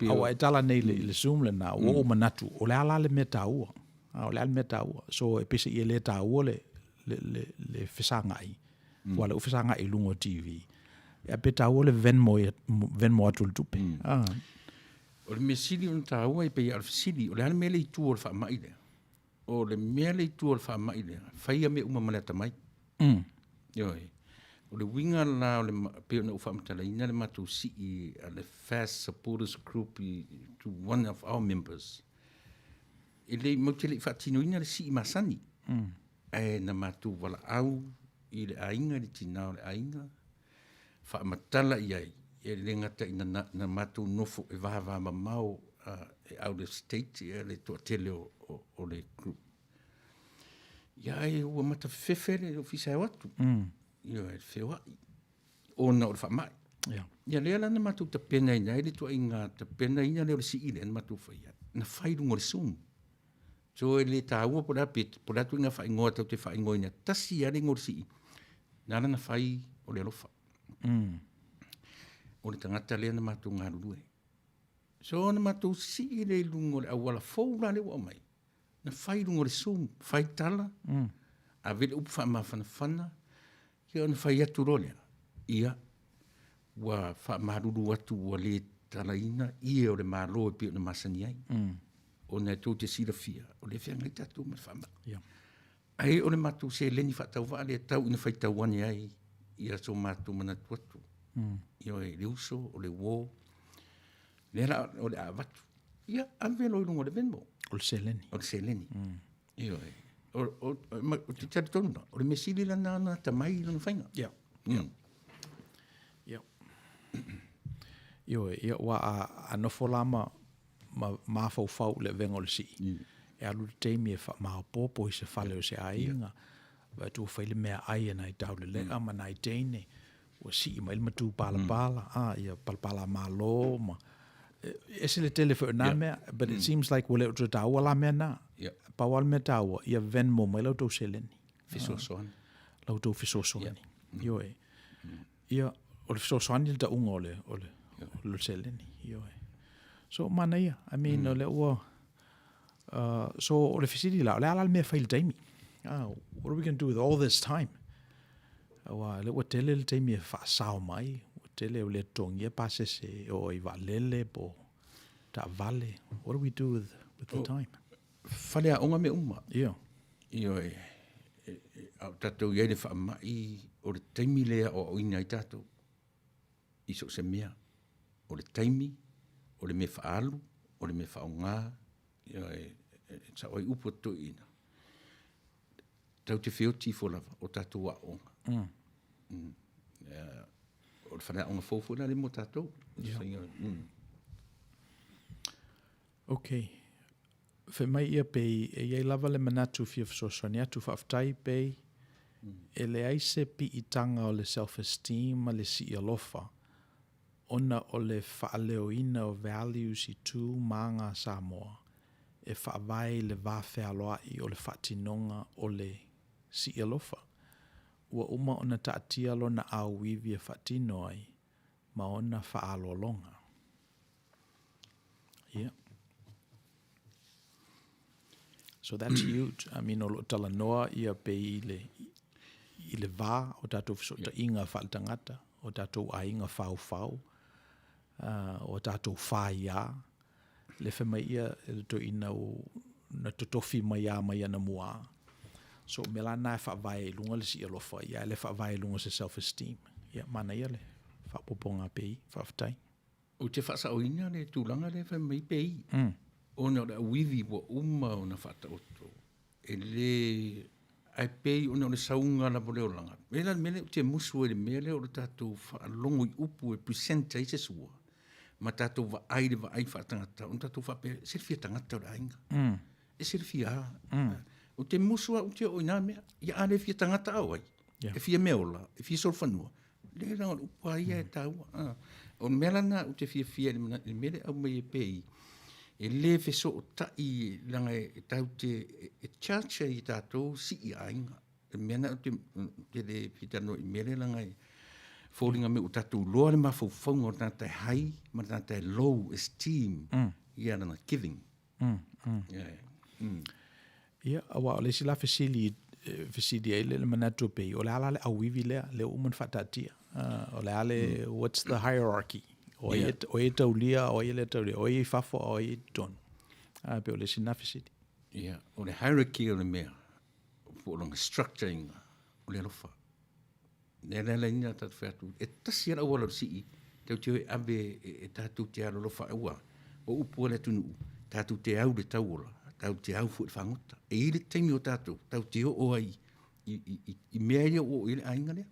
Awa e tala nei le Zoom le na o manatu. O le ala le mea taua. O le ala mea taua. So e pese i le taua le fisanga ai. Wale o fisanga i lungo TV. E pe taua le venmo atu le tupe. O le mea sili o taua i pe i alfisili. O le ala mea le i tu o le wha mai le. O le mea le i tu o le wha mai le. Whaia me uma manata mai. Ioi. O le winga la o le pe na ufa mtala ina le matu si I le fast supporters group to one of our members. E le mautele I whaatino ina le si I masani. E na matu wala au I le ainga le tina o le ainga. Wha matala I ai. E le ngata ina na matu nofo e waha mamau e out of state e le toa tele o le group. Ia e ua mata fefere o fisa watu. Ia e whewa. O na o le whamai. Ia lea lana matu ta pena ina. Ele tua inga ta pena ina leo le si ile. Ana matu whaia. Na whairungo le sumu. So ele ta ua pola pet. Pola tu inga whaingoa tau te whaingoa ina. Tasi ale ngor si. Nara na whai o le alofa. O le tangata lea na matu ngā rurue. So na matu si ile lungo le awala fōura le wa mai. Na whairungo le sumu. Whaitala. A vele upu wha mawhanawhana. Ia na whai atu rolea. Ia. Wa wha maruru atu wa le talaina. Ia o le malo e pio na masani ai. O na tō te sira fia. O le whianga I tatu ma whama. Ai o le matu se leni whatau wa le tau ina whai tau wane ai. Ia so matu mana tuatu. Ia e le uso o le wō. Le ra o le awatu. Ia anvelo I lungo le venmo. O le se leni. O le se leni. Ia e. O te tari tonu na. O le mesili la nana ta mai lana whainga. Ia. Ia wa a nofo lama ma fau le vengo le si. E alu te teimi e ma popo I se fale o se ainga. Wa tu whaile mea ai na I tau le lea ma na I teine. Wa si ma ilma tu pala. Ia pala malo ma. E se le telefo na mea. But it seems like wale o tu taua la mea na. Pawal me taua. Ia venmo mai lau tau se leni. Fisosoani. Lau tau fisosoani. Io e. Ia o le fisosoani le ta unga o le se leni. Io e. So mana ia. I mean o le ua. So o le fisiri la. O le ala mea whaile taimi. What are we going to do with all this time? Le ua tele le taimi e whaasao mai. Ua tele o le tongi e pasese o I valele po ta vale. What do we do with the time? Whale a onga me uma. Ia. Ia e. Au tatou iei le whaamai o le taimi lea o ina I tatou. Iso se mea. O le taimi, o le me whaalu, o le me whaonga. Ia e. Sa oi upo to ina. Tau te whioti wholava o tatou a onga. O le whale a onga fōwhona le mo tatou. Okay. Fe mai ia pei e iei lava le manatu fia fsosoni atu whaaftai pei e le aise pi I tanga o le self-esteem le si I alofa ona o le whaaleo o values I tū maanga Samoa e whaavai le wāwhea loai o le whaatinonga o le si I alofa ua uma ona taatia lona au wivi e whaatino ai ma ona whaalolonga. Yeah. So that's huge. I mean, o lo talanoa ia pe I le vā o tātou fisota inga whaatangata, o tātou ainga whau, o tātou whaia, le whema ia e to ina o na totofi mai ana mua. So me la na whaavai lunga le si alofa, ia le whaavai lunga se self-esteem. Ia mana ia le whaapoponga pei, whaafitai. O te whaasa o ina le tūlanga le whema I pei. Ona o wivi wa uma o na whata oto. E le ai pei ona o le saunga la voleo langa. Mele o te musu e le mele o le tātou whaalongo I upu e presenta I se sua. Ma tātou wa aire wa ai whaatangata. O tātou whape, serfia tangata o le ainga. E serfia a. O te musu o te o ina mea, ia ale fia tangata au ai. E fia meola, e fia solfanua. Le ranga o upu aia e tāua. O mela na o te fia le mele au mai e pei. E le feso o tai langa e tau te e chacha I tātou si I ainga. mena te le pitano I mele langa I falling me utatu loa le mafaufonga o tata high, ma tata low esteem, ia na giving. Ia, awa o le sila fesili ai le manatu pei, o le ala le awivi le uman whatatia. O le ale, what's the hierarchy? O e taulia, o e le taulia, o e fafo, o e ton. Pe o le sina fesili. Ia, o le hierarchy o le mea, o longa structuring, o le alofa. Nela ina tatu whatu, e tasi ana wala si tau te abe e tatu te alo lofa ua, o upu le tunu, tatu te au le tauola, tau te au fu whangota. E ile teimi o tatu, tau te o ai, I mea ia o ile ainga lea.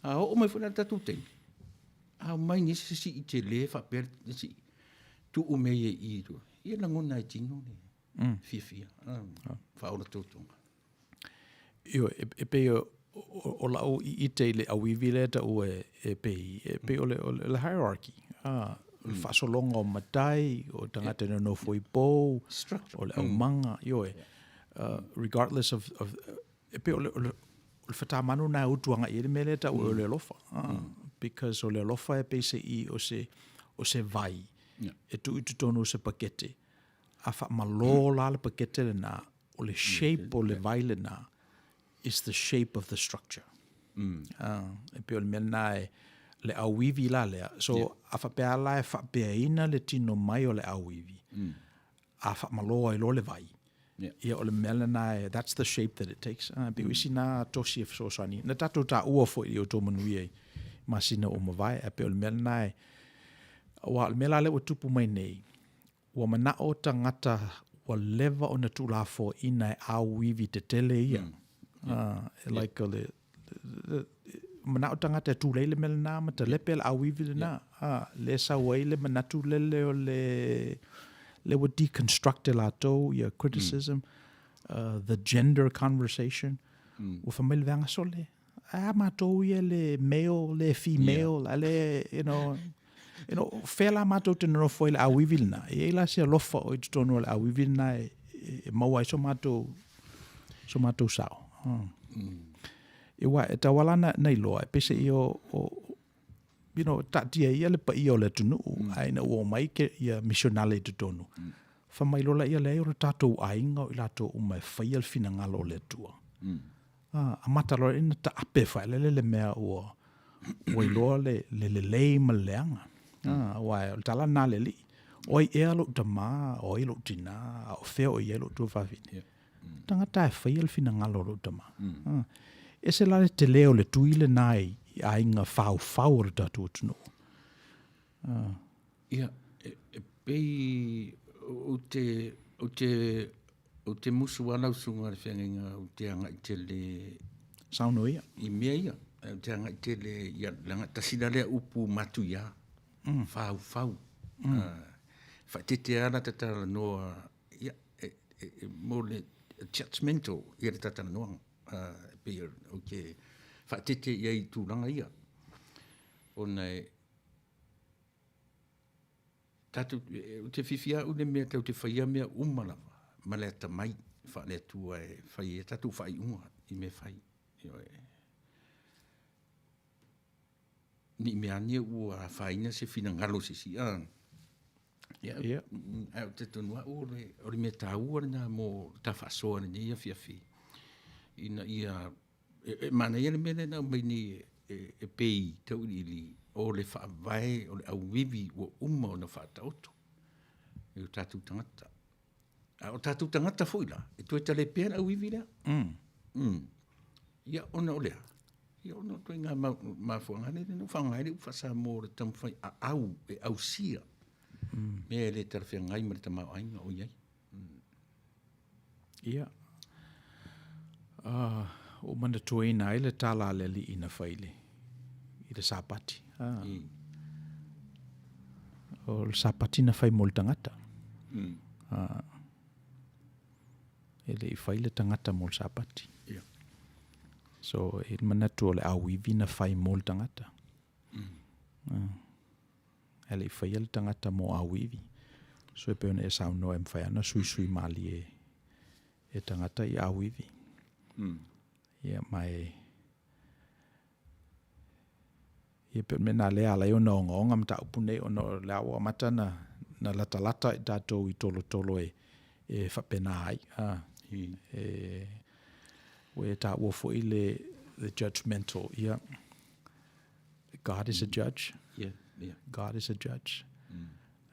A o mai funa tatu teimi. A mai nisi si I te le whapere si, tu o mea I tu. Ia na ngona I tino le, fia, whaola tautonga. Io, e pe o lau I te le awivi le ta o e pe o le hierarchy. Le whasolonga o matai, o tangata no foi po, o le au manga, io regardless of e pe o le whatamanu na utuanga I le mele ta o le lofa. Because o le lofa e pe se I o se vai. E tu I tutonu se pakete. A wha malo la le pakete le na, o le shape o le vai le na, is the shape of the structure. E pe o le mena le awivi la lea. So a whapea la e whapea ina le tino mai o le awivi. A whamaloa I lo le vai. Ia o le mena that's the shape that it takes. Pe uisi na tosi e fsosani. Na tato ta ua fo I Outou Manuia I masina o mawai. E pe o le mena wa le mela le o tupu mai nei. Wa mana o tangata wa leva o na tula fo ina e awivi te tele ia. Like le mana o tangata tu le mele na ma te lepe le awivi le na le sa wai le manatu le o le would deconstruct la to your criticism the gender conversation o famile vanga sole ma to ye le male le female ale you know fela ma to no foi le awivi na e la se lofa o to no le awivi na mawai so ma to sao e wa e tawalana nei loa pese io you know tatia ia le pa io le tunu ai na o mai ke ia missionale to tonu fa mai lola ia le o tato ainga o lato o mai fai al fina ngalo le tua a mata lo ina ta ape fa le mea o loa le maleanga wa tala na le li oi e alo tama o ilo tina o fe o yelo tu fa vini tangata fai al fina ngalo lo tama e se la te leo le tuile nai a inga fau re tatu tunu. Ia, e pei o te musu ana usunga le whengenga o te anga I te le Sauno ia. I mea ia, o te anga I te le ia langa tasina lea upu matu ia, fau. Whaitete ana te tala noa, ia, mo le judgmental ia le tatana noa. Pei o ke whaitete ia I tūranga ia. O nei, tatu, o te whiwhia une mea tau te whaia mea umalawa, ma lea ta mai, wha lea tua e whai e tatu whai unga I me whai. Ni mea nia ua whaina se whina ngalo se si. Ia, au te tonua o le mea tā ua na mo ta whasoa ni ia whiawhi. Ina ia mana ia le mele na mai ni e pei tau ili o le whaavai o le awivi o o na whaataoto e o tātou tangata o tātou tangata fuila e tue tale pēr awivi lea ia ona o lea ia ona o ngā mafuangane no whangaire u whasa mō le tamwhai a au e au sia mea le tarwhia ngai ma le tamau ainga o iai ia o mana tuaina ai le tala le li ina whaile I le sapati o le sapati na whai mo le tangata e le I whaile tangata mo le sapati so e manatu o le awivi na whai mo le tangata e le I whaile tangata mo awivi so e peona e sauno e mwhai ana sui mali e tangata I awivi Ia mai ia pe mena lea lai ona onga mta upune ona la wa mata na lata I tātou I tolo e whapena ai. Where tā ua fo I the judgmental. Yeah. God is a judge. Yeah. God is a judge.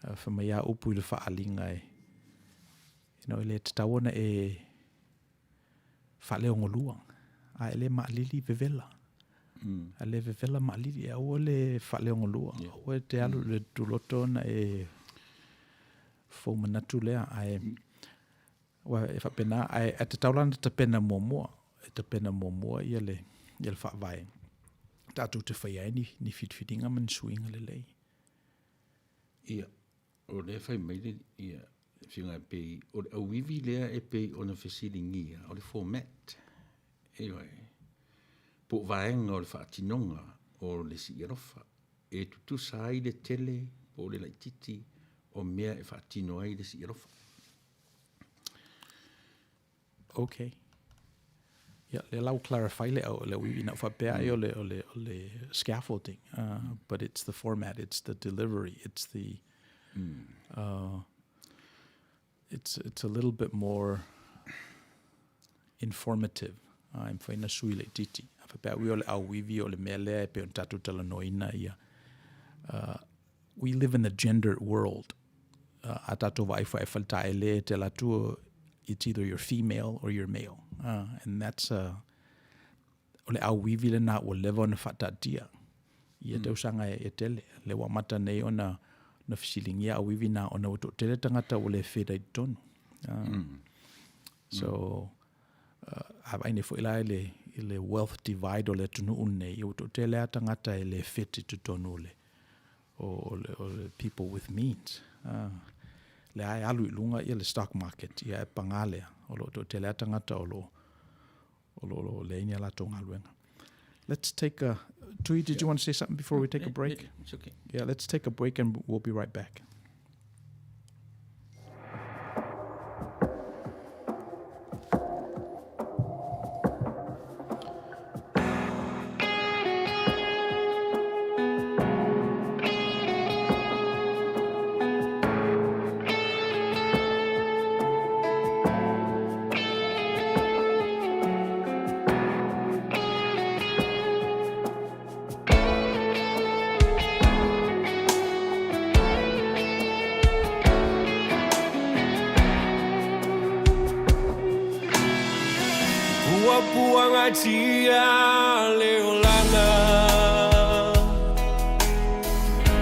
Whamaya upu I le whaalinga e. Le te tawana e whaleo ngolua. A ele maalili vevela. A le vevela maalili. A ua le whaleo ngolua. A ua te alu le tuloto na e fōmanatu lea. Wa e whapena. A te taulana te pena mua. E te pena mua I le whaavai. Tātou te whaiai ni whitwhitinga man suinga le lei. Ia. O le whai maile ia. Whiunga pei. O le awivi lea e pei o na whesiringia. O le format. Ewa po vaenga o le whaatinonga o le siirofa. E tutu sa I le tele po le laititi o mea e whaatino ai le siirofa. Okay. Yeah, le lau clarify le wivi na whapea o le scaffolding. But it's the format, it's the delivery, it's the it's a little bit more informative. I'm whaina sui le titi. Whapea ui o le au wivi o le mea lea e pe on tatu tala noina ia. We live in a gendered world. A tatu wa ifa e whalta e le te latu, it's either you're female or you're male. And that's o le au wivi le na ua lewa o na whatatia. Ia tau sanga e tele. Le wa mata nei o na fisilingia au wivi na o na uto tele tangata o le wheda I tonu. So aine fo ila le wealth divide o le tunu une I uto tele atangata e le fiti tu tonu o le people with means. Le ai alu I lunga I le stock market ia e pangalea o lo to tele atangata o lo le inia la tonga luenga. Let's take a Tui, did you want to say something before we take a break? Yeah, it's okay. Yeah, let's take a break and we'll be right back. Tia leolana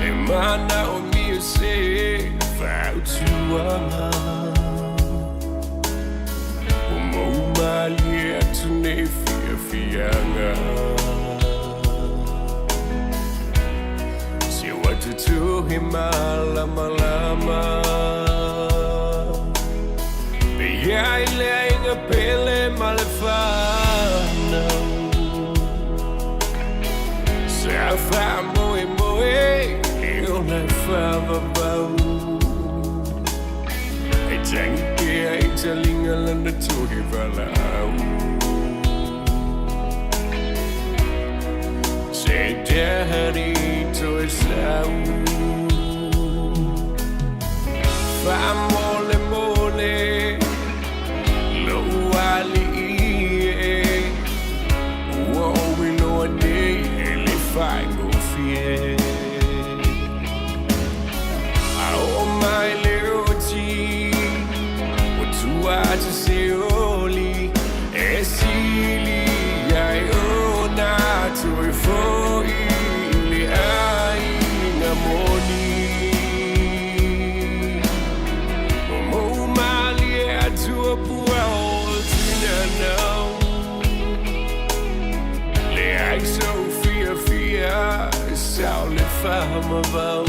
e mana o mio se fautuana o mo mali atu ne fianga se watu tu himala malama be ya ile inga pele malefa Moe moe, eu na fava bau. E tanke a italinga landa toge valau. Se daddy to sau. Fa mole mole, lo ali. Whoa, we know a day. Fai go fie oh my leoti o tua te se oli e sili ai o na tu e foi le ai na moni o mo mali a tua pua o tina now le ai so sao le fama vau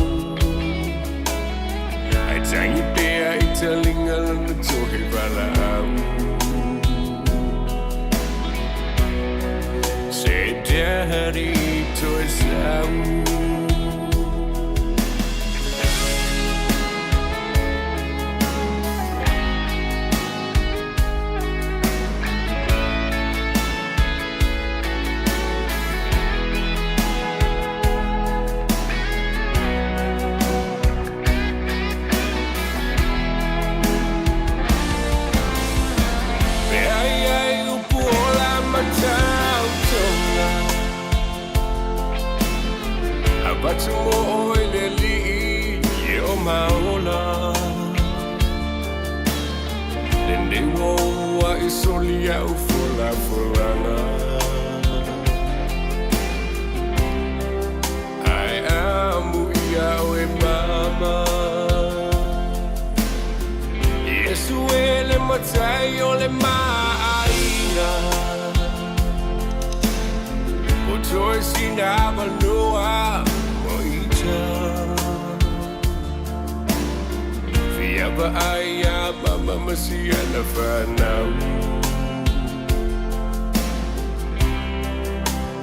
ai tangi pe ai talinga lana tohe valau se daddy to sau mo le li yo maola Nende wo wa isolia ufula fulana I am we mama Yesu ele matai ole maina Otoy sinaba noa moita Fiaba aya mama masia na fanau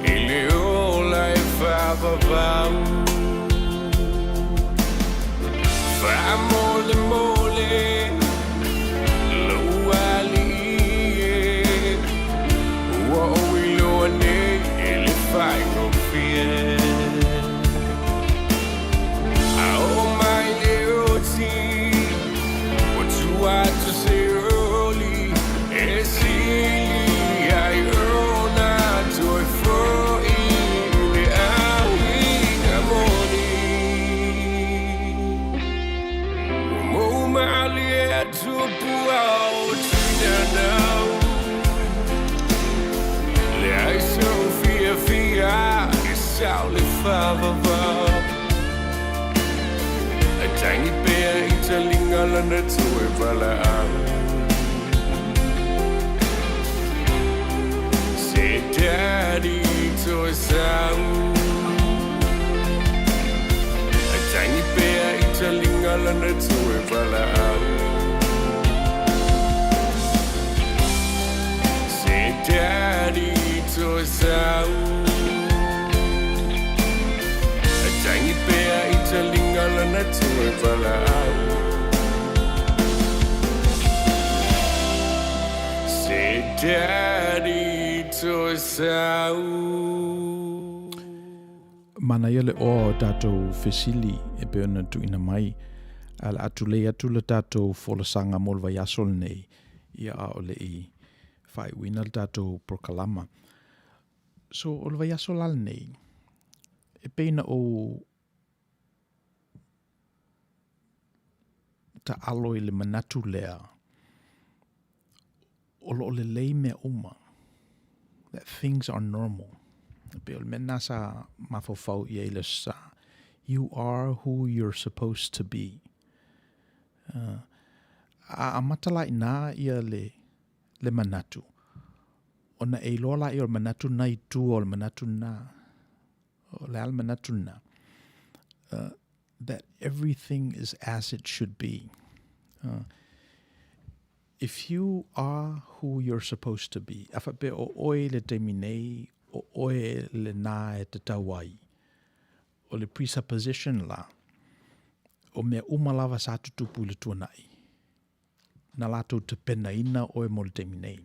Ele ola e fava vau Mole mole lo ali wo we lo ne el final fear oh my duty what you want to say early is silly I earn not to for in the early morning Malia to out now. I so fear is all if a tiny bear eating on the toilet. Say daddy to a sound. A tiny bear eating on the toilet. Daddy to a sound A tiny bear eating on a toilet Say daddy to a sound Mana yele o tatou fesili e peona tu ina mai ala atulei atula tatou folasanga molva yasol nei ia a ole I fai wina tatou prokalama. So o le vaiaso lal nei, e peina o ta alo I le manatu lea, o lo le lei me uma, that things are normal. E pe o le mena sa mafofau I le sa, you are who you're supposed to be. A matala ina ia le manatu. Ona e lola I o manatu nai tu o le manatu na. O le al manatu na. That everything is as it should be. If you are who you're supposed to be, afa pe o oe le te minei, o oe le na e te tawai. O le presupposition la, o mea umalava sa tutupu le tuanai. Na lato te pena ina oe mo le te minei.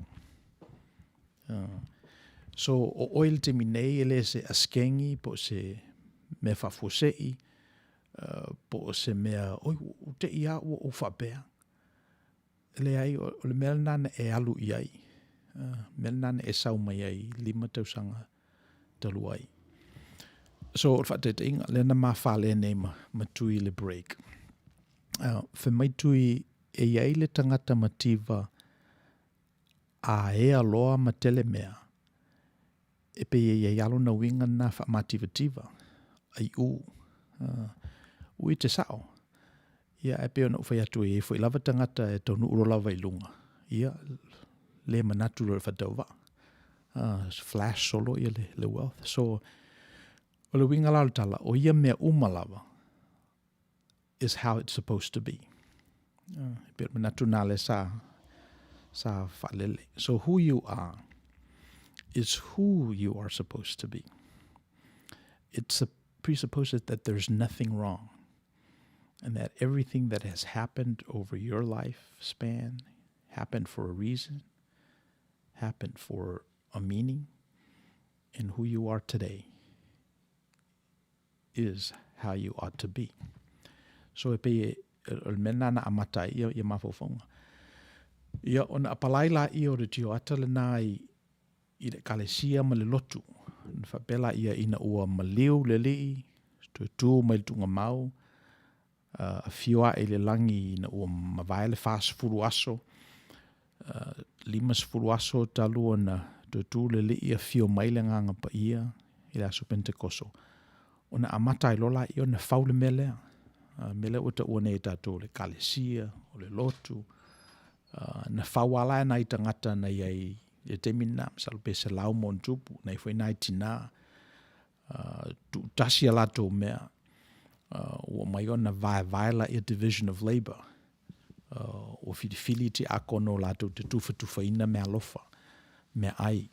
So o oe le te minei ele se askengi po se me fafosei, po se mea oi o te ia o whapea. Le ai o le mea nana e alu I ai. Mea nana e sau mai ai 5 tausanga talu ai. So o whate inga le na mawhale nei ma tui le break. Whe mai tui e iai le tangata mativa a e aloa ma tele mea. E pe e iai alo na winga na wha mativativa. Ai ui te sao. Ia e pe ona ufai atu e fwoi lava tangata e tonu uro lava I lunga. Ia le manatu lo whatauwa. Flash solo ia le wealth. So o le winga lau tala o ia mea umalava is how it's supposed to be. Pe manatu na le sa whalele. So who you are is who you are supposed to be. It presupposes that there's nothing wrong. And that everything that has happened over your lifespan happened for a reason, happened for a meaning, and who you are today is how you ought to be. So e pe o mena na amata ia mafofonga. Ia ona apalaila ia o re tio atale na I le kalesia ma le lotu. Whapela ia ina ua maliu le lii, tu mai tunga mau, a fiwa e le langi na ua mavaele fast furu aso, 5 aso talu na tu le li ia fio mai le nganga pa ia, i le aso Pentekoso. Ona amata i lola i ona faule melea, mele uta ua nei tatou le kalesia, o le lotu, na fawala na i tangata na iai e temina, salo pe se lau mon tupu, na i fwai nai tina, tu tasi ala tau mea, ua mai ona vai la i division of labor, o fili ti akono la tau te tufa ina mea lofa, mea ai,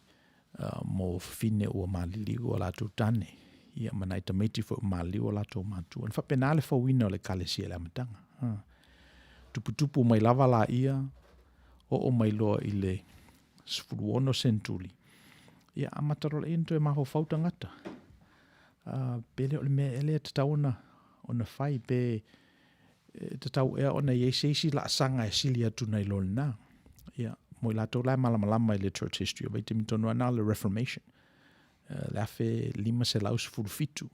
mo fine ua malili ua la tau tane, ia manai tamaiti fo malili ua la tau matu. An fa penale fo wina o le kalesia le amatanga. Tupu mai lava la ia, o mai loa i le 10 sentuli. Ia amataro le into e maho fauta ngata. Pele o le mea ele te tau ona fai pe te tau ea ona yeseisi la asanga e sili atu nei lor na. Ia mo i lato lai malama i le church history o vai te mitono ana le Reformation. Le afe 5 se laus fitu.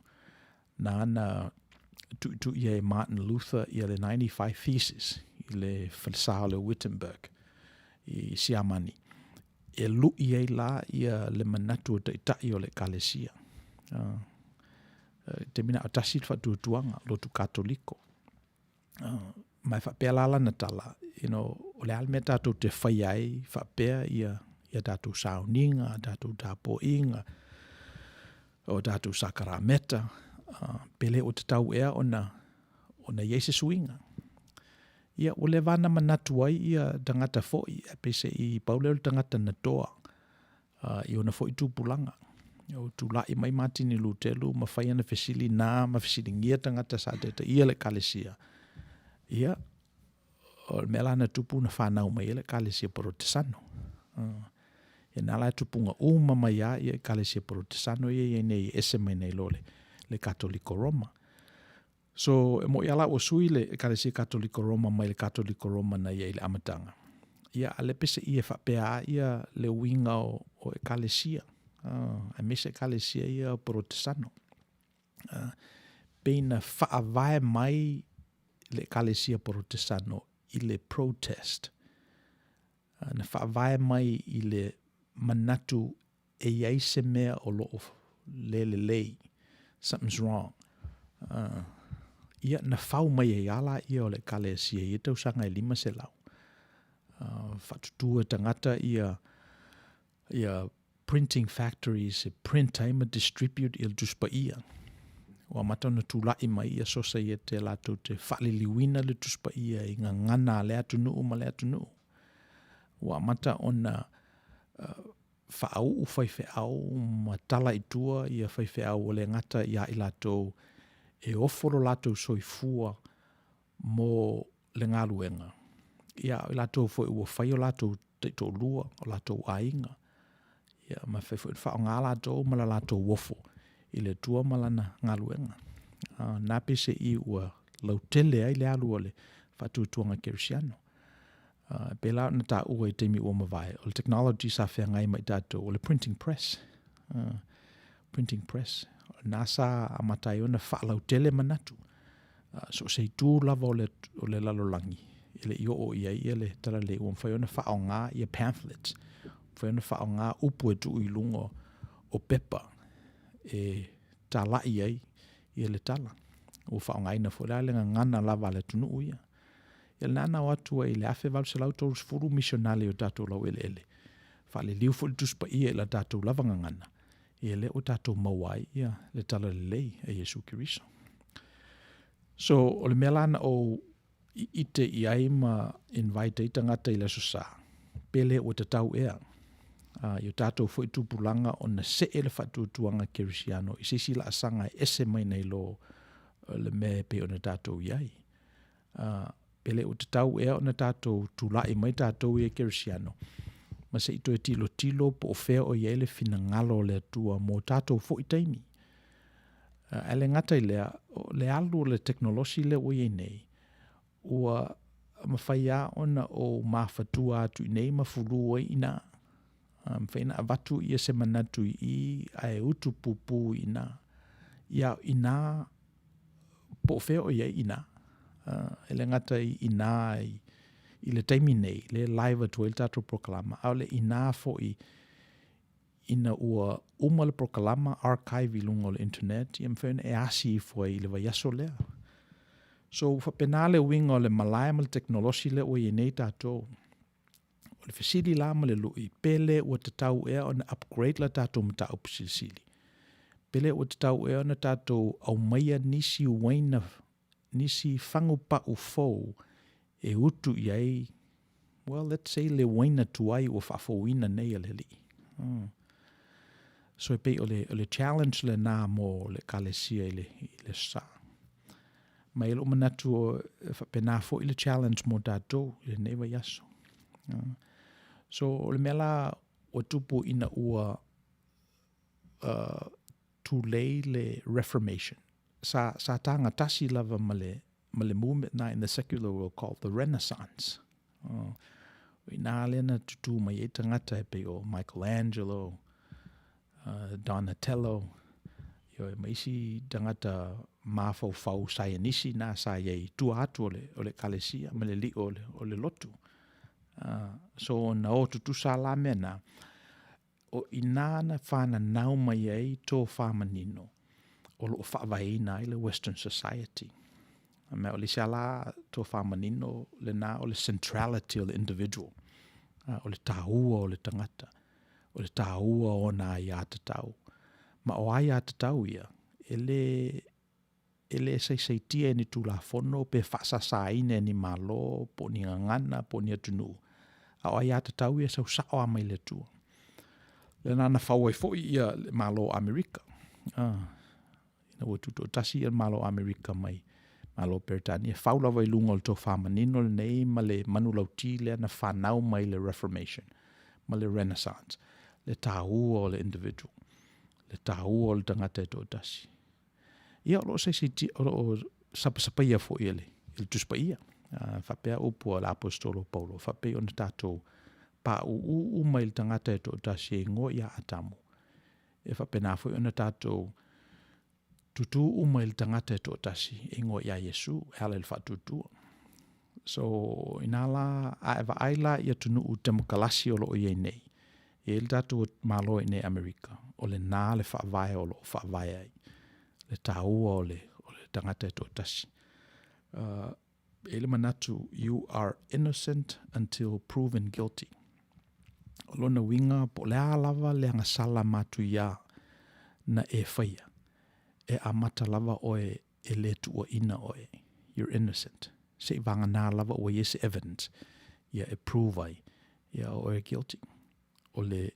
Na ana tu ia e Martin Luther ia le 95 Thesis i le falsao le Wittenberg i Siamani. E lu ia la ia le manatu o tai o le kalesia. Te mina atasi fatutuanga lotu katoliko. Mai whapea lala na tala, o le alme tātou te whai ai, whapea ia tātou sauninga, tātou tāpoinga, o tātou sakarameta, pele o te tau ea ona Yesu suinga. Ia o le vana manatu ai ia tangata foi, pese i pauleo tangata na toa, i ona foi tūpulanga. O tūlai mai Martin Lutelu, mawhai ana fesili nā, mawhesili ngia tangata sa te ia le kalesia. Ia, o le mea lana tupu na whanau mai ia le kalesia Protestano. Ia nā lai tupunga uma mai ia kalesia Protestano ia nei ese mai nei lole, le Katoliko Roma. So, mo ia la o sui le kalesia Katoliko Roma mai le Katoliko Roma na ia le amatanga. Ia ale pese ia whapea ia le winga o kalesia. A mese kalesia ia Protestano. Peina whaavae mai le kalesia Protestano i le protest. Na whaavae mai i le manatu e iaise mea o loo lei. Something's wrong. Ia na whau mai e ala ia o le kalesia ia tau sanga e 5 se lau. Whatutua tangata ia printing factories, print time, distribute il tuspa ia. Wa matona tūlai mai ia sosa ia te lato te whaliliwina le tuspa ia i ngā ngana le atunu ma le atunu. Wa mata ona whaau u whaiwheau ma tala i tua ia whaiwheau o le ngata ia i lato e oforo lato soifua mo le ngā luenga. Ia i lato fo ua whai o lato te to lua o lato ainga. Ia ma whao ngā lato ma la lato wofo i le tua malana ngā luenga. Nā pese i ua lautele ai le alua le whatutuanga kerisiano. Pela na tā ua i teimi ua mawai. O le technology sa whea ngai mai tātou. O le printing press. Printing press. Nā sa amatai ona whaalautele manatu. So se tū lava o le lalolangi. Ile i o ia ia le tala le ua mwhai ona whao ngā ia pamphlets. Mwhai ona whao ngā upu e tu i lungo o pepa. E tā lai ai ia le tala. O whao ngā ina fwera le ngana lava le tunu uia. Ia nana o atua i le afe valu se lau tōru sfuru misionale o tātou lau ele. Whale liu fwere tuspa ia la tātou lava ngana. Ia le o tātou mawai ia le tala le lei e Yesu Kiriso. So o le mea lana o ite i aima invite i tangata i le sosa. Pele o te tau ea. I o tātou fwoi tūpulanga o na se ele whatutuanga kerisiano. I sisi la asanga ese mai nei lo le me pe o na tātou iai. Pele o te tau ea o na tātou tūlai mai tātou ia kerisiano. Ma se ito e tilo po o whea o iele fina ngalo le tua mo tātou fwoi taimi. Ele ngata i lea, le alu le teknolosi le o iei nei. Ua mawhaia ona o mawhatua atu i nei mawhulu o ina. Mwhaina avatu ia se manatu i a e utu pupu ina. Ia ina po feo ia ina. Ele ngata ina i le taimi nei, le live atu il tato proklama, au le ina fo ina ua le proklama archive i lungo le internet, i mwhena e asi fo i le vaiaso lea. So whapena le wingo le malaya ma le teknolosi le ua i nei tato. O le fesili la ma le lui, pele ua tatau ea o na upgrade la tato mta au pasilisili. Pele ua tatau ea o na tato au maia nisi waina, nisi fangu pa ufou, e utu iai, well, let's say le waina tuai ua whafouina nei le li. So e pei o le challenge le nā mo le kalesia i le sa. Ma e lo manatu o whapena fo i le challenge mo tato i le neiva yaso. So o le mela o tupu ina ua tulei le Reformation. Sa tanga tasi lava ma le movement na in the secular world called the Renaissance. Ina lena tutu mai e tangata e pe o Michelangelo, Donatello, yo maisi tangata mafau sayanisi na sa yei tua atu o le kalesia ma le li o le lotu. So na o tutu sa la mena o inana whana nau mai ei tō whamanino o lo whaavaina i le Western society. Me o le siala tō whamanino le na o le centrality o le individual, o le tāua o le tangata, o le tāua o nā i atatau. Ma o ai atatau ia, ele sei tia ni tu la fono pe whasasa ni malo, po ni ngangana, po ni atunu. A o ai atatau ia sau sao a mai le tua. Le nana whauai fo ia malo Amerika. Ina ua tuto tasi ia malo Amerika mai malo Peritania. Whaulawa i lunga o le tō whamanino le nei ma le manulauti le ana whanau mai le Reformation, ma le Renaissance. Le tāua o le individual. Le tāua o le tangata e tō tasi. Ia o lo sei o sapa ia fo ia le. Il tuspa ia. Whapea upu o l'apostolo Paulo. Whapea o na tātou pa u mai le tangata e tō tasi e ngō ia atamu. E whapena fo i o na tātou tutu mai le tangata e tō tasi e ngō ia Yesu, ala le whatutua. So inala a ewa aila ia tunu u temukalasi o lo o iei nei. E le tātou malo i nei Amerika. O le nā le whaavaya o lo o whaavaya ai. Le tāua o le tangata e tō tasi. Ele manatu, you are innocent until proven guilty. O lona winga po le lava le anga sala matu ia na e whaia. E amata lava oe e le tua ina oe. You're innocent. Se vanga nā lava oe yes evidence. Ia e prove ai. Ia oe guilty. O le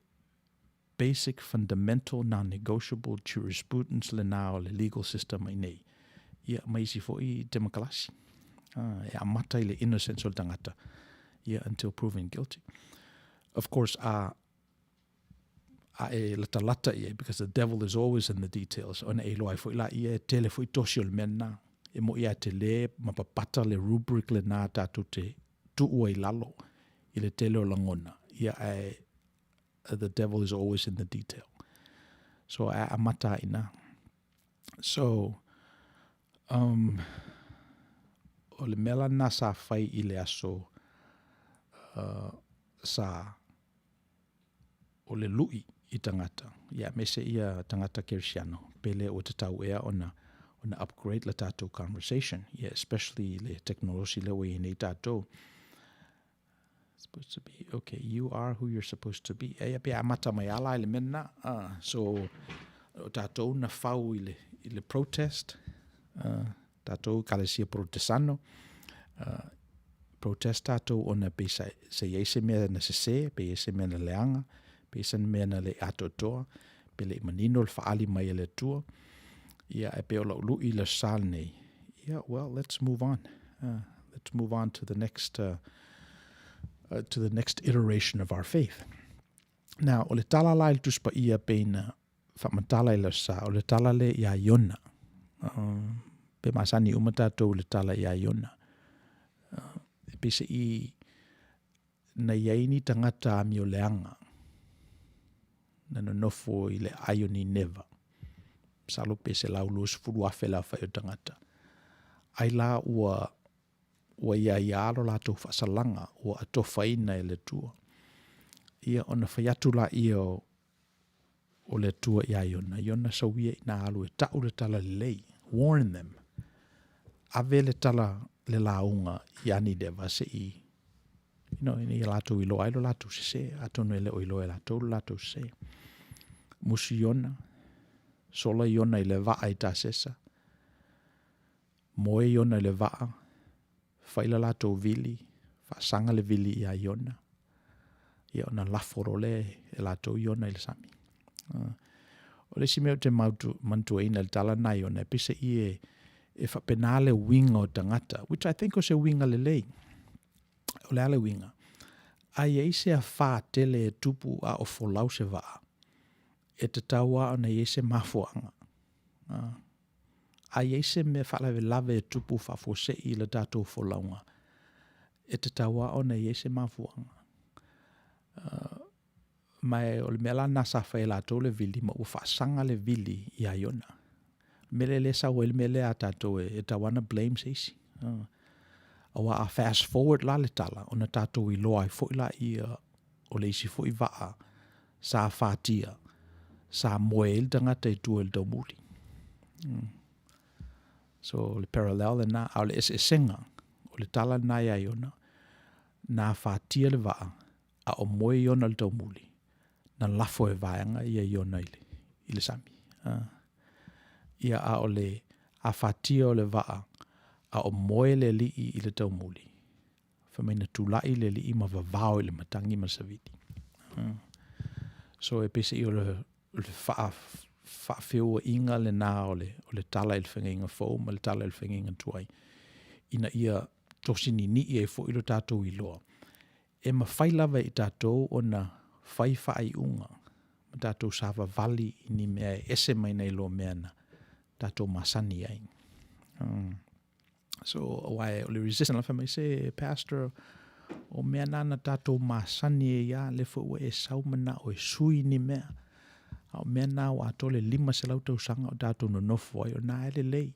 basic fundamental non-negotiable jurisprudence le nā o le legal system ai nei. Ia maisi fo i demokalasi. E amata i le innocence o le tangata. Ia until proven guilty. Of course, e lata ia, because the devil is always in the details. Ona e loai fo ila ia tele fo i tosi o le mena. E mo ia te le mapapata le rubric le nā tātou te tuua i lalo. I le tele o langona. Ia the devil is always in the detail. So amata ina. So, o le mela na sa fai i le aso sa o le lui i tangata. Ia mese ia tangata kersiano. Pele o te tau ea ona upgrade la tātou conversation. Yeah, especially le teknolosi le wei nei tātou. Supposed to be, okay, you are who you're supposed to be. Ea pe amata mai ala i le mena. So, o tātou na whau i le protest. Tātou kalesia protestano. Protest tātou ona pe se yeise mea na se pe yeise mea na leanga, pe yeise mea na le ato toa, pe le manino le faali mai le tua. Ia e pe o lau lui le sal nei. Yeah, well, let's move on. Let's move on to the next iteration of our faith. Now, o le tala la il tuspa ia peina whamatala i le sa, o le tala le ia iona. Pe masani umatatou le tala ia iona. Pe se i na iaini tangata mi o leanga. Na nofo i le ioni neva. Salo pe se lau lus furu afe la whai o tangata. ai la ua ia lo lātou whaasalanga ua atofaina e le tua. Ia ona whai atu la ia o le tua ia Iona sauia i nā alu e tau le tala lei. Warn them. Ave le tala le launga i ani deva se i. Ini lātou ilo ai lo lātou se atonu ele o ilo e lātou se. Musi Iona. Sola Iona i le vaa i tā sesa. Moe Iona i le vaa. Whaila lātou vili. Whaasanga le vili i a Iona. Ia ona laforo le e lātou Iona i le sami. O le si meo te mantua ina le tala nai Iona. E pisa i e whapenale winga o tangata. Which I think o se winga le lei. O le ale winga. Ai eise a wha tele e tupu a o folau se vaa. E te taua ona eise mafuanga. Ai eise me whalawe lave e tupu whafose i le tātou folaunga. E te taua ona eise mafuanga. Mai o le mela nasa whai lātou le vili ma ua whaasanga le vili i a Iona. Mele le sa wele mele a tātou e tawana blame seisi. Awa a fast forward la le tala, ona tātou i loa i fo i la i o le isi fo i vaa, sa whātia, sa moe il tangata i tua il tau muli. So le parallel na, au le esenga, o le tala na ia Iona, na whātia le vaa, a o moe Iona le tau muli, na lafo e vaanga ia Iona i le sami. Ia a o le, a whātia o le vaa, a o moe le li i le tau muli. Whamaina tūlai le li i ma vavao i le matangi ma saviti. So e pese i o le whaafeua inga le nā o le tala i le whenga fau, ma le tala i le whenga tuai. Ina ia tosini ni i e fo i lo tātou i loa. E ma whailawa i tātou o na whai unga. Ma tātou sawa vali i ni mea ese mai nei lo mea na tātou masani ai. So why o le resistant la mai se pastor o mea nana tātou masani e ia le fo e saumana o e sui ni mea. O mea nā o atole 5 se lau tau sanga o tātou no nofo ai o nā ele lei.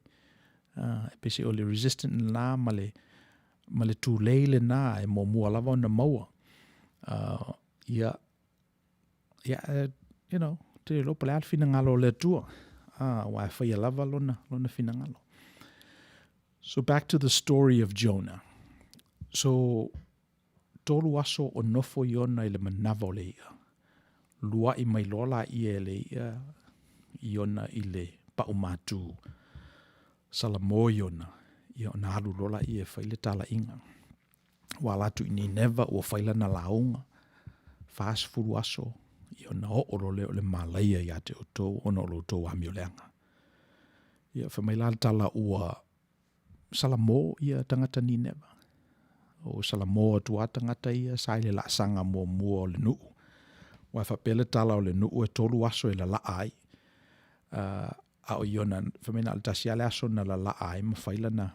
E pese o le resistant la ma le tū leile nā e mo mua lava o na maua. Ia, te lopa le alfina ngalo le tua. Wai whaia lava lona fina ngalo. So back to the story of Jonah. So tolu aso o nofo Iona i le manawa o le ia. Lua i mai lola i e le ia Iona i le paumatu. Salamo Iona. Ia ona alu lola i e whaile tala inga. Walatu i Nineva ua whaila na launga. Fast furu aso. Iona o orole o le malaia i ate o tau ona o lo tau amioleanga. Ia whamaila tala ua Salamo ia tangata Nineva. O Salamo atua tangata ia saile la sanga mua o le nuu. Wai whapele tala o le nuu e tolu aso e la la ai. A o Iona, whamena al tasi ale aso na la ai ma whaila na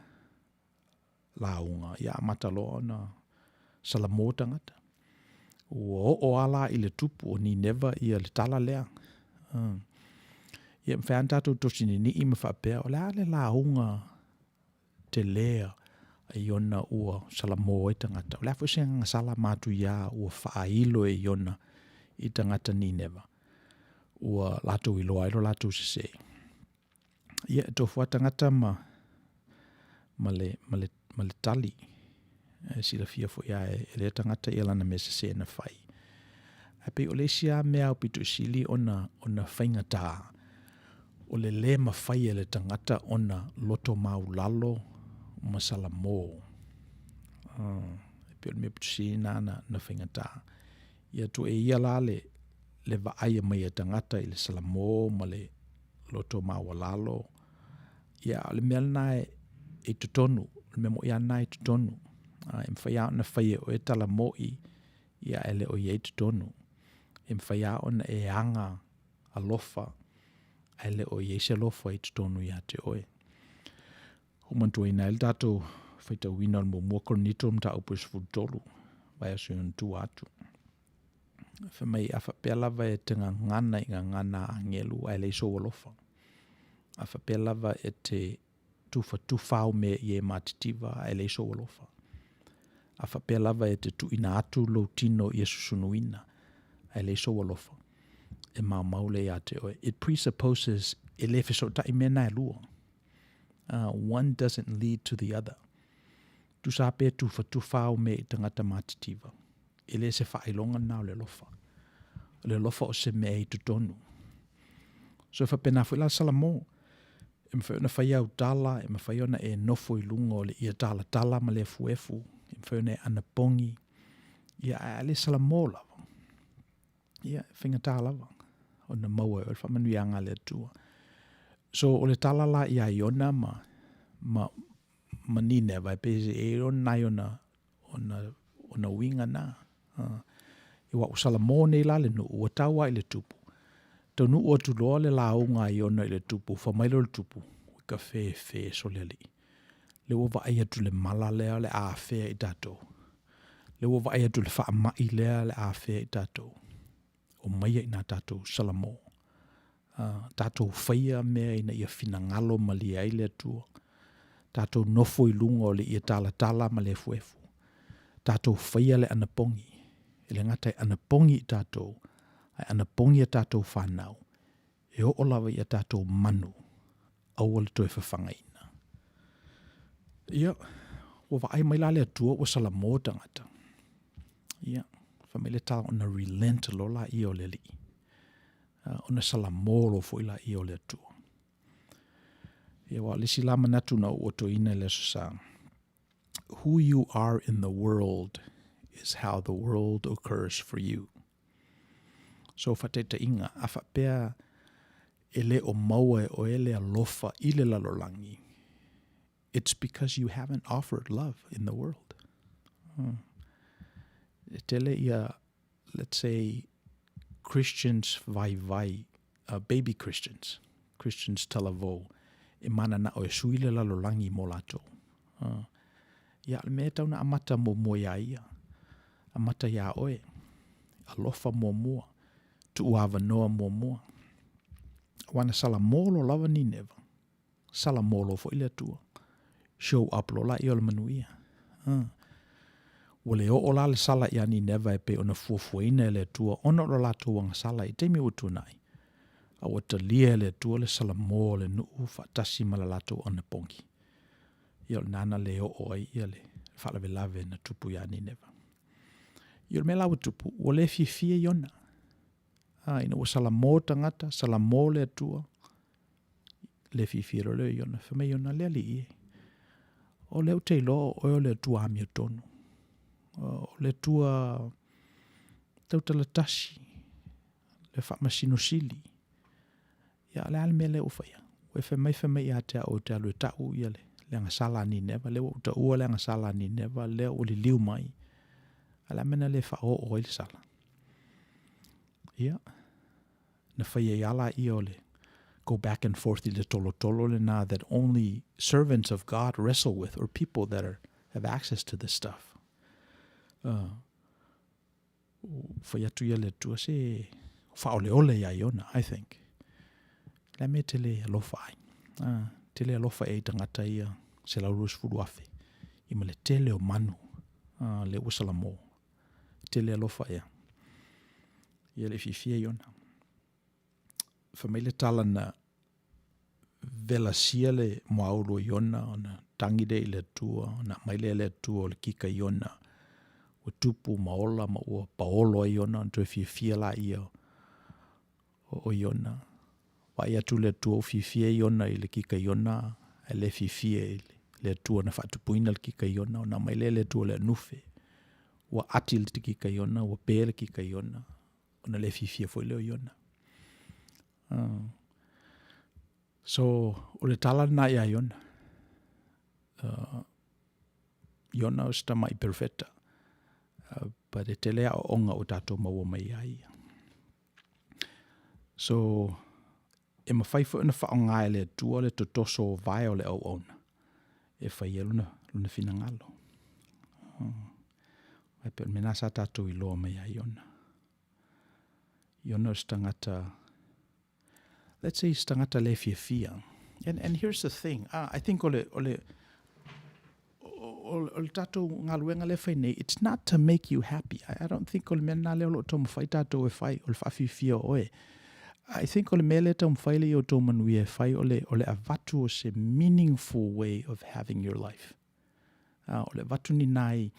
launga. Ia amataloa na Salamo tangata. O ala i le tupu o Nineva ia le tala lea. Ia mwhantatou tosini ni i ma whapea o le ale launga te lea a Iona ua Salamo e tangata. O le afo senga sala matu ia ua whailo e Iona i tangata Nineva. Ua lato i loa ilo lato se. Ia e tofua tangata ma le tali. Sila fia fo ia e le tangata i lana mesa se na whai. Ape o le sia mea o pitu sili ona whainga tā. O le ma whai e le tangata ona loto mau lalo ma Salamo. Pe o me pitu sili na whainga tā. Ia tu e ia la le vaaya mai e tangata i le Salamo ma le loto mau lalo. Ia le mea na e tutonu. Le mea mo ia na e tutonu. E mwhaia ona whaia o e tala moi ia ele o i e tutonu. E mwhaia ona e anga alofa ele o i e se alofa e tutonu ia te oe. Humantua ina el tato whaita wina o mua koronito mta upus futolu vai asu yon tu atu. Whamai a whapea lava e tenga ngana i ngana ngelu a ele iso alofa. A whapea lava e te tu whao me i e matitiva e leiso walofa. A whapea lava e te tu ina atu lo tino i e susunuina e leiso walofa. E maule ia te oe. It presupposes e le fiso ta i mena e lua. One doesn't lead to the other. Tu sa pe tu whao me i tangata matitiva. E le se whailonga nao le lofa. Le lofa o se me i tutonu. So whapena whila salamo, e mwhaiona whai au tala, e mwhaiona e nofo i lunga o le ia tala ma le fuefu, e mwhaiona e anapongi, ia ale salamo lava. Ia whinga tā lava. O na maua e whamanuianga le atua. So o le tala la ia iona ma nine vai pese e o nai ona winga na. I wa salamo nei la le nu ua taua i le tupu. Tau nu ua tuloa le launga i ona i le tupu, whamailo le tupu, ka fe so le li. Le ua vai atu le mala lea le a fea i tatou. Le ua vai atu le wha mai lea le a fea i tatou. O maia i nā tatou salamo. Tatou whaia mea ina ia whina ngalo ma li ai le atua. Tatou nofo i lunga o le ia tala ma le fuefu. Tatou whaia le anapongi. E le ngata e anapongi i tatou. Ai anapongi a tatou whanau. E o lawa i a tatou manu. Au le toi whawhangaina. Ia, o wa ai mai la le atua o salamo tangata. Ia, whamele tala ona relent lola i o le li. Ona salamo lo fo ila i o le atua. Ia wa le sila manatu na o to ina le sa. Who you are in the world is how the world occurs for you. So fateta inga, a whapea ele o maua o ele alofa i le lalolangi. It's because you haven't offered love in the world. Tele ia, let's say, Christians vai, baby Christians talavo, e mana na o e sui le lalolangi mo lato. Ia le mea tauna amata mo ia. Amata ia oe. Alofa mua. Tu uava noa mua. Wana salamolo lava ni neva. Salamolo fo ile tua. Show up lo la i o le manuia. Wale o la le sala ia ni neva e pe ona fuafuaina le tua. Ona lo la tuanga sala i teimi utu nai. A wata lia le tua le salamolo le nuu fatasi malalato ona pongi. Ia le nana le o ai ia le. Whalawe lave na tupu ia ni neva. Ia le me lawa tupu. Wale fie iona. Ina ua salamo tangata, salamo le atua. Le fifiro le iona, whame iona le ali ie. O leo te ilo, o le atua ami o tonu. O le atua tautalatashi. Le whamasino sili. Ia le alme le ufaya. Ue whame ia te o te alu e tau ia le. Le anga sala ni neva, le uta ua le anga sala ni neva, le o li liu mai. Ala mena le wha o le sala. Ia. Na whaia iala i ole. Go back and forth i le tolo le na that only servants of God wrestle with, or people that have access to this stuff. Whaia tu ia le tua se whaole ia iona, I think. Le me te le alofa ai. Te le alofa e tangata ia se laurus furuafe. Ima le tele o manu. Le usalamo. Te le alofa ia. Ia le fifia iona. Whamaile tala na vela sia le moaulo iona, o na tangide i le tua, o na maile le tua o le kika iona, o tupu maola ma ua paolo iona, o tue fia la ia o iona. Wai atu le tua o fia iona i le kika iona, e le fia i le tua na whatupuina le kika iona, o na maile le tua le anufe, ua ati le kika iona, ua pē le kika iona, o na le fia foi leo iona. So, o le tala na ia iona. Iona o sta mai perfecta. But e telea o onga o tato maua mai ai. So, e mawhaifo ina whaonga le tua le totoso vai o le au ona. E whai luna fina ngalo. Ai pe mena sa tato i loa mai ai iona. Iona o stangata, let's say stangata le fia. And here's the thing. I think ole tatou ngaluenga le whaine, it's not to make you happy. I don't think ole mena le olo tomu whai tatou e whai, ole whawhiwhia oe. I think ole mele tomu whai le Outou Manuia e whai ole avatu o se meaningful way of having your life. Ole avatu ni nai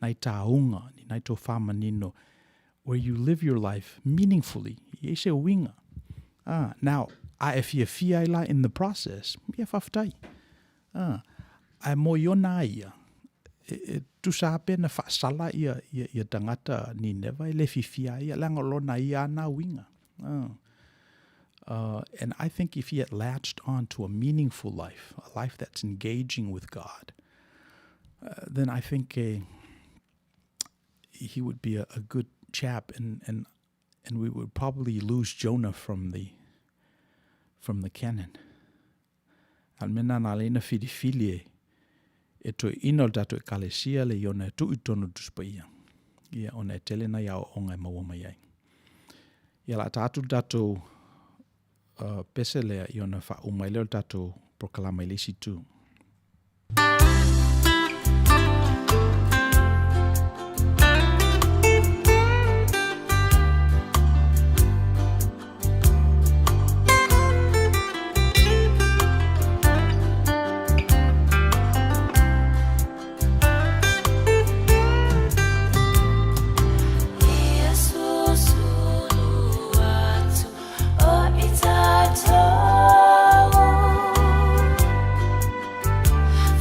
taunga, ni nai tō whamanino, where you live your life meaningfully. Ie se winga. Now, if you feel in the process, ia whawhtai. Ai mo iona ia. Tu sa pena whaasala ia tangata ni newa le fifia ia langa lona ia na winga. And I think if he had latched on to a meaningful life, a life that's engaging with God, then I think he would be a good chap, and we would probably lose Jonah from the canon. Al mena na lena fidifilie e to ino dato e kalesia le iona tu itono tuspaia. Ia ona e telena ia o ngai maua mai ai. Ia la tatu dato peselea iona fa umaileo dato proclama ilesi tu.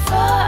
Far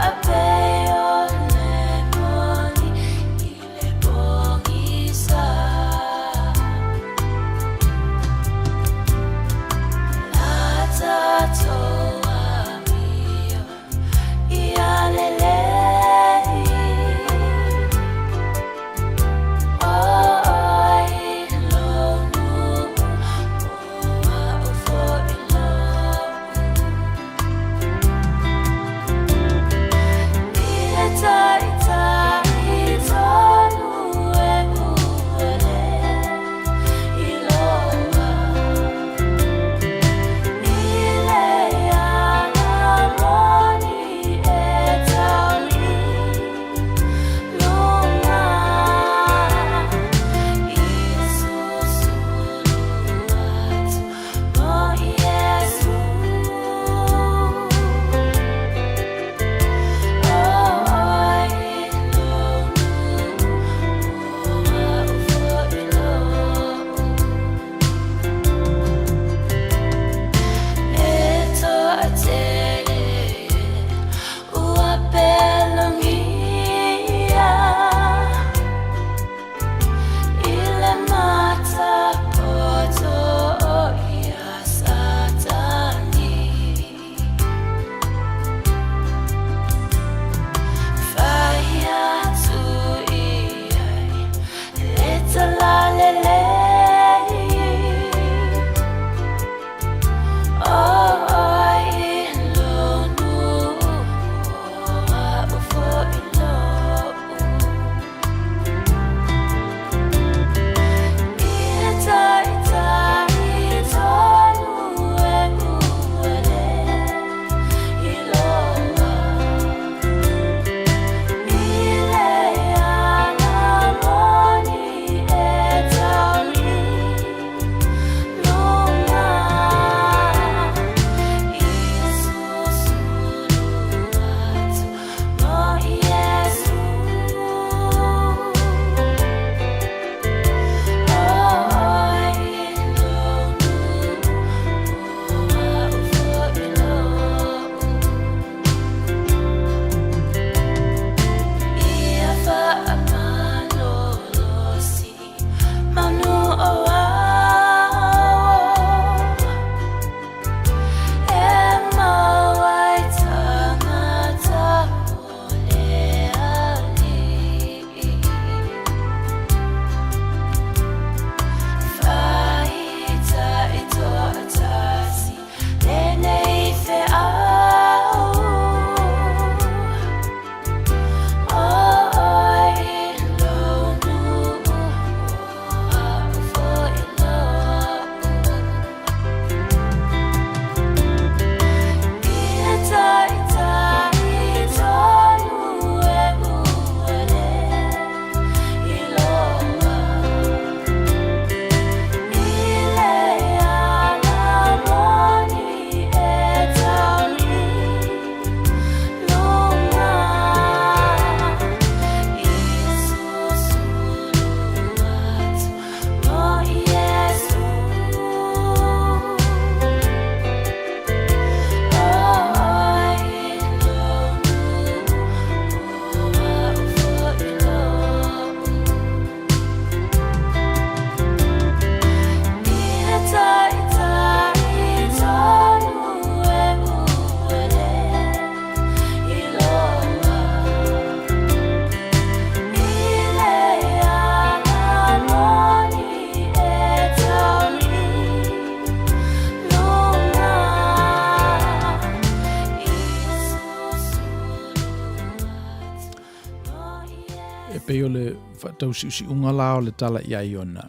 e pei o le whatausi unga la o le tala ia i ona,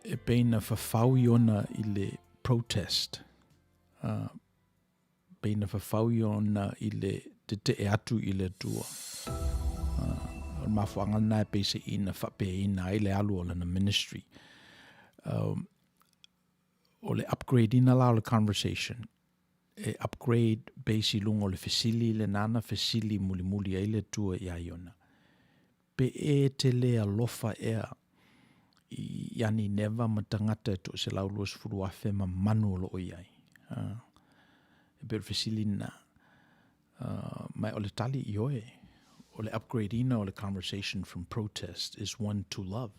e pei na whawhau i ona i le protest. Pei na whawhau i ona i le te e atu i le tua. O mawhanga na e pei se ina whape ina i le alu o le na ministry. O le upgrade ina la o le conversation. E upgrade base lungo le fesili le nana fesili muli muli ai le tua ia iona. Pe e te le alofa ea i yani neva matangata to se laulos furu afe ma manu lo iai. E per fesili na mai o le tali i oe. O le upgrade ina o le conversation from protest is one to love.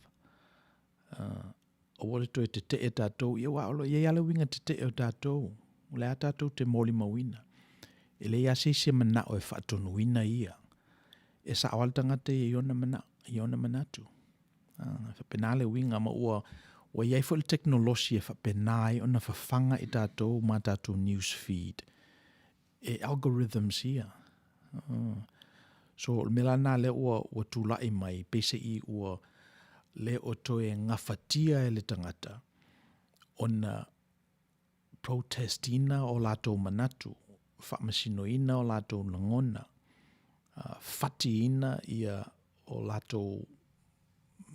O wale to e te e tātou, ia wa olo, ia ale winga te e o tātou, o le a tātou te moli mawina. E le ia seise mana o e whaatonu ina ia. E sa awal tangata i ona manatu. Whapenale winga ma ua, wa iai fo le teknolosi e whapenai ona whawhanga i tātou ma tātou news feed. E algorithms ia. So mela nā le ua tūlai mai, pese i ua le o toe ngawhatia e le tangata ona protestina o lātou manatu, whamasino ina o lātou langona, whati ina ia o lātou,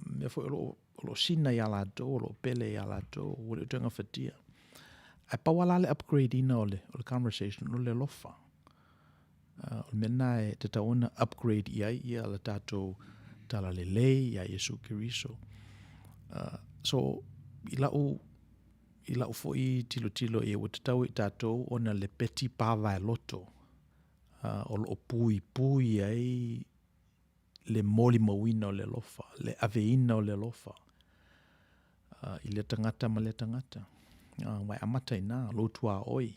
mea fo olo sina ia lātou, olo pele ia lātou, o le toe ngawhatia. Ai pawala le upgrade ina o le conversation, o le lofa. O mena e te taona upgrade ia le tātou tala le lei ia Yesu Kiriso. So i lau fo i tilo e watatau i tātou ona le peti pāwa e loto. O lo pui ai le moli mawina o le lofa, le aveina o le lofa. I le tangata ma le tangata. Wai amata ina, lotua oi.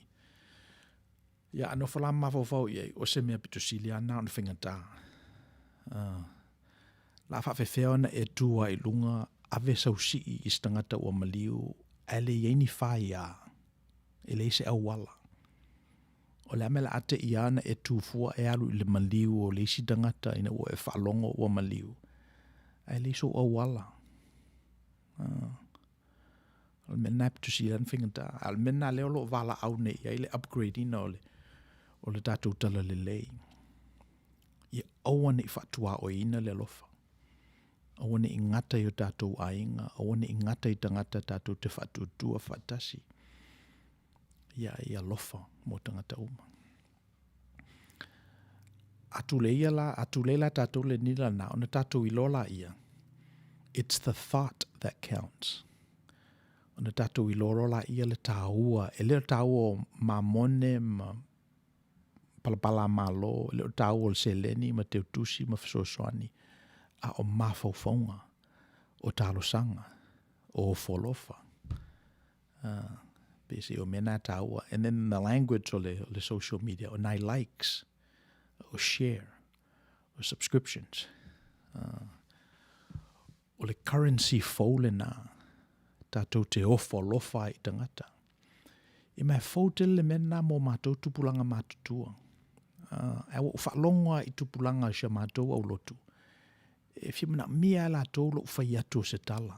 Ia ano whala mawawau iai, o se mea pitusili ana on whingata. La whawhewhea ona e tua i lunga ave sausi i stangata ua maliu ele yeini whai a ele se awala. O le amela ate i ana e tūfua e alu i le maliu o le isi tangata ina ua e whalongo ua maliu. Ele so awala. Al mena pitusi an whingata. Al mena leo lo wala au ne ia ile upgrade ina o le tātou tala le lei. Ia awane i whatua o ina le lofa. Awane i ngata i o tātou ainga, awane i ngata i tangata tātou te whatutua whatasi. Ia lofa mo tangata uma. Atu leila tātou le nila na, ona tātou i lola ia. It's the thought that counts. Ona tātou i lola ia le tāua, e le tāua mamone ma palapala malo, le tāua le seleni ma te utusi ma fisosoani. A o mawhauwhaunga, o tālosanga, o wholofa. Basi o mena tāua. And then the language o le social media, o nai likes, o share, o subscriptions. O le currency fole na, tātou te o wholofa i tangata. I mai fautel le mena mo mātou tupulanga mātutua. E o whalonga i tupulanga sia mātou au lotu. E whimana mea la tōlo whai atu se tala.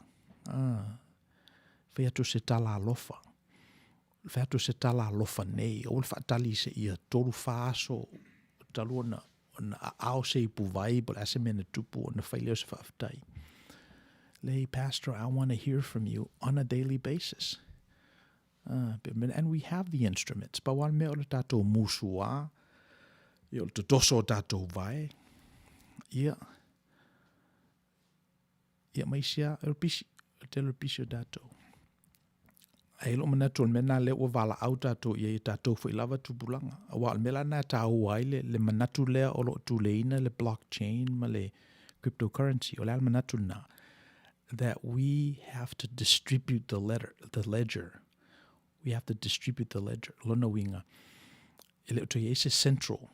Whai atu se tala alofa. Whai atu se tala alofa nei. O le whaatali se ia tōru whaaso. Talu ona ao se ipu vai, but ase mena tupu ona whai leo se whaafitai. Lei, Pastor, I want to hear from you on a daily basis. And we have the instruments. Pa wan mea o le tātou musua. I o le totoso o tātou vai. Ia. Ia maisia, te pisi o tātou. E lo manatu mena le o wala au tātou ia i tātou fo i lava tupulanga. A wala mela na tāu ai le manatu lea o lo tu leina le blockchain ma le cryptocurrency. O le al manatu na. That we have to distribute the ledger. We have to distribute the ledger. Lona winga. E le to ia se central.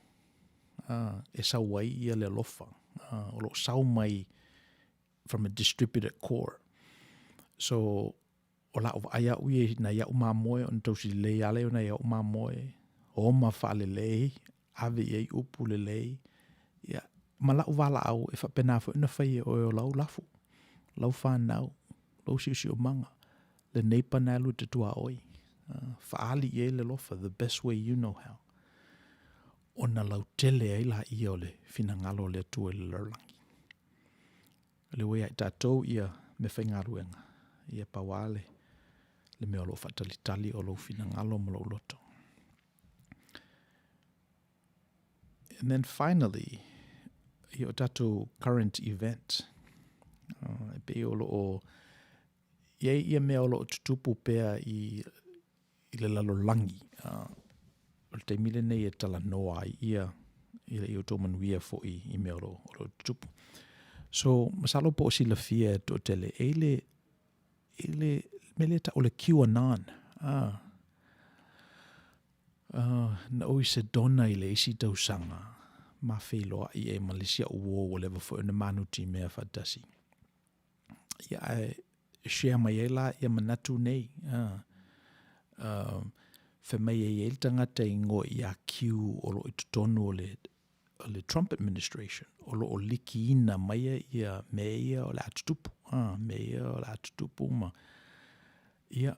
E sa wai ia le lofa. O lo sau mai from a distributed core. So, o la o aya ui na ia umamoe, on tausi lei ale o na ia umamoe, o ma whaale lei, ave iei upu le lei, ia ma lau wala au e whapena fo ina whai o lau lafu. Lau whanau, lau si o manga. Le neipa nalu te tua oi. Whaali e le lofa, the best way you know how. Ona lau tele ai la ia o le finangalo le tua le larlangi. Le wea i tātou ia me whaingaruenga. Ia pawale le mea lo whatalitali o lo finangalo mo lo loto. And then finally, i o tātou current event. E pe o lo o ia mea o lo tutupu pea i le lalolangi. O te mile nei e tala noa i ia i le Outou Manuia fo i mea o lo tutupu. So, masalo po o sila fia e to tele, ele mele ta o le QAnon. Na oi se dona i le isi tausanga, ma wheloa i e Malaysia uo o lewa fo ina manuti mea whatasi. Ia e share mai e la ia manatu nei. Whamai e el tangata ingo i a kiu o lo i tutonu o le Trump administration. O lo o liki ina mai ia mea o le atutupu. Mea o le atutupu ma. Ia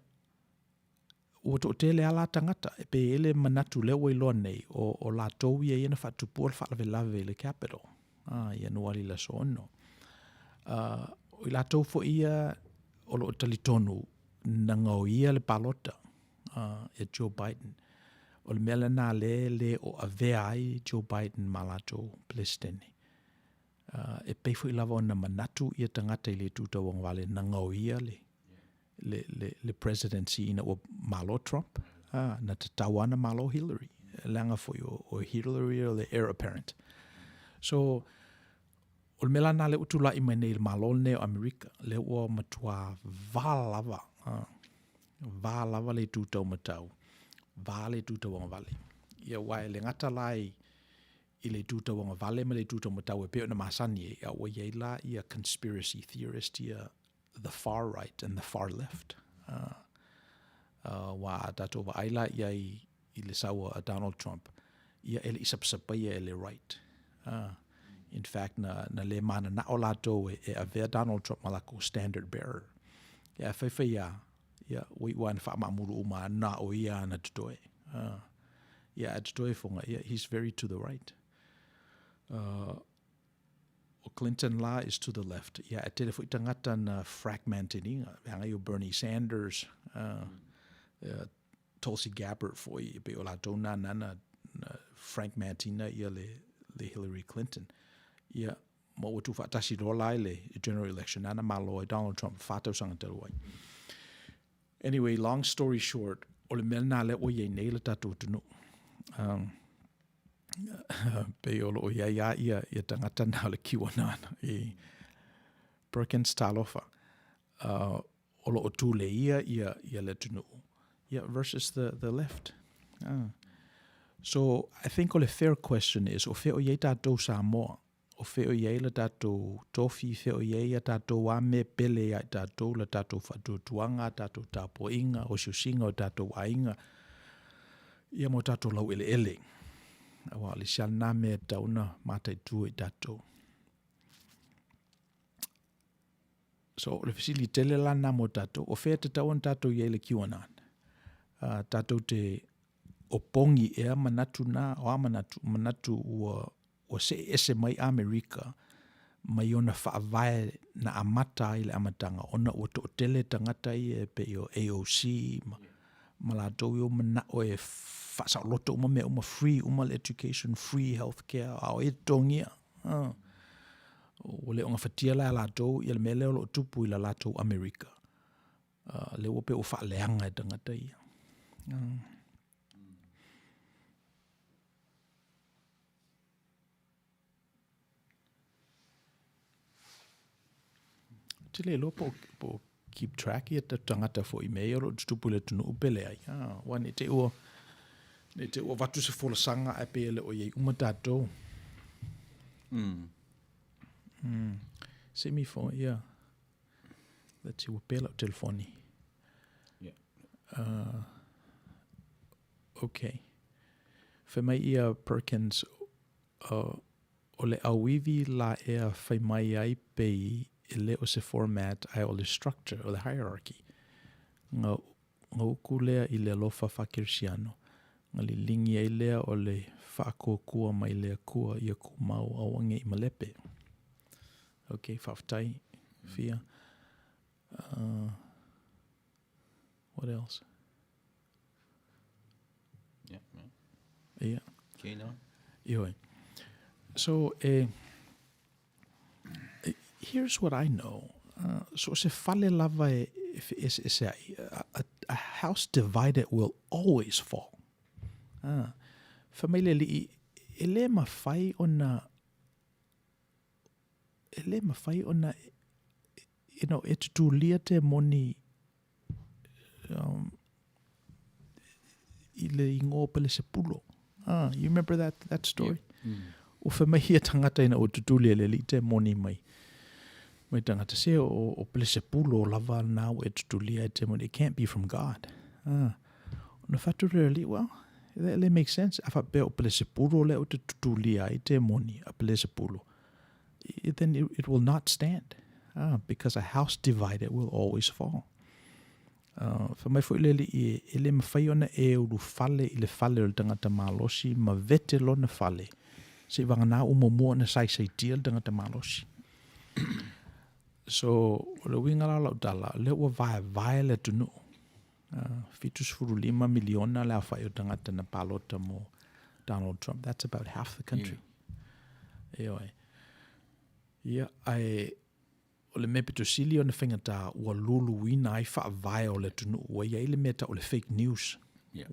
o to tele ala tangata e pe ele manatu le o iloa nei o la tau ia ina whatupu o le whalave lave le capital. Ia nuari la sono. O i la tau fo ia o lo talitonu nangau ia le palota e Joe Biden. O le mele nā le o avea ai Joe Biden malato plestene. E peifo i lava o na manatu ia tangata i le tūtawang wale nangau ia le presidency ina o malo Trump. Na te tawana malo Hillary. Langa fo o Hillary o le heir apparent. So, o le mela nā le utula i mai nei le malo ne o Amerika. Le o matua vālava. Vālava le tūtau matau. Vāle tūtawanga vale. Ia wai le ngata lai i le tūtawanga vale ma le tūtau matau e peo na masani e a wai la ia conspiracy theorist ia the far right and the far left. Wa tato wa aila ia i le sawa a Donald Trump. Ia ele isapsapa ia ele right. In fact, na le mana na o lato e avea Donald Trump malako standard bearer. Ia whaiwhai ia wai wan whaamamuru uma na o ia na tutoe. Ia a tutoe fonga. Ia, he's very to the right. O Clinton la is to the left. Ia, e tele fo itangata na fragmented inga. Hanga yo Bernie Sanders, Tulsi Gabbard fo i pe o la tona nana fragmentina ia le Hillary Clinton. Ia, mo o tu whaatasi rola le general election nana malo e Donald Trump whātau sanga te ruai. Anyway, long story short, o le mea nā le o iei nei le tātou tunu. Pe o lo o ia tangata nā le QAnon i Perkins Talofa. O lo o tū le ia le tunu. Ia versus the left. So I think o le fair question is, o fe o iei tātou Samoa, o fe o iei le tātou tofi, fe o iei a tātou wame pele a tātou le tātou whatutuanga, tātou tāpo inga, o siusinga o tātou wainga, ia mo tātou lau ele. Awa, li sian nā mea tauna mātai tū i tātou. So, le fisili tele la nā mo tātou, o fea te tauan tātou iei le QAnon. Tātou te opongi ea manatu nā, o a manatu o se ese mai Amerika, mai ona whaavae na amata i le amatanga, ona o to tele tangata i e pe o AOC, ma la tau i o mana o e whasa loto uma mea uma free, uma education, free healthcare, a o e tongia. O le onga whatia la tau i le mele o lo tupu i la tau Amerika. Le o pe o whaaleanga e tangata i. Te le lo po keep track i te tangata fo i mea o lo tupu le tunu upele ai. Wane te ua watu se fola sanga e pe le o iei umatato. Semi phone, yeah. Let's see, pela o telefoni. Yeah. Okay. Fe mai ia Perkins o o le awivi la ea whai mai ai pei e le o se format ai o le structure o le hierarchy. Ngā uku lea i le alofa whakirisiano. Ngā li lingi ai lea o le whaakua mai lea kua i a kumau awange i malepe. Okay, whawhtai, fia. What else? Yeah. Okay, no? Ioi. So, here's what I know. So se fale lava a house divided will always fall. Famile li ele mawhai ona you know, e tutu lia te moni i le ingo pele se pulo. You remember that story? Yeah. O whamahia tangata ina o tutu lia le li te moni mai. Mai tangata se o pele se pulo o lava nao e tutu lia te moni. It can't be from God. Ona whature li, well, that makes sense. Afa pe o pele se pulo le o te tutu lia i te moni a pele se pulo. Then it will not stand. Because a house divided will always fall. Whamai fo ileli i ele mawhai ona e uru fale i le fale o le tangata malosi ma vete lona fale. Se wangana umomua na sai tia le tangata malosi. So, o le wingala lau tala, le ua vai le tunu. Fitus furu 5 miliona le awhai o tangata na palota mo Donald Trump. That's about half the country. Eoi. Ia, o le mepe to sili o na whengata ua lulu ina ai wha vai o le tunu. Ua ia ile meta o le fake news.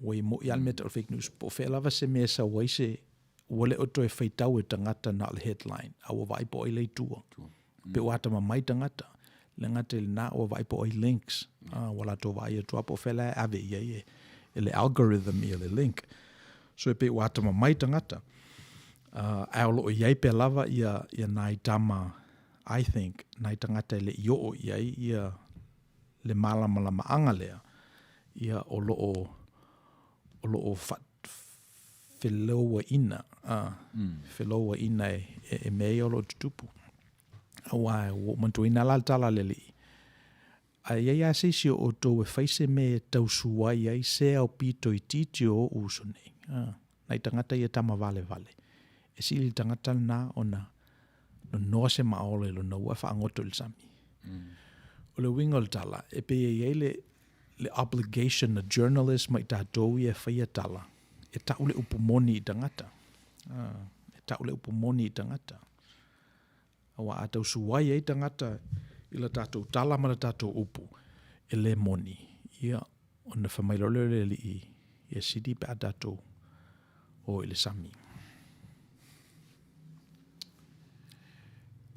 Ua i mo i ale meta o le fake news. Po whelava se mea sa waise ua le oto e whaitau e tangata na le headline. A ua vai po ai lei tua. Pe wata ma mai tangata. Le ngata ili na ua vai po ai links. Wala to vai e tua po whela ave ia e le algorithm i le link. So e pe wata ma mai tangata. Aolo o iai pe lava ia nai tama, I think, nai tangata le io o iai ia le malama anga lea. Ia o loo wheloa ina. Wheloa ina e mea o lo tutupu. Awa, mantu ina laltala le li. A iai a seisi o tō e whaise me tausua iai se au pito i titi o usone. Nai tangata ia tama vale. E sili tangata na ona no noa se maole lo na ua whaangoto le sami. O le wingo le tala, e pe e le obligation na journalist mai tātou i e whaia tala. E taule upumoni i tangata. Awa a tau suwai e tangata i la tātou tala ma la tātou upu. E le moni. Ia, ona whamailole le li i e sidi pe a tātou o i le sami.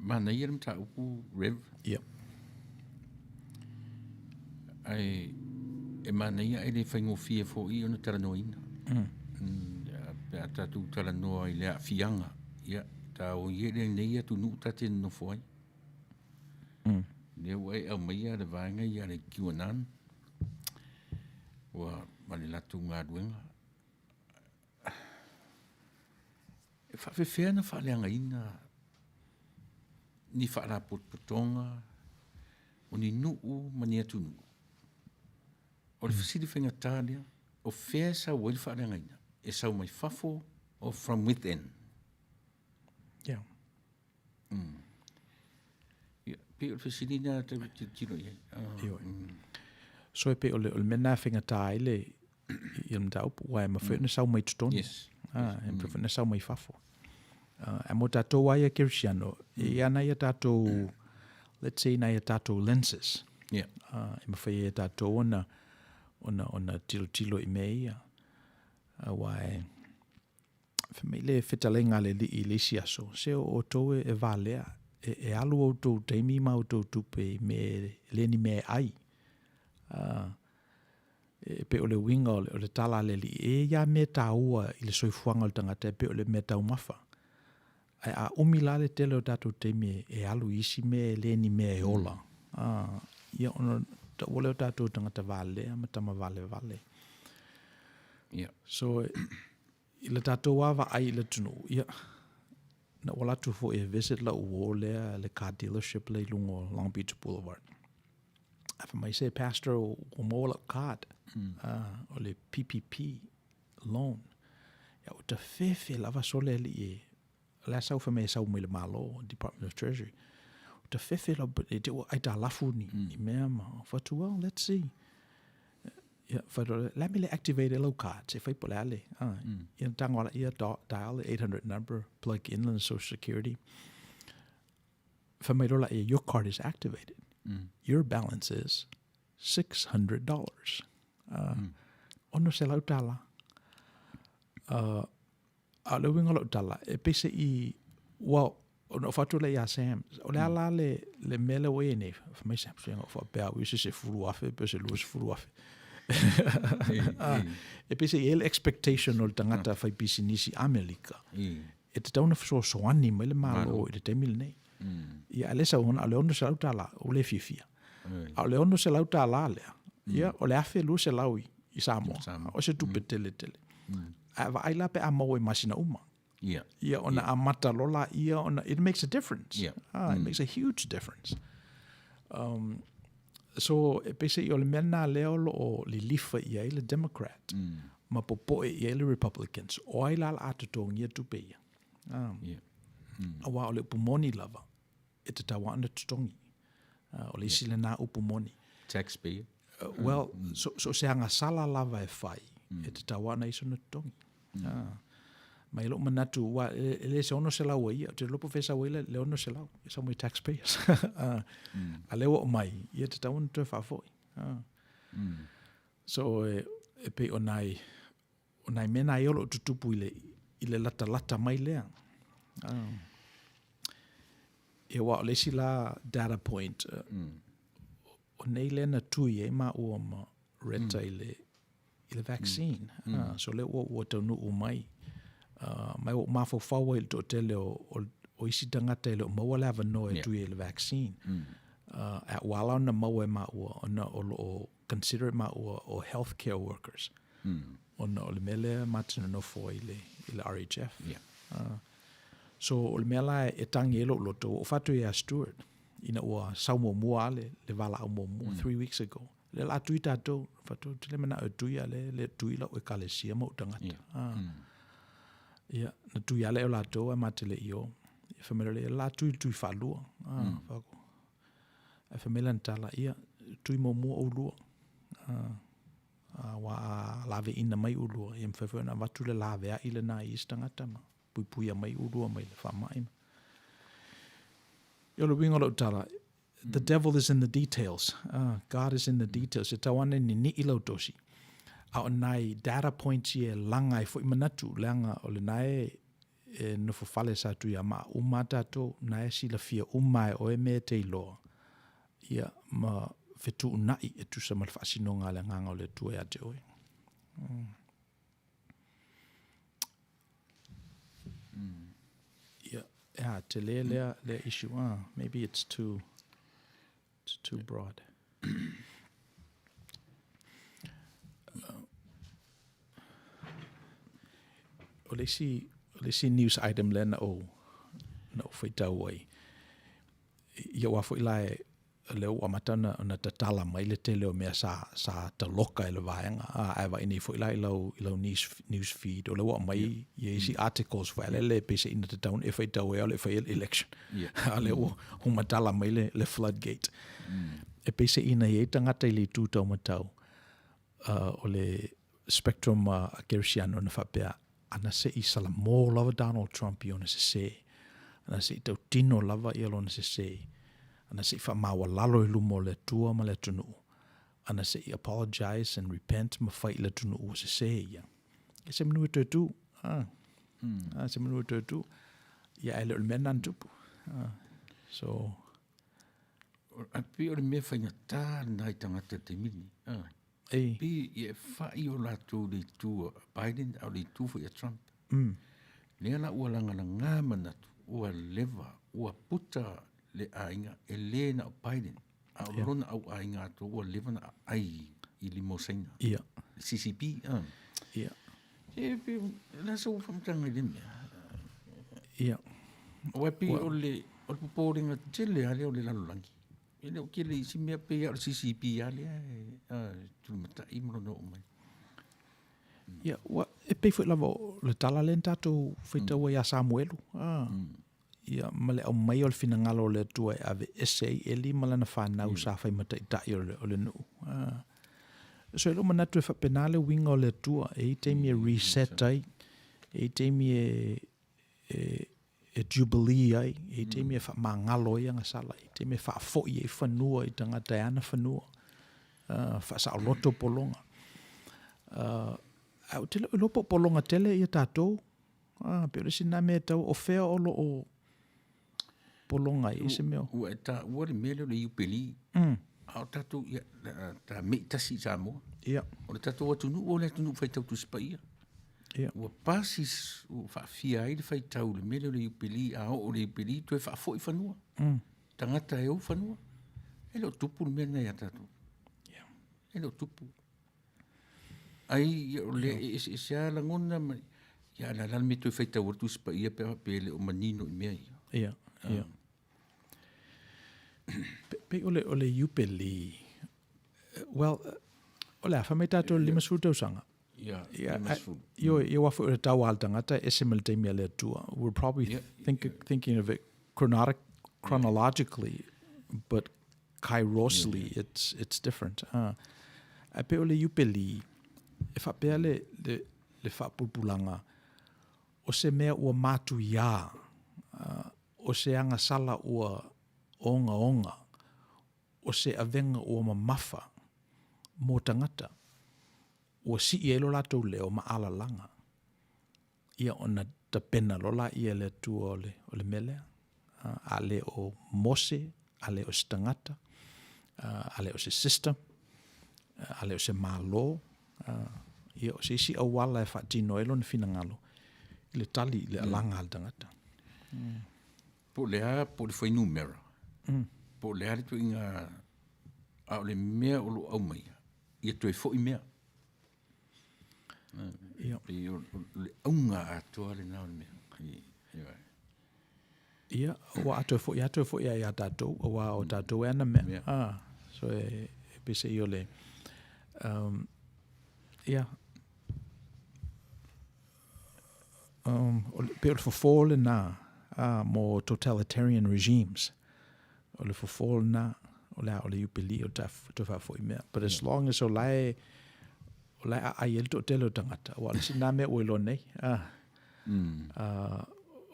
Mana ia mta upu Rev. Yep. Ai e mana ia ele whaingo fia fo i ona taranoina. Pe a tatu taranoa i lea fianga. Ia, ta o iere nei atu nu tate no foi. Lea wai au maia le vaenga ia le kiwanan. Wa mali latu ngā duenga. E whawhewhea na whaleanga ina ni whaara potpotonga o ni nuu mani atu nuu. O le whasiri whenga tālia o whea sa wai whaara ngaina. E sau mai whafo o from within. Yeah. Pe o le whasiri nga te tiro iei. So e pe o le mena whenga tā ile i mta upu wai ma whena sau mai tutonu. Yes. E whena sau mai whafo. A mo tātou ai a kirisiano, e ana ia tātou, let's say, na ia tātou lenses. Yeah. E mawhai ia tātou ona tilo i mea ia. Wai, whamile whitalenga le li i lesi aso. Se o tō e vālea, e alu o tō teimi ma o tō tupe me leni me ai. E pe o le winga o le tala le li, e ia me tāua i le soifuanga o le tangata, e pe o le me tau mafa. A umila le tele o tātou teimi e alu isi me leni me e ola. Ia ono ta ole o tātou tangata vale, amatama vale. Yeah. So, i le tātou awa ai le tunu, ia, na wala tu fo e visit la uo le car dealership le lungo Long Beach Boulevard. Afa mai se pastor o mo la card o le PPP loan. Ya o ta fefe lava sole li e la sau fa mai sau le malo Department of Treasury. O ta fefe la e te o ai ta lafu ni mea ma fa tu well let's see. Ja, let me activate a low card. Say fai pole ale. Ia tangola ia dial the 800 number, plug in the Social Security. Famairola your card is activated. Your balance is $600. Ono se lau tala. A le winga lau tala. E pese I well ono fatu le ya Sam. O le ala le mele we ne. Famai Sam swinga fa bea wisi se furu afe, pese luas furu afe. E pese ele expectation o le tangata fai pisinisi Amerika. E te tauna soani mai le malo I te temil nei. Ia alesa ona le ono se lau tala o le fifia. A le ono se lau tala lea. Ia o le afe lu se lau I Samoa. O se tupe tele. A va ai lape a mau e masina uma. Ia ona a mata lola ia ona it makes a difference. It makes a huge difference. So e pese I o le mena leo o li lifa I le Democrat. Ma popo I le Republicans. O ai la atotongi tupe ia. Awa o le upumoni lava. E te tawa ana tutongi. O le isi le na upumoni. Taxpayer. Well, so se anga sala lava e fai. E te tawa ana iso na tutongi. Mai lo manatu wa ele se ono se lau ia. Te lopo fesa wa le ono se lau. E sa moi taxpayers. A lewa o mai. Ia te tawa na tue whafoi. So e pe o nai mena I olo tutupu I le lata mai lea. E wa o lesi la data point. O nei le na tui e ma ua ma reta I le vaccine. So le ua taunu o mai. Mai o mafo fawa I le totele o isi tangata I le o maua lava no e tui le vaccine. At wala na maua e ma ua ona o consider ma ua o healthcare workers. Ona o le mele matina no fo I le RHF. So o le mela e tangi elo loto o fatu ia steward ina ua saumo mua le vala au mua 3 weeks ago. Le la tui tato fatu te le mana o tui le tui la o kalesia mo tangata. Ia na tui ale o la to a matele io. E famela le la tui falua. Fako. E famela ntala ia tui mo mua o lua. Wa lave ina mai o lua. Ia mfefe na watu le lave a ile na istangata ma. Puia mai urua mai le whamaima. Yolo wingo lo tala. The devil is in the details. God is in the details. E tawane ni ilo tosi. A o nai data points e langa e fo manatu langa o le nai e nufo fale sa tu ya ma umata to nai si la fia umai o e me te iloa. Ia ma fetu unai e tu sa malfasinonga le nganga o le tu e ate oe. Yeah, te le issue. Maybe it's too broad. O le si news item le na o whaitau ai. Ia wafo ilai leo o matana na tatala mai le te leo mea sa ta loka ele vaenga. Aiwa ini fo ilai ilo news feed o leo mai ia isi articles fa le pese ina te taun e whaitau e le whail election. A leo o matala mai le floodgate. E pese ina i tangata i le tūtau matau o le spectrum a Gersiano na whapea ana se I sala mō lava Donald Trump I ona se. Ana se I tau tino lava I alona se. Ana se I whamawa lalo I lumo le tua ma le tunu. Ana se I apologize and repent ma whai le tunu o se ia. E se manu e tū. Se manu e tū. Ia ele o le mena antupu. So... A pi o le mea whaingatā nai tangata te mini. Pi I e whai o lātou le tua Biden au le tūwha I a Trump. Lea la ua langa na ngā manatu, ua leva, ua puta le ainga, e le na o Biden. A o rona au ainga ato, ua leva na ai I limousina. CCP. Ia. E pi, la sa ua whamtanga I le mea. Ia. Wapi ole poporinga tele ale ole lalulangi. Ele o kele isi mea pe ya CCP ale tu mata imro no mai. Ia, e pei fwoi lava le tala le tatou whaitaua ia Samuelu. Ia, male au mai o le finangalo le tua e ave essay e li malana whanau sa whai mata i tai o le nuu. So e lo manatu e whapenale winga o le tua e teimi e reset ai, e teimi e jubilee ai, e teimi e whamangalo i anga sala, e teimi e whaafoi e whanua i tangata e ana whanua, whaasa o loto polonga. Au tele o lopo polonga tele i a tātou, pero sina me tau o whea o lo o polonga i se meo. Ua e ta ua le mele o le iupeli, au tātou ta mei tasi sa moa. Ia. O le tātou atunu o le atunu whaitau tu sipaia. Ua pasis o whaafia ai le whaitau le mele o le iupeli, a o le iupeli tu e whaafoi whanua. Tangata e au whanua. E leo tupu le mele nei a tātou. E leo tupu. Ai o le e se ala ngona ia la me tu whaitau o tu sipaia pe le o manino i mea ia. Ia, ia. Pe o le iupeli, well, o le awha mai tātou lima suru sanga. Ia wafu o le tau al tangata e se mele teimia le tua. We're probably thinking of it chronologically, but kairosally it's different. A pe o le iupeli, e whapea le whapupulanga, o se mea ua mātu ia, o se anga sala ua onga, o se avenga ua mamafa, mō tangata, ua si i elo latou leo maala langa. Ia ona ta pena lola ia le tua o le melea, a le o mose, a le o se tangata, a le o se system, a le o se malo, ia o se isi awala e whaatino elo na finangalo, le tali, le alanga al tangata. Po lea, po le whainu mera. Po lea le tu inga, au le mea o lo au mai. Ia tu e fo i mea. Le aunga atua le nao le mea. Ia, wa atu e fo ia ia tātou, wa o tātou e ana mea. So e pese i o le, ia, pe o le fofole na, more totalitarian regimes. O le fofole na, o le iupeli o ta whafo i mea. But as long as o lai a iel to telo tangata, o le sina mea uelo nei,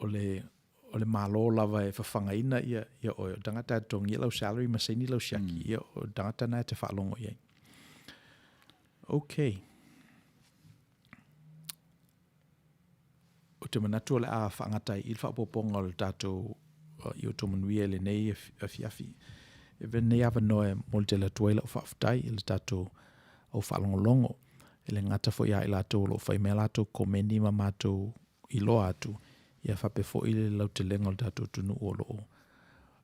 o le malo lava e whawhangaina ia o tangata tongi lau salary masini lau siaki, ia o tangata na te whaalongo iai. Okay. O te manatu o le a whaangatai il whaapoponga o le tātou i Outou Manuia le nei e fiafi. E vene awa noe mo le te la tuaila o whaaftai i le tātou au whaalongolongo. E le ngata fo ia i lātou lo whai mea lātou komeni ma mātou i loa atu. Ia whape fo i le lau te lenga o le tātou tunu o lo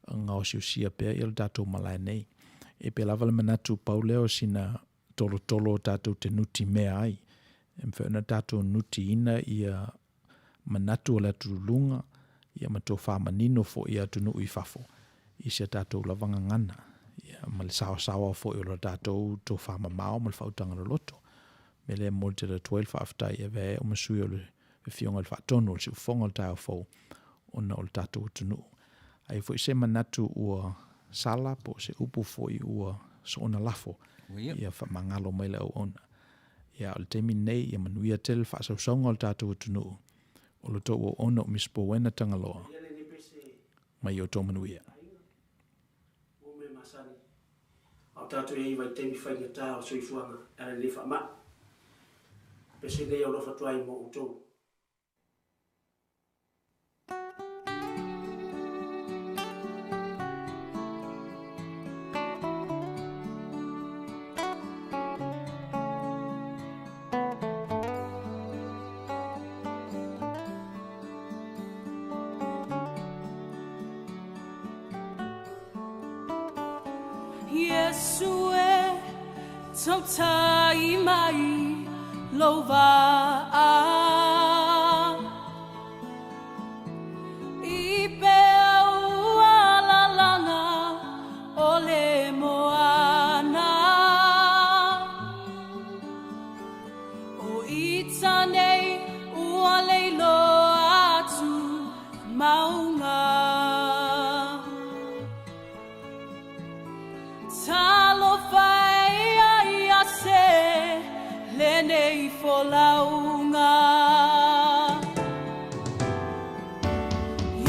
ngā o siusia pēr i le tātou malai nei. E pe lava le manatu pauleo sina tolo o tātou te nuti mea ai. E mwhena tātou nuti ina ia manatu o le atulunga, ia mato whamanino fo ia tunu i whafo. I se tātou lavanga ngana. Ia ma le sawa fo i o le tātou tō whamamao ma le whautanga le loto. Me le mo te le 12 whaaftai e vea o masui o le fionga le whaatono o le siufonga le tāo fo ona o le tātou tunu. Ai fo i se manatu ua sala po se upu fo i ua so ona lafo. Ia whamangalo mai le au ona. Ia o le temi nei ia manuia tel whaasausonga o le tātou tunu. O lo tō o ona o Misipouena Tagaloa. Mai Outou Manuia. O me masani. Au tātou e iwa i temi whainga tā o soifuanga ara le wha ma. Pese nei au lofa tuai mo Outou. Yesue tautai mai lova I launga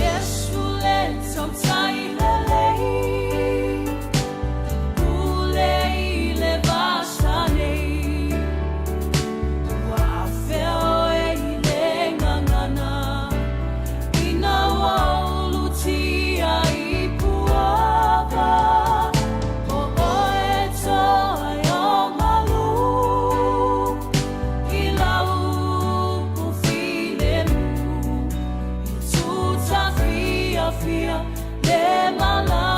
Yesu le tautai lelei Ulei le vasanei Wafeo e le ngangana Ina waulutia ipuava O oe toa yo malu Ilau ufilemu Ituta fia fia le malau